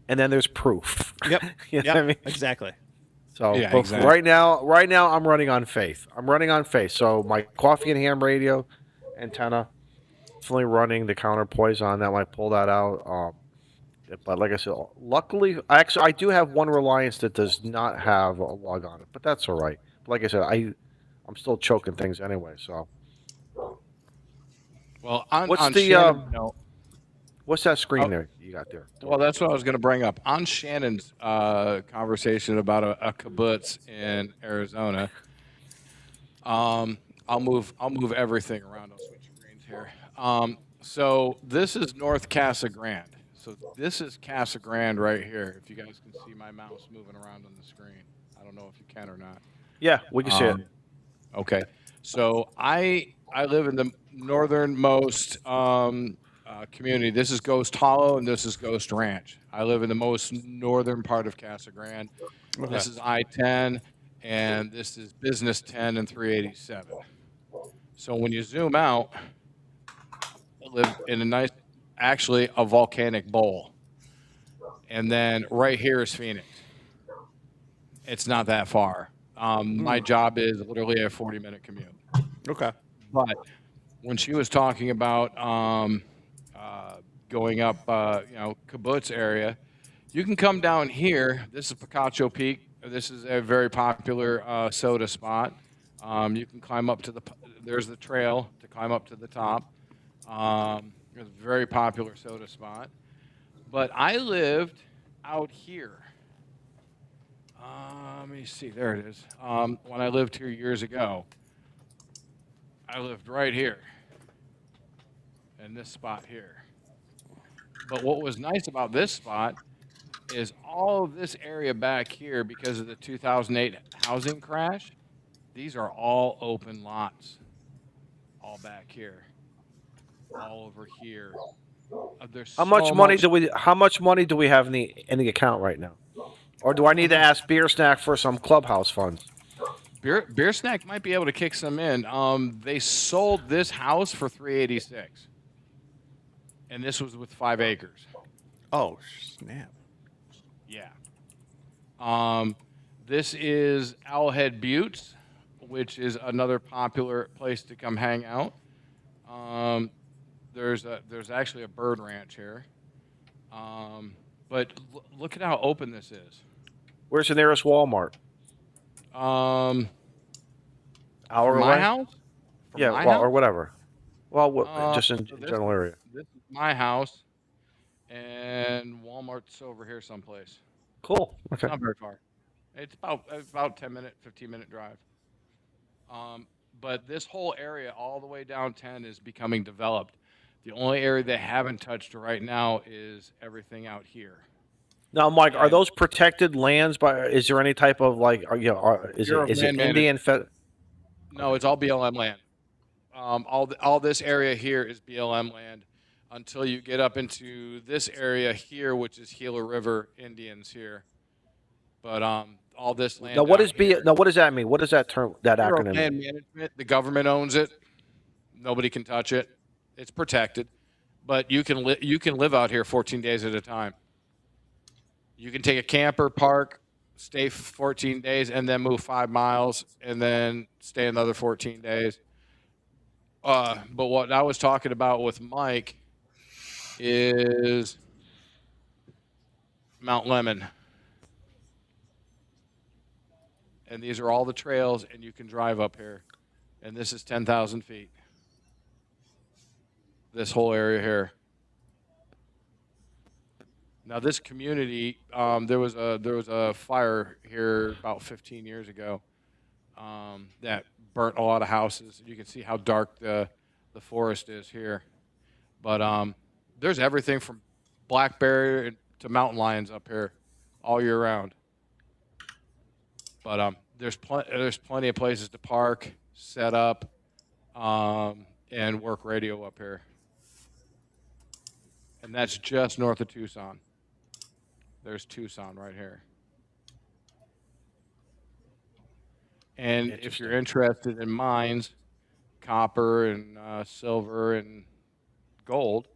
E: and then there's proof.
B: Yep.
E: You know
B: Yep.
E: what I mean?
B: Exactly.
E: So
D: Yeah,
E: but
D: exactly.
E: right now I'm running on faith. I'm running on faith. So my coffee and ham radio antenna, definitely running the counterpoise on that. I pull that out. But like I said, luckily, I do have one Reliance that does not have a lug on it, but that's all right. Like I said, I'm still choking things anyway. So
D: Well, on
E: What's
D: on
E: the,
D: Shannon, no.
E: what's that screen
D: Oh.
E: there you got there?
D: Well, that's what I was going to bring up on Shannon's conversation about a kibbutz in Arizona. I'll move everything around. I'll switch screens here. So this is North Casa Grande. So this is Casa Grande right here. If you guys can see my mouse moving around on the screen, I don't know if you can or not.
E: Yeah, we can see it.
D: Okay, so I live in the northernmost community. This is Ghost Hollow and this is Ghost Ranch. I live in the most northern part of Casa Grande. This is I-10 and this is Business 10 and 387. So when you zoom out, I live in a nice, actually a volcanic bowl. And then right here is Phoenix. It's not that far. My job is literally a 40-minute commute.
B: Okay.
D: But when she was talking about going up, kibbutz area, you can come down here. This is Picacho Peak. This is a very popular soda spot. You can climb up to there's the trail to climb up to the top. It's a very popular soda spot. But I lived out here. Let me see. There it is. When I lived here years ago, I lived right here in this spot here. But what was nice about this spot is all of this area back here, because of the 2008 housing crash, these are all open lots, all back here, all over here. There's
E: How much
D: so
E: money
D: much.
E: do we? How much money do we have in the account right now? Or do I need to ask Beer Snack for some clubhouse funds?
D: Beer Snack might be able to kick some in. They sold this house for 386, and this was with 5 acres.
B: Oh snap!
D: Yeah. This is Owlhead Buttes, which is another popular place to come hang out. There's actually a bird ranch here. But look at how open this is.
E: Where's the nearest Walmart?
D: Hour
E: Hour
D: my
E: away?
D: house? From
E: Yeah,
D: my
E: well, or
D: house?
E: whatever. Well, just in
D: So
E: general area.
D: this is my house, and Walmart's over here someplace.
E: Cool. Okay.
D: Not very far. It's about 10-minute, 15-minute drive. But this whole area, all the way down 10, is becoming developed. The only area they haven't touched right now is everything out here.
E: Now, Mike, are
D: And
E: those protected lands? By is there any type of like, is
D: Bureau of
E: it
D: Land
E: Indian?
D: No, it's all BLM land. All this area here is BLM land until you get up into this area here, which is Gila River Indians here. But all this land.
E: Now, what
D: down
E: is
D: here,
E: Now, what does that mean? What does that term, that
D: Bureau of
E: acronym
D: Land
E: mean?
D: Management. The government owns it. Nobody can touch it. It's protected, but you can live out here 14 days at a time. You can take a camper, park, stay 14 days, and then move 5 miles, and then stay another 14 days. But what I was talking about with Mike is Mount Lemon. And these are all the trails, and you can drive up here. And this is 10,000 feet. This whole area here. Now, this community, there was a fire here about 15 years ago that burnt a lot of houses. You can see how dark the forest is here. But there's everything from black bear to mountain lions up here all year round. But there's plenty of places to park, set up, and work radio up here. And that's just north of Tucson. There's Tucson right here. And if you're interested in mines, copper and silver and gold,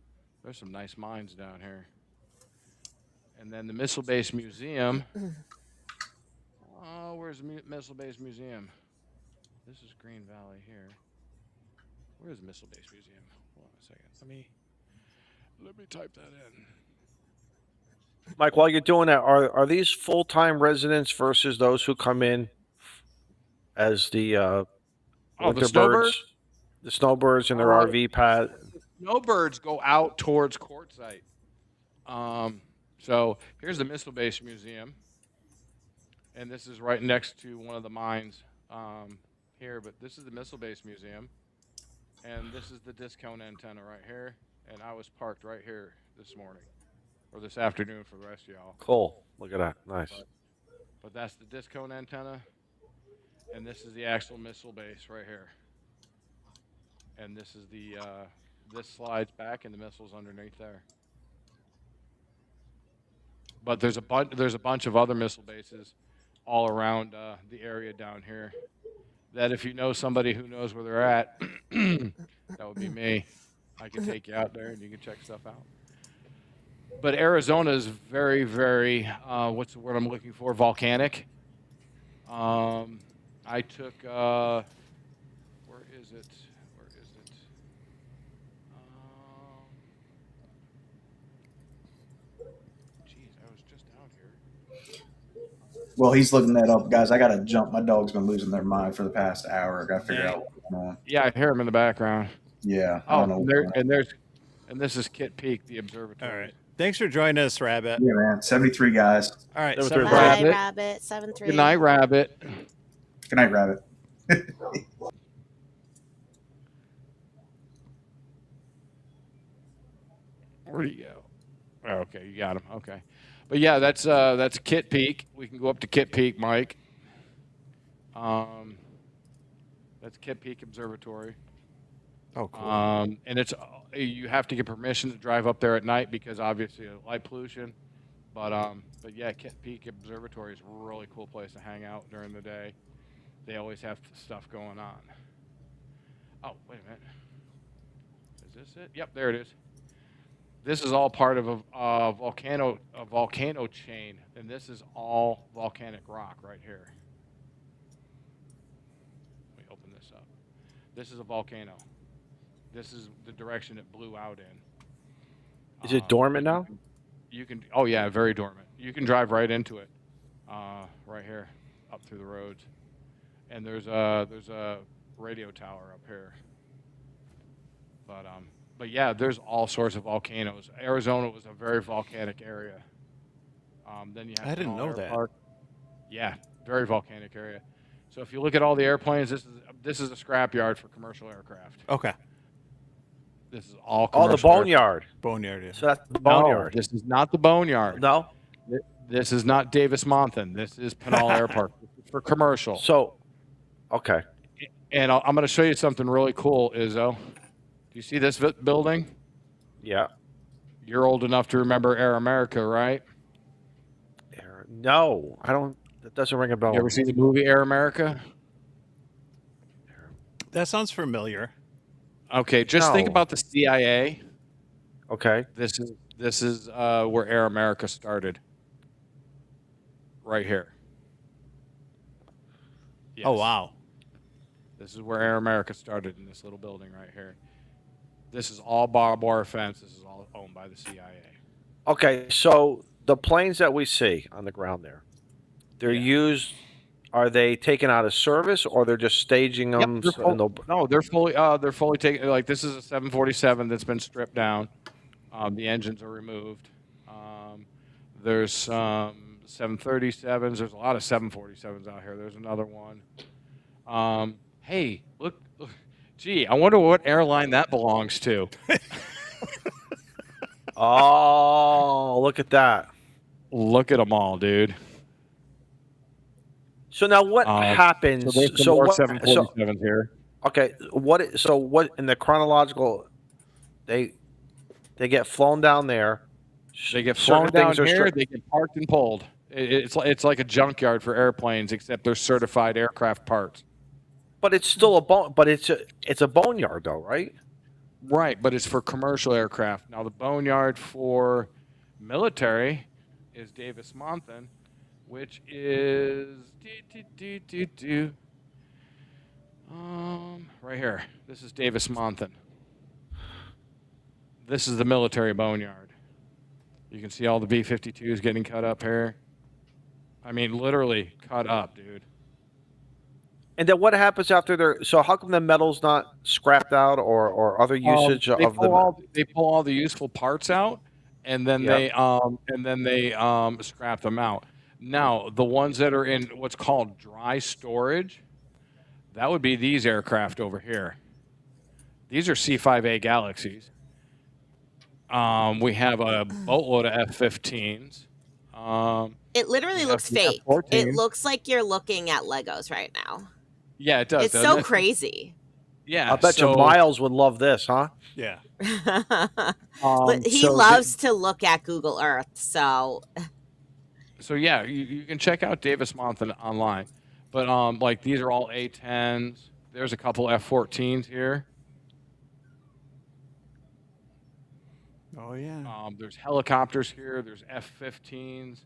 D: there's some nice mines down here. And then the Missile Base Museum. Oh, where's the Missile Base Museum? This is Green Valley here. Where's the Missile Base Museum? Hold on a second. Let me type that in.
E: Mike, while you're doing that, are these full-time residents versus those who come in as the winter
D: snowbirds?
E: the snowbirds in their RV pad?
D: Snowbirds go out towards Quartzsite. So here's the Missile Base Museum, and this is right next to one of the mines here. But this is the Missile Base Museum, and this is the discount antenna right here. And I was parked right here this morning, or this afternoon for the rest of y'all.
E: Cool. Look at that. Nice.
D: But that's the discount antenna, and this is the actual missile base right here. And this is the this slides back, and the missile's underneath there. But there's a bunch of other missile bases all around the area down here. That if you know somebody who knows where they're at, that would be me. I can take you out there and you can check stuff out. But Arizona is very, very, what's the word I'm looking for? Volcanic. I took, where is it? Geez, I was just out here.
F: Well, he's looking that up, guys. I gotta jump. My dog's been losing their mind for the past hour. I gotta figure out what's going on.
D: Yeah, I hear him in the background.
F: Yeah, I don't know.
D: And this is Kit Peak, the observatory.
B: All right. Thanks for joining us, Rabbit.
F: Yeah, man. 73 guys.
B: All right.
E: 73
C: Bye,
D: Rabbit.
C: Rabbit. 7-3.
D: Good night, Rabbit.
F: Good night, Rabbit.
D: Where'd he go? Okay, you got him. Okay, but yeah, that's Kit Peak. We can go up to Kit Peak, Mike. That's Kit Peak Observatory.
B: Oh, cool.
D: And it's you have to get permission to drive up there at night because obviously light pollution. But yeah, Kit Peak Observatory is a really cool place to hang out during the day. They always have stuff going on. Oh, wait a minute. Is this it? Yep, there it is. This is all part of a volcano chain, and this is all volcanic rock right here. Let me open this up. This is a volcano. This is the direction it blew out in.
E: Is it dormant now?
D: You can. Oh yeah, very dormant. You can drive right into it, right here, up through the roads, and there's a radio tower up here. But yeah, there's all sorts of volcanoes. Arizona was a very volcanic area. Then you have
B: I didn't
D: Pinal
B: know that.
D: Park. Yeah, very volcanic area. So if you look at all the airplanes, this is a scrapyard for commercial aircraft.
B: Okay.
D: This is all
E: Oh, the
D: commercial
E: boneyard.
B: Boneyard. Yeah.
E: So that's the
D: No,
E: boneyard.
D: this is not the boneyard.
E: No.
D: This is not Davis Monthan. This is Pinal Air Park. This is for commercial.
E: So, okay.
D: And I'm going to show you something really cool, Izzo. Do you see this building?
E: Yeah.
D: You're old enough to remember Air America, right?
E: No, I don't. That doesn't ring a bell.
D: You ever see the movie Air America?
B: That sounds familiar.
D: Okay, just think
E: No.
D: about the CIA.
E: Okay.
D: This is where Air America started. Right here. Yes.
B: Oh, wow.
D: This is where Air America started, in this little building right here. This is all barbed wire fence. This is all owned by the CIA.
E: Okay. So the planes that we see on the ground there, they're
D: Yeah.
E: used. Are they taken out of service, or they're just staging them?
D: Yep, they're fully taken. Like, this is a 747 that's been stripped down. The engines are removed. There's some 737s. There's a lot of 747s out here. There's another one. Hey, look. Gee, I wonder what airline that belongs to.
E: Oh, look at that.
D: Look at them all, dude.
E: So now what happens?
D: So there's some
E: So
D: more
E: what?
D: 747s here.
E: Okay. What? So what in the chronological? They get flown down there.
D: They get
E: Certain
D: flown down
E: things are
D: here.
E: stri-
D: They get parked and pulled. It's like a junkyard for airplanes, except they're certified aircraft parts.
E: But it's still a bone. But it's a boneyard, though, right?
D: Right, but it's for commercial aircraft. Now the boneyard for military is Davis Monthan, which is right here. This is Davis Monthan. This is the military boneyard. You can see all the B-52s getting cut up here. I mean, literally cut up, dude.
E: And then what happens after they're? So how come the metal's not scrapped out or other usage
D: They
E: of the?
D: they pull all the useful parts out, and then they scrap them out. Now, the ones that are in what's called dry storage, that would be these aircraft over here. These are C-5A Galaxies. We have a boatload of F-15s.
C: It literally looks fake.
D: F-14.
C: It looks like you're looking at Legos right now.
D: Yeah, it does.
C: It's
D: doesn't
C: so
D: it?
C: crazy.
D: Yeah,
E: I bet you Miles would love this, huh?
B: Yeah.
C: He
D: so
C: loves to look at Google Earth, so
D: So yeah, you can check out Davis Monthan online, but like these are all A-10s. There's a couple F-14s here.
B: Oh, yeah.
D: There's helicopters here. There's F-15s.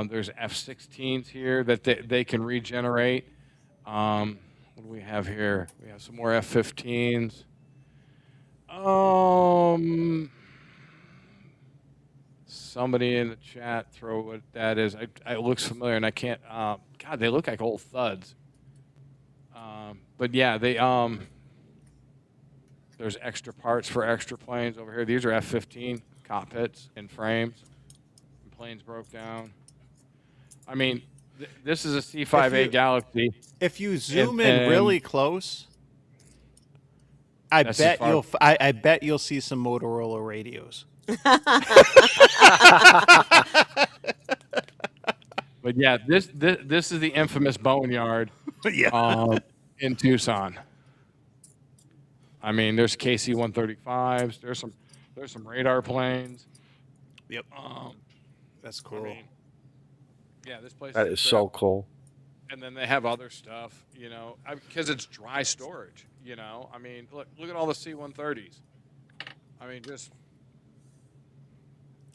D: There's F-16s here that they can regenerate. What do we have here? We have some more F-15s. Somebody in the chat throw what that is. It looks familiar, and I can't. God, they look like old thuds. But yeah, there's extra parts for extra planes over here. These are F-15 cockpits and frames. And planes broke down. I mean, this is a C-5A Galaxy.
B: If you zoom in really close, I
D: That's as
B: bet
D: far-
B: you'll. I bet you'll see some Motorola radios.
D: But yeah, this is the infamous boneyard
B: Yeah.
D: in Tucson. I mean, there's KC-135s. There's some radar planes.
B: Yep. That's
D: I
B: cool.
D: mean, yeah, this place
E: That
D: is
E: is so cool.
D: And then they have other stuff, because it's dry storage. I mean, look at all the C-130s. I mean, just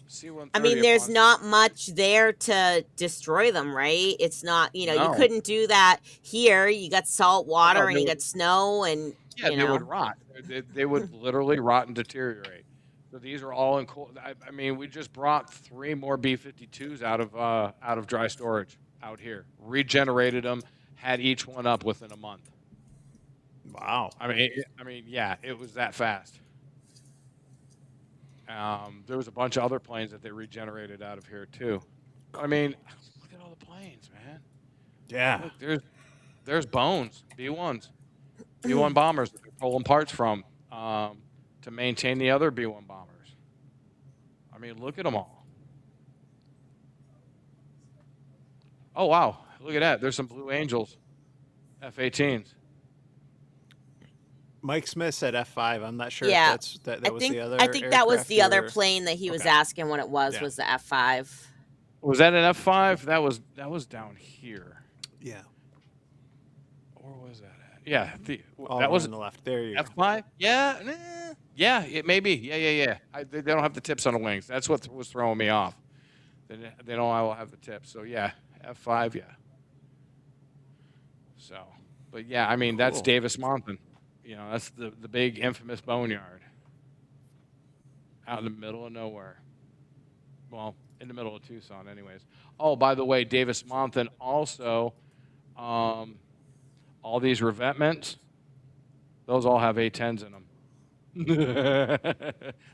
D: C-130.
C: I mean, there's not much there to destroy them, right? It's not, you
D: No.
C: couldn't do that here. You got salt water and
D: they
C: you
D: would-
C: got snow and,
D: Yeah, they would rot. They would literally rot and deteriorate. So these are all in cold. I mean, we just brought 3 more B-52s out of dry storage out here. Regenerated them, had each one up within a month.
B: Wow.
D: I mean, yeah, it was that fast. There was a bunch of other planes that they regenerated out of here too. I mean, look at all the planes, man.
B: Yeah.
D: Look, there's bones, B-1s, B-1 bombers that they're pulling parts from to maintain the other B-1 bombers. I mean, look at them all. Oh wow, look at that. There's some Blue Angels, F-18s.
B: Mike Smith said F5. I'm not sure
C: Yeah.
B: if that was the other.
C: I think that was
B: aircraft
C: the other
B: or-
C: plane that he was
B: Okay.
C: asking what it was
B: Yeah.
C: was the F5.
D: Was that an F-5? That was down here.
B: Yeah.
D: Or was that at? Yeah,
B: All
D: that was
B: on the left. There you go.
D: F5? Yeah, yeah, it may be. Yeah. They don't have the tips on the wings. That's what was throwing me off. They don't all have the tips. So yeah, F5, yeah. So, but yeah, I mean that's
B: Cool.
D: Davis Mountain. That's the big infamous boneyard out in the middle of nowhere. Well, in the middle of Tucson, anyways. Oh, by the way, Davis Mountain also, all these revetments, those all have A-10s in them.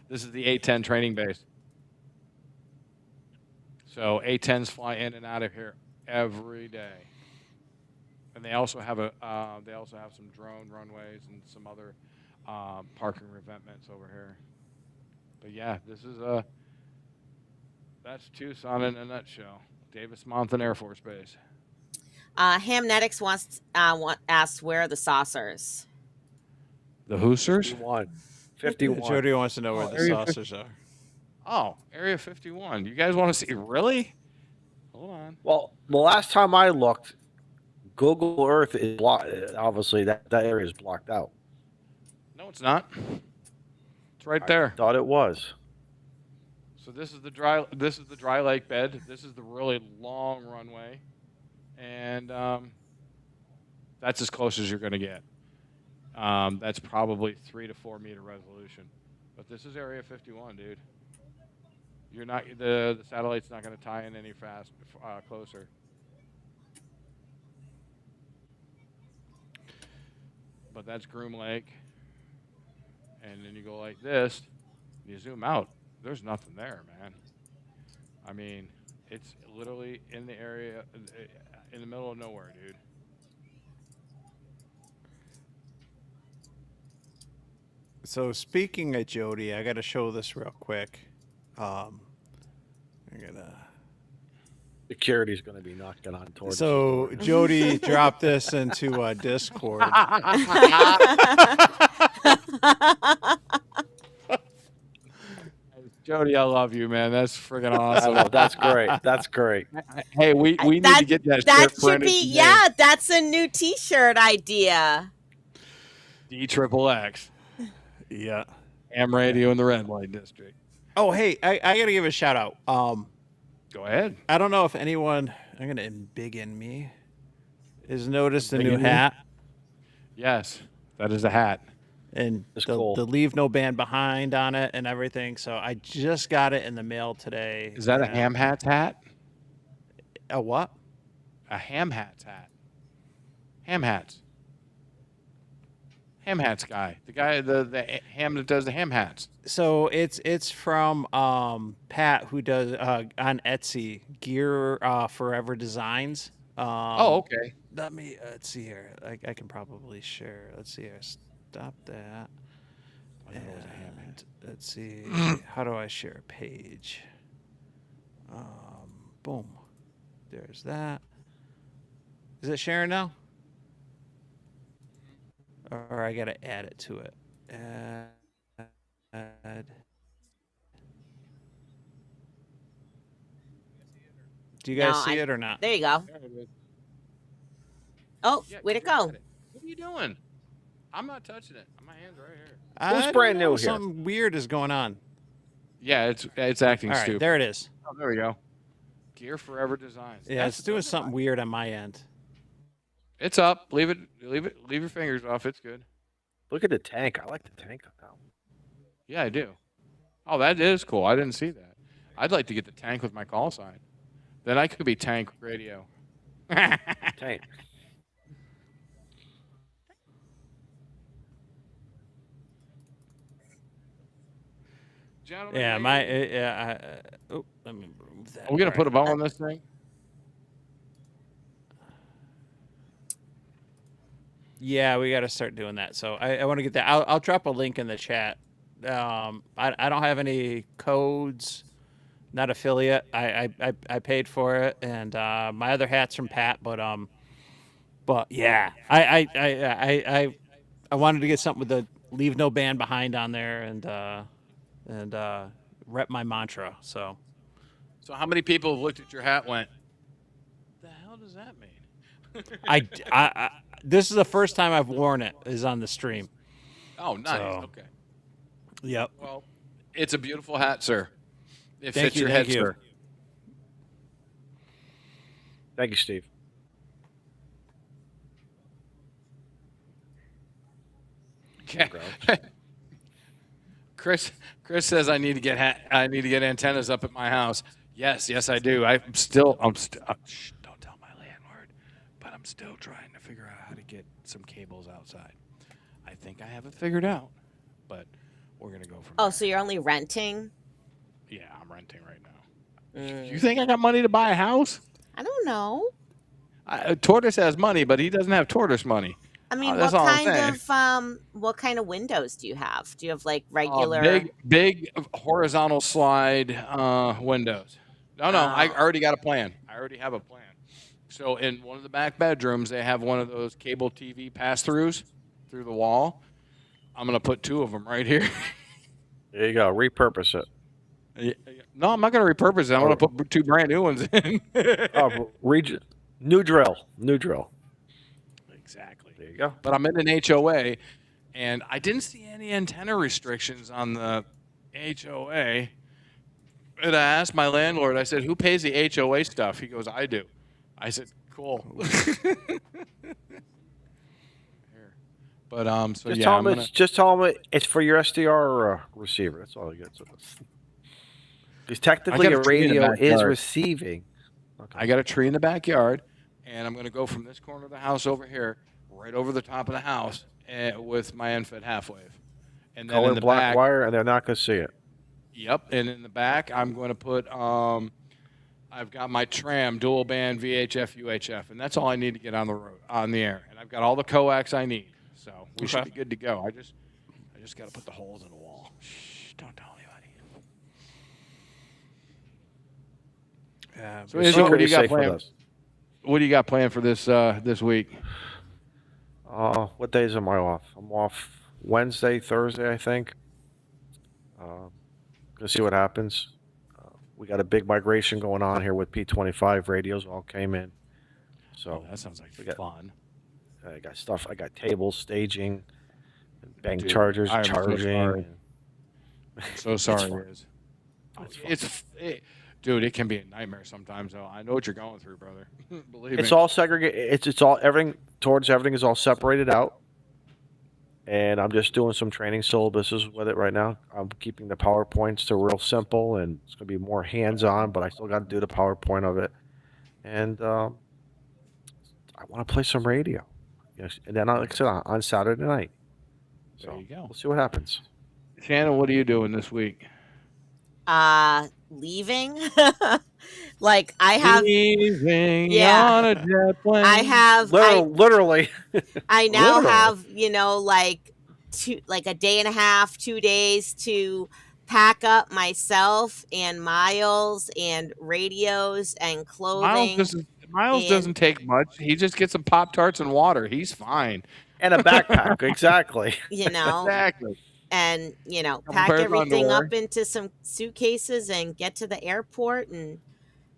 D: This is the A-10 training base. So A-10s fly in and out of here every day. And they also have some drone runways and some other parking revetments over here. But yeah, that's Tucson in a nutshell. Davis Mountain Air Force Base.
C: Hamnetics asks where are the saucers?
D: The Hoosers?
E: 51.
B: Jody wants to know where
D: Oh,
B: the
D: Area
B: saucers are.
D: Oh, Area 51. You guys want to see? Really? Hold on.
E: Well, the last time I looked, Google Earth is blocked. Obviously, that area is blocked out.
D: No, it's not. It's right
E: I
D: there.
E: thought it was.
D: So this is the dry lake bed. This is the really long runway, and that's as close as you're going to get. That's probably 3 to 4 meter resolution, but this is Area 51, dude. You're not the satellite's not going to tie in any closer. But that's Groom Lake, and then you go like this, and you zoom out. There's nothing there, man. I mean, it's literally in the area, in the middle of nowhere, dude.
B: So speaking of Jody, I got to show this real quick. I gotta.
E: Security's going to be knocking on towards.
B: So Jody dropped this into Discord.
D: Jody, I love you, man. That's friggin'
E: I
D: awesome.
E: know, that's great. That's great.
D: Hey, we need to get that
C: That
D: shirt
C: should
D: printed
C: be,
D: today.
C: yeah, that's a new T-shirt idea.
D: D-triple-X.
B: Yeah.
D: Ham radio in the red light district.
B: Oh, hey, I got to give a shout out.
D: Go ahead.
B: I don't know if anyone, I'm going to embiggen me, has noticed the new
D: Embiggen me?
B: hat.
D: Yes, that is a hat.
B: And
E: It's
B: the
E: cool.
B: Leave No Band Behind on it and everything. So I just got it in the mail today.
D: Is that a
B: and-
D: ham hat's hat?
B: A what?
D: A ham hat's hat. Ham hats. Ham hats guy. The guy, the ham that does the ham hats.
B: So it's from Pat, who does on Etsy Gear Forever Designs.
D: Oh, okay.
B: Let me let's see here. I can probably share. Let's see here. Stop that. And let's see, how do I share a page? Boom. There's that. Is it sharing now? Or I gotta add it to it. Add. Do you guys see it or not?
C: There you go.
D: There it is.
C: Oh,
D: Yeah,
C: way to
D: you
C: go.
D: got it. What are you doing? I'm not touching it. My hand's right here.
E: Who's
B: I
E: brand
B: don't know,
E: new here?
B: Something weird is going on.
D: Yeah, it's acting
B: All right,
D: stupid.
B: there it is.
D: Oh, there we go. Gear Forever Designs.
B: Yeah, it's doing something weird on my end.
D: It's up. Leave your fingers off. It's good.
E: Look at the tank. I like the tank now.
D: Yeah, I do. Oh, that is cool. I didn't see that. I'd like to get the tank with my call sign. Then I could be Tank Radio.
E: Tank.
D: Gentlemen,
B: Yeah,
D: ladies,
B: let me remove that.
D: are we gonna put a bow on this thing?
B: Yeah, we got to start doing that. So I want to get that. I'll drop a link in the chat. I don't have any codes, not affiliate. I paid for it, and my other hat's from Pat. But yeah, I wanted to get something with the leave no band behind on there, and rep my mantra. So
D: how many people have looked at your hat and went, the hell does that mean?
B: I this is the first time I've worn it is on the stream.
D: Oh, nice.
B: So,
D: Okay.
B: Yep.
D: Well, it's a beautiful hat, sir. It
B: Thank
D: fits
B: you,
D: your head,
B: thank you.
D: sir.
E: Thank you, Steve.
D: Okay. Chris says I need to get antennas up at my house. Yes, I do. I'm still shh, don't tell my landlord, but I'm still trying to figure out how to get some cables outside. I think I have it figured out, but we're gonna go from there.
C: So you're only renting?
D: Yeah, I'm renting right now. You think I got money to buy a house?
C: I don't know.
D: Tortoise has money, but he doesn't have tortoise money.
C: I mean,
D: that's all I'm
C: what kind of windows do you have? Do you have like regular?
D: Big horizontal slide windows. No, I already got a plan. I already have a plan. So in one of the back bedrooms, they have one of those cable TV pass-throughs through the wall. I'm gonna put 2 of them right here.
E: There you go. Repurpose it.
D: No, I'm not gonna repurpose it. I'm gonna put 2 brand new ones in.
E: New drill.
D: Exactly.
E: There you go.
D: But I'm in an HOA, and I didn't see any antenna restrictions on the HOA. And I asked my landlord, I said, who pays the HOA stuff? He goes, I do. I said, cool. But so
E: just tell him it's for your SDR receiver. That's all you get. Because technically
D: I got
E: a
D: a tree in the
E: radio is
D: backyard.
E: receiving. Okay.
D: I got a tree in the backyard, and I'm going to go from this corner of the house over here, right over the top of the house, with my end-fed half wave. And then
E: Color
D: in the
E: black
D: back,
E: wire, and they're not going to see it.
D: Yep, and in the back, I'm going to put. I've got my tram dual band VHF UHF, and that's all I need to get on the road on the air. And I've got all the coax I need, so we should be good to go. I just got to put the holes in the wall. Shh, don't tell anybody. So Izzy, what do you got planned? What do you got planned for this week?
E: What days am I off? I'm off Wednesday, Thursday, I think. Gonna see what happens. We got a big migration going on here with P25 radios. All came in. So
D: that sounds like fun.
E: I got stuff. I got tables, staging, bank
D: Dude,
E: chargers,
D: I am so
E: charging.
D: So sorry, Riz. Dude, it can be a nightmare sometimes. Though I know what you're going through, brother. Believe me.
E: It's all segregated. It's all everything is all separated out. And I'm just doing some training syllabuses with it right now. I'm keeping the PowerPoints to real simple, and it's going to be more hands-on, but I still got to do the PowerPoint of it. And I want to play some radio. Yes, and then, like I said, on Saturday night. So
D: there you go.
E: We'll see what happens.
D: Shannon, what are you doing this week?
C: Leaving. Like I have
D: leaving
C: yeah
D: on a jet plane.
C: I have
E: literally
C: I now
E: literally.
C: have like a day and a half, 2 days to pack up myself and Miles and radios and
D: Miles
C: clothing.
D: doesn't. Miles
C: And
D: doesn't take much. He just gets some Pop Tarts and water. He's fine.
E: And a backpack, exactly.
C: you know,
D: Exactly.
C: and
D: Couple
C: pack
D: pairs of
C: everything
D: underwear.
C: up into some suitcases and get to the airport and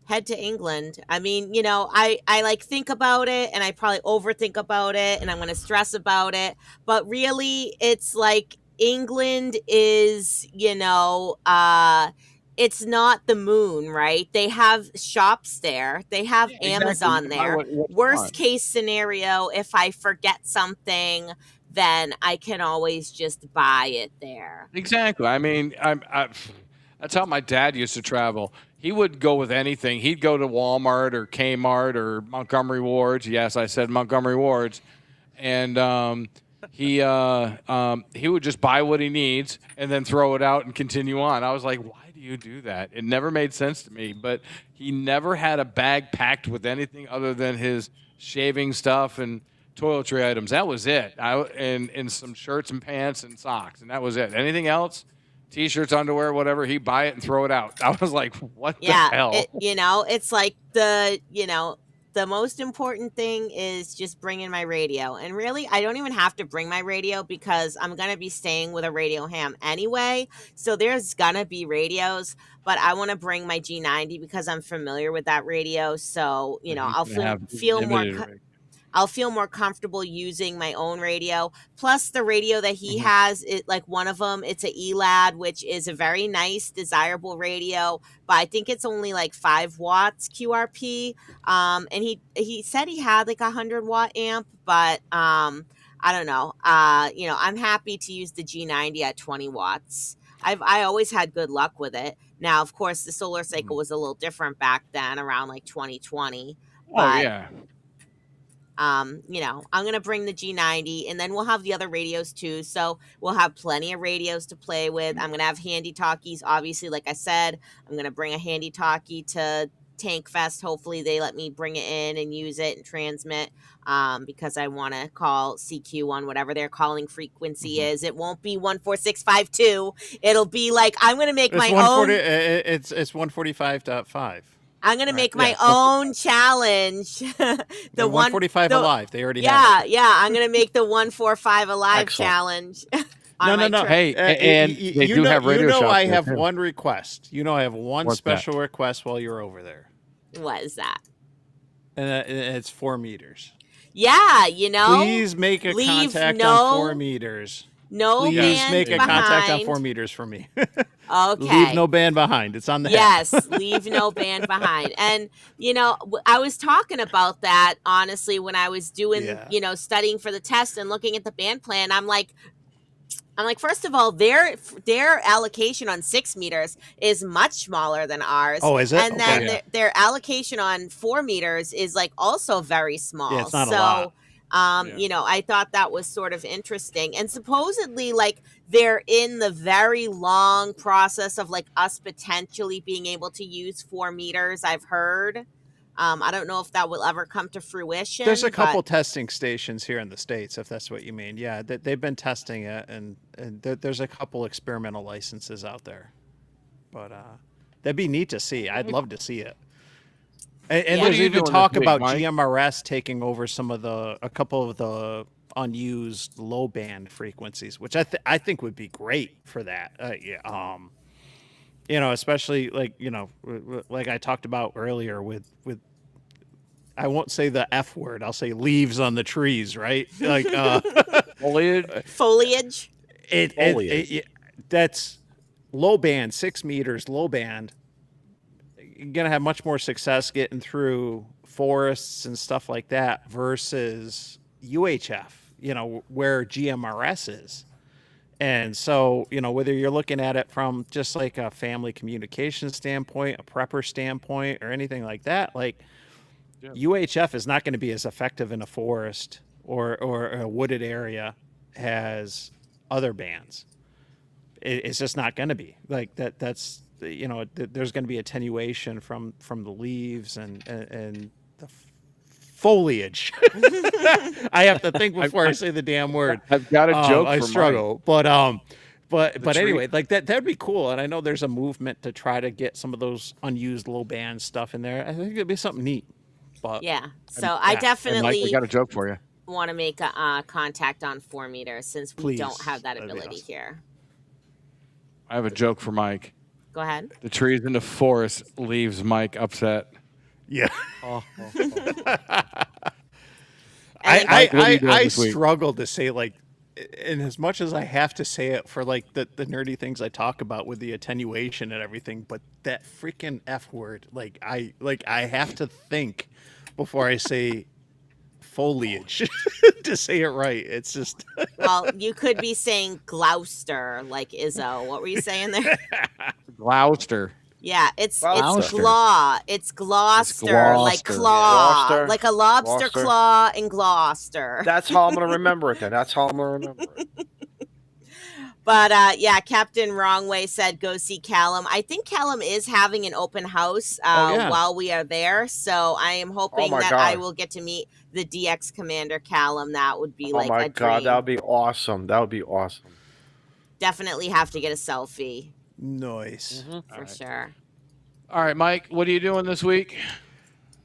C: head to England. I mean, I like think about it and I probably overthink about it and I'm going to stress about it, but really it's like England is, it's not the moon, right? They have shops there. They have
D: Yeah, exactly. You
C: Amazon
D: can buy
C: there.
D: what you
C: Worst
D: want.
C: case scenario, if I forget something, then I can always just buy it there.
D: Exactly. I mean, that's how my dad used to travel. He would go with anything. He'd go to Walmart or Kmart or Montgomery Ward's. Yes, I said Montgomery Ward's, and he would just buy what he needs and then throw it out and continue on. I was like, why do you do that? It never made sense to me. But he never had a bag packed with anything other than his shaving stuff and toiletry items. That was it. And some shirts and pants and socks, and that was it. Anything else? T-shirts, underwear, whatever. He'd buy it and throw it out. I was like, what the
C: Yeah,
D: hell?
C: it's like the most important thing is just bringing my radio. And really, I don't even have to bring my radio because I'm going to be staying with a radio ham anyway. So there's going to be radios, but I want to bring my G90 because I'm familiar with that radio. So,
D: He's
C: I'll
D: gonna have
C: feel more
D: limited.
C: I'll feel more comfortable using my own radio. Plus, the radio that he
D: Mhm.
C: has, like one of them, it's a ELAD, which is a very nice, desirable radio. But I think it's only like 5 watts QRP. And he said he had like 100 watt amp, but I don't know. I'm happy to use the G90 at 20 watts. I always had good luck with it. Now, of course, the solar cycle was a little different back then, around like 2020,
D: Oh
C: but
D: yeah.
C: I'm going to bring the G90 and then we'll have the other radios too. So we'll have plenty of radios to play with. I'm going to have handy talkies. Obviously, like I said, I'm going to bring a handy talkie to Tank Fest. Hopefully they let me bring it in and use it and transmit because I want to call CQ on whatever their calling frequency is. It won't be 14652. It'll be like, I'm going to make
B: It's
C: my
B: 140.
C: own.
B: It's 145.5.
C: I'm gonna
B: Right,
C: make my
B: yeah.
C: own challenge. the
B: And
C: one
B: 145
C: the,
B: alive. They already
C: yeah,
B: have it.
C: yeah. I'm gonna make the 145 alive
E: Excellent.
C: challenge.
B: No.
D: Hey, and they do have radio shops
B: I
D: there,
B: have
D: too.
B: one request. I have one
D: What's that?
B: special request while you're over there,
C: What is that?
B: and it's 4 meters.
C: Yeah,
B: Please make a
C: leave
B: contact on 4 meters.
C: no
B: Please
C: band
B: make a
C: behind.
B: contact on 4 meters for me.
C: Okay.
B: Leave no band behind. It's on the head.
C: Yes, leave no band behind. And I was talking about that honestly when I was doing,
B: Yeah.
C: studying for the test and looking at the band plan. I'm like, first of all, their allocation on 6 meters is much smaller than ours.
B: Oh, is it?
C: And then
B: Okay.
C: their allocation on 4 meters is like also very small.
B: Yeah, it's not a
C: so,
B: lot.
C: I thought that was sort of interesting. And supposedly, like, they're in the very long process of like us potentially being able to use 4 meters. I've heard. I don't know if that will ever come to fruition.
B: There's a couple
C: but-
B: testing stations here in the States, if that's what you mean. Yeah, they've been testing it, and there's a couple experimental licenses out there. But that'd be neat to see. I'd love to see it. And
C: Yeah.
D: What
B: there's
D: are you
B: even
D: doing
B: talk
D: this week,
B: about
D: Mike?
B: GMRS taking over a couple of the unused low band frequencies, which I think would be great for that. Especially like I talked about earlier with I won't say the F word. I'll say leaves on the trees, right? Like
D: Foliage.
C: Foliage.
B: that's low band, 6 meters, low band. You're gonna have much more success getting through forests and stuff like that versus UHF, where GMRS is. And so, whether you're looking at it from just like a family communication standpoint, a prepper standpoint, or anything like that, like UHF is not going to be as effective in a forest or a wooded area as other bands. It's just not going to be like that. There's going to be attenuation from the leaves and the foliage. I have to think before I say the damn word.
D: I've got a joke
B: I
D: for
B: struggle, but
D: tree.
B: anyway, like that'd be cool. And I know there's a movement to try to get some of those unused low band stuff in there. I think it'd be something neat. But
C: Yeah. So
B: yeah.
C: I
D: Hey, Mike, I
C: definitely
D: got a joke for you.
C: want to make a contact on 4 meters since we don't
B: Please,
C: have that
B: that'd be
C: ability
B: awesome.
C: here.
D: I have a joke for Mike.
C: Go ahead.
D: The trees in the forest leaves Mike upset.
B: Yeah.
D: Oh.
C: And
D: Mike, what are you doing
B: I
D: this week?
B: struggle to say, like, and as much as I have to say it for like the nerdy things I talk about with the attenuation and everything, but that freaking F word, like I have to think before I say foliage to say it right. It's just
C: well, you could be saying Gloucester like Izzo. What were you saying there?
D: Gloucester.
C: Yeah, it's
E: Gloucester.
C: It's Gloucester, like
D: Gloucester.
C: claw,
E: Gloucester.
C: like a lobster
E: Gloucester.
C: claw in Gloucester.
E: That's how I'm gonna remember it. Then that's how I'm gonna remember it.
C: But yeah, Captain Wrongway said go see Callum. I think Callum is having an open house
B: yeah.
C: while we are there, so I am hoping
E: my
C: that
E: God.
C: I will get to meet the DX Commander Callum. That would be
E: Oh
C: like
E: my
C: a
E: God,
C: dream.
E: that would be awesome. That would be awesome.
C: Definitely have to get a selfie
B: nice.
C: for sure.
D: All right, Mike, what are you doing this week?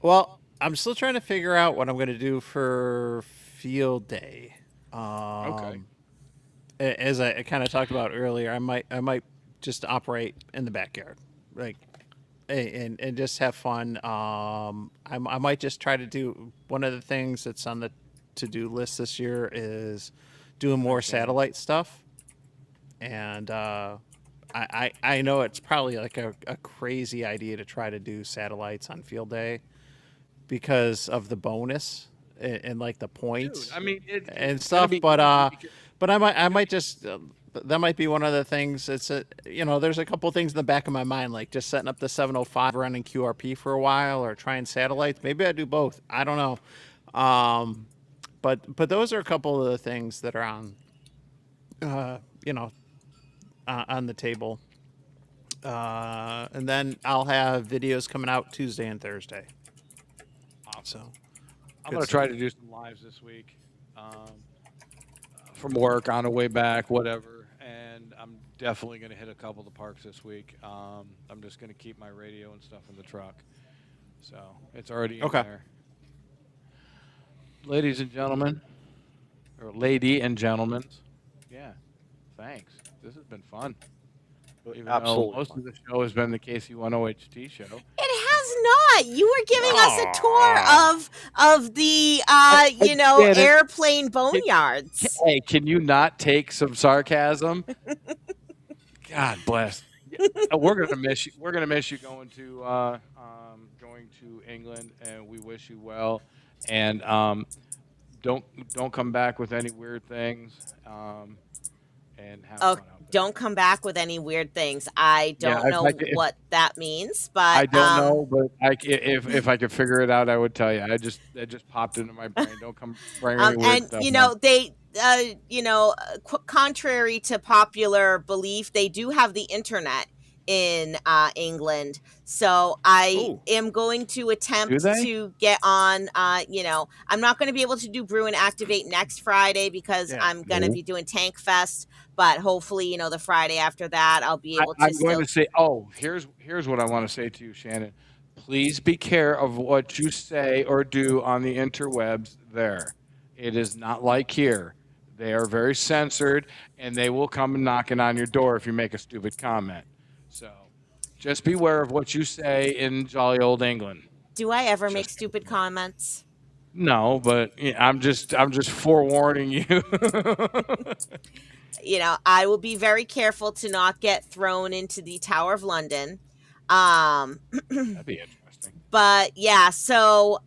B: Well, I'm still trying to figure out what I'm going to do for field day.
D: Okay.
B: As I kind of talked about earlier, I might just operate in the backyard, like, and just have fun. I might just try to do one of the things that's on the to-do list this year is doing more satellite stuff, and I know it's probably like a crazy idea to try to do satellites on field day because of the bonus and like the points.
D: Dude, I mean,
B: and stuff, but I might just that might be one of the things. It's there's a couple things in the back of my mind, like just setting up the 705 running QRP for a while or trying satellites. Maybe I do both. I don't know. But those are a couple of the things that are on on the table. And then I'll have videos coming out Tuesday and Thursday. So
D: I'm going to try to do some lives this week from work on the way back, whatever. And I'm definitely going to hit a couple of the parks this week. I'm just going to keep my radio and stuff in the truck. So it's already in there. Ladies and gentlemen, or lady and gentlemen, yeah, thanks. This has been fun. Even
E: Absolutely
D: though most
E: fun.
D: of the show has been the KC1OHT show.
C: It has not. You were giving us a tour of the airplane boneyards.
D: Hey, can you not take some sarcasm? God bless. We're gonna miss you. We're gonna miss you going to England, and we wish you well. And don't come back with any weird things. And have fun out there.
C: Don't come back with any weird things. I don't know what that means, but
D: I don't know, but if I could figure it out, I would tell you. It just popped into my brain. Don't come bring any weird stuff.
C: And they contrary to popular belief, they do have the internet in England, so I am going to attempt to get on. I'm not going to be able to do Brew and Activate next Friday because I'm going to be doing Tank Fest. But hopefully, the Friday after that, I'll be able to.
D: I'm going to say, here's what I want to say to you, Shannon. Please be care of what you say or do on the interwebs there. It is not like here. They are very censored, and they will come knocking on your door if you make a stupid comment. So just beware of what you say in jolly old England.
C: Do I ever make stupid comments?
D: No, but I'm just forewarning you.
C: I will be very careful to not get thrown into the Tower of London.
D: That'd be interesting.
C: But yeah, so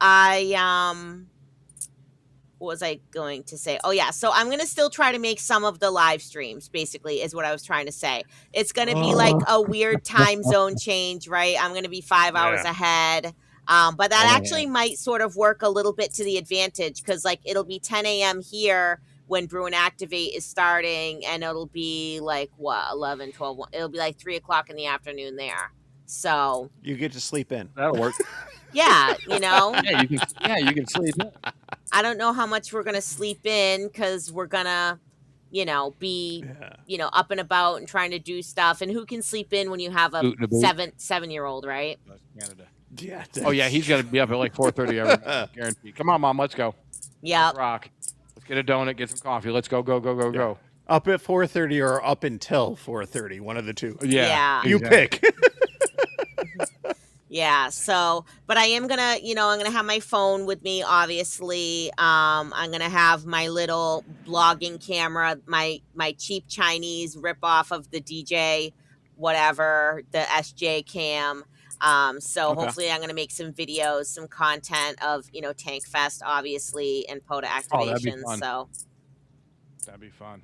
C: what was I going to say? Oh yeah, so I'm going to still try to make some of the live streams, basically, is what I was trying to say. It's going to be like a weird time zone change, right? I'm going to be 5 hours ahead. But that actually might sort of work a little bit to the advantage because like it'll be 10 a.m. here when Brew and Activate is starting, and it'll be like 11, 12, it'll be like 3 o'clock in the afternoon there. So
B: you get to sleep in.
D: That'll work.
C: Yeah, you know.
D: You can sleep in.
C: I don't know how much we're gonna sleep in because we're gonna, be, up and about and trying to do stuff. And who can sleep in when you have a
D: Boot in a boot.
C: 7-year-old, right?
D: Canada.
B: Yeah.
D: Oh yeah, he's gonna be up at like 4:30 every night, guaranteed. Come on, Mom, let's go.
C: Yeah.
D: Let's rock. Let's get a donut, get some coffee. Let's go, go, go, go, go.
B: Up at 4:30 or up until 4:30, one of the two.
C: Yeah.
B: You pick.
C: Yeah. So, but I am gonna, I'm gonna have my phone with me. Obviously, I'm gonna have my little blogging camera, my cheap Chinese rip off of the DJ, whatever, the SJ cam. So
B: Okay.
C: hopefully I'm gonna make some videos, some content of Tank Fest, obviously, and POTA
D: that'd be
C: activations.
D: fun.
C: So
D: That'd be fun.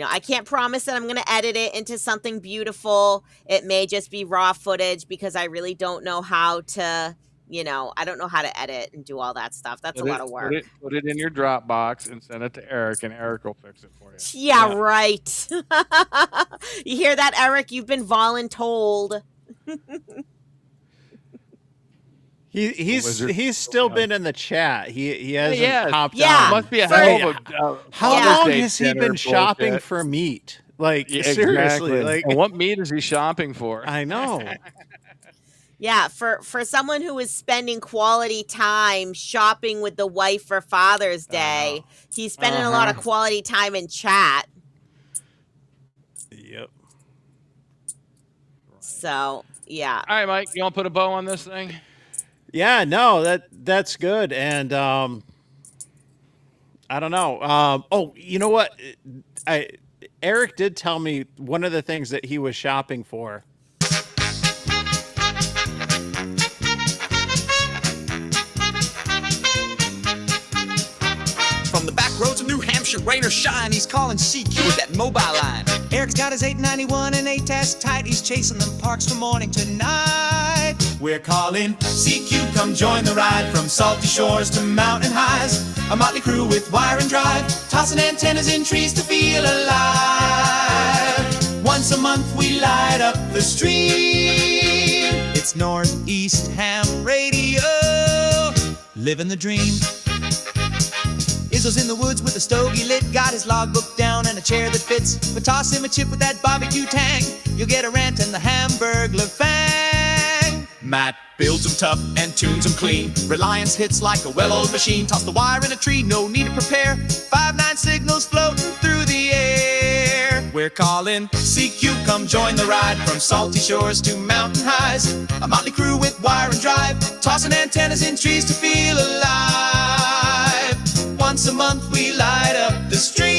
C: I can't promise that I'm going to edit it into something beautiful. It may just be raw footage because I really don't know how to, I don't know how to edit and do all that stuff. That's a lot of work.
D: Put it in your Dropbox and send it to Eric, and Eric will fix it for you.
C: Yeah, right. You hear that, Eric? You've been voluntold.
B: He's still been in the chat. He hasn't popped
C: Yeah.
B: on.
D: Must be a hell of a.
B: How
C: Yeah.
B: long has he been shopping for meat? Like seriously,
D: Exactly.
B: like
D: And what meat is he shopping for?
B: I know.
C: Yeah, for someone who is spending quality time shopping with the wife for Father's Day, he's spending a lot of quality time in chat.
B: Yep.
C: So, yeah.
D: All right, Mike, you want to put a bow on this thing?
B: Yeah, no, that's good. And I don't know. Oh, you know what? Eric did tell me one of the things that he was shopping for.
G: From the back roads of New Hampshire, rain or shine, he's calling CQ with that mobile line. Eric's got his 891 and 8 tight. He's chasing them parks from morning to night. We're calling CQ, come join the ride. From salty shores to mountain highs, a motley crew with wire and drive, tossing antennas in trees to feel alive. Once a month we light up the stream. It's Northeast Ham Radio, living the dream. Izzo's in the woods with a stogie lit, got his logbook down and a chair that fits. But toss him a chip with that barbecue tang, you'll get a rant and the Hamburglar fang. Matt builds them tough and tunes them clean. Reliance hits like a well-oiled machine. Toss the wire in a tree, no need to prepare. 5-9 signals floating through the air. We're calling CQ, come join the ride. From salty shores to mountain highs, a motley crew with wire and drive, tossing antennas in trees to feel alive. Once a month we light up the stream.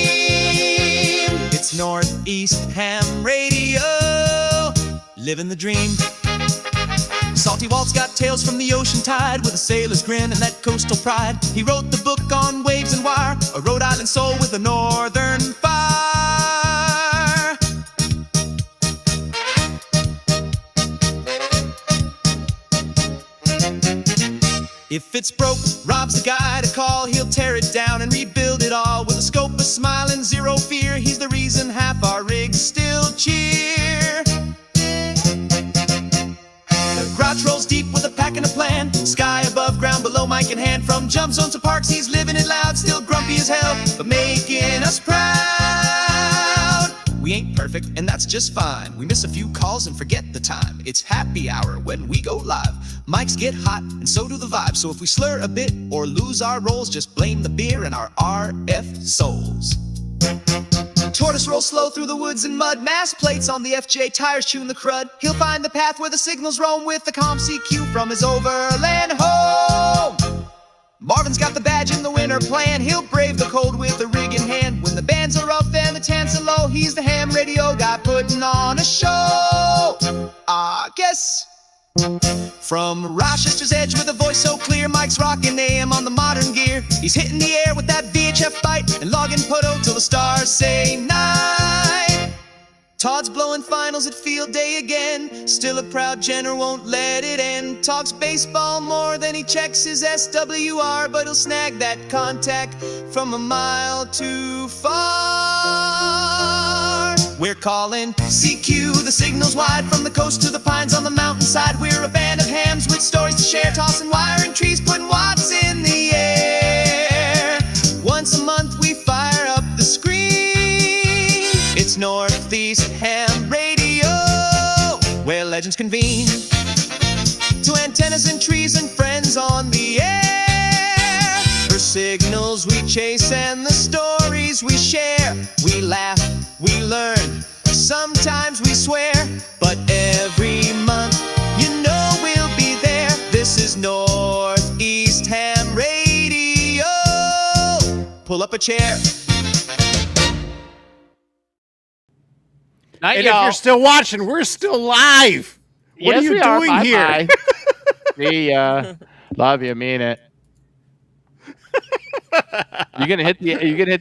G: It's Northeast Ham Radio, living the dream. Salty Walt's got tales from the ocean tide, with a sailor's grin and that coastal pride. He wrote the book on waves and wire, a Rhode Island soul with a northern fire. If it's broke, Rob's the guy to call. He'll tear it down and rebuild it all. With a scope, a smile, and zero fear, he's the reason half our rigs still cheer. The grouch rolls deep with a pack and a plan. Sky above, ground below, mic in hand. From jump zones to parks, he's living it loud. Still grumpy as hell, but making us proud. We ain't perfect, and that's just fine. We miss a few calls and forget the time. It's happy hour when we go live. Mics get hot, and so do the vibes. So if we slur a bit or lose our roles, just blame the beer and our RF souls. Tortoise rolls slow through the woods and mud. Mass plates on the FJ, tires chewing the crud. He'll find the path where the signals roam with the calm CQ from his overland home. Marvin's got the badge in the winter plan. He'll brave the cold with a rig in hand. When the bands are up and the tents are low, he's the ham radio guy putting on a show. I guess. From Rochester's edge with a voice so clear, Mike's rocking AM on the modern gear. He's hitting the air with that VHF bite and logging Poto till the stars say night. Todd's blowing finals at field day again. Still a proud Jenner, won't let it end. Talks baseball more than he checks his SWR, but he'll snag that contact from a mile too far. We're calling CQ, the signal's wide from the coast to the pines on the mountainside. We're a band of hams with stories to share, tossing wire and trees, putting watts in the air. Once a month we fire up the screen. It's Northeast Ham Radio, where legends convene. To antennas and trees and friends on the air. For signals we chase and the stories we share. We laugh, we learn, sometimes we swear. But every month, you know we'll be there. This is Northeast Ham Radio. Pull up a chair.
D: Night,
B: And if
D: y'all.
B: you're still watching, we're still live. What are
D: Yes,
B: you
D: we are.
B: doing here?
D: Bye-bye. See ya. Love you. Mean it. You're gonna hit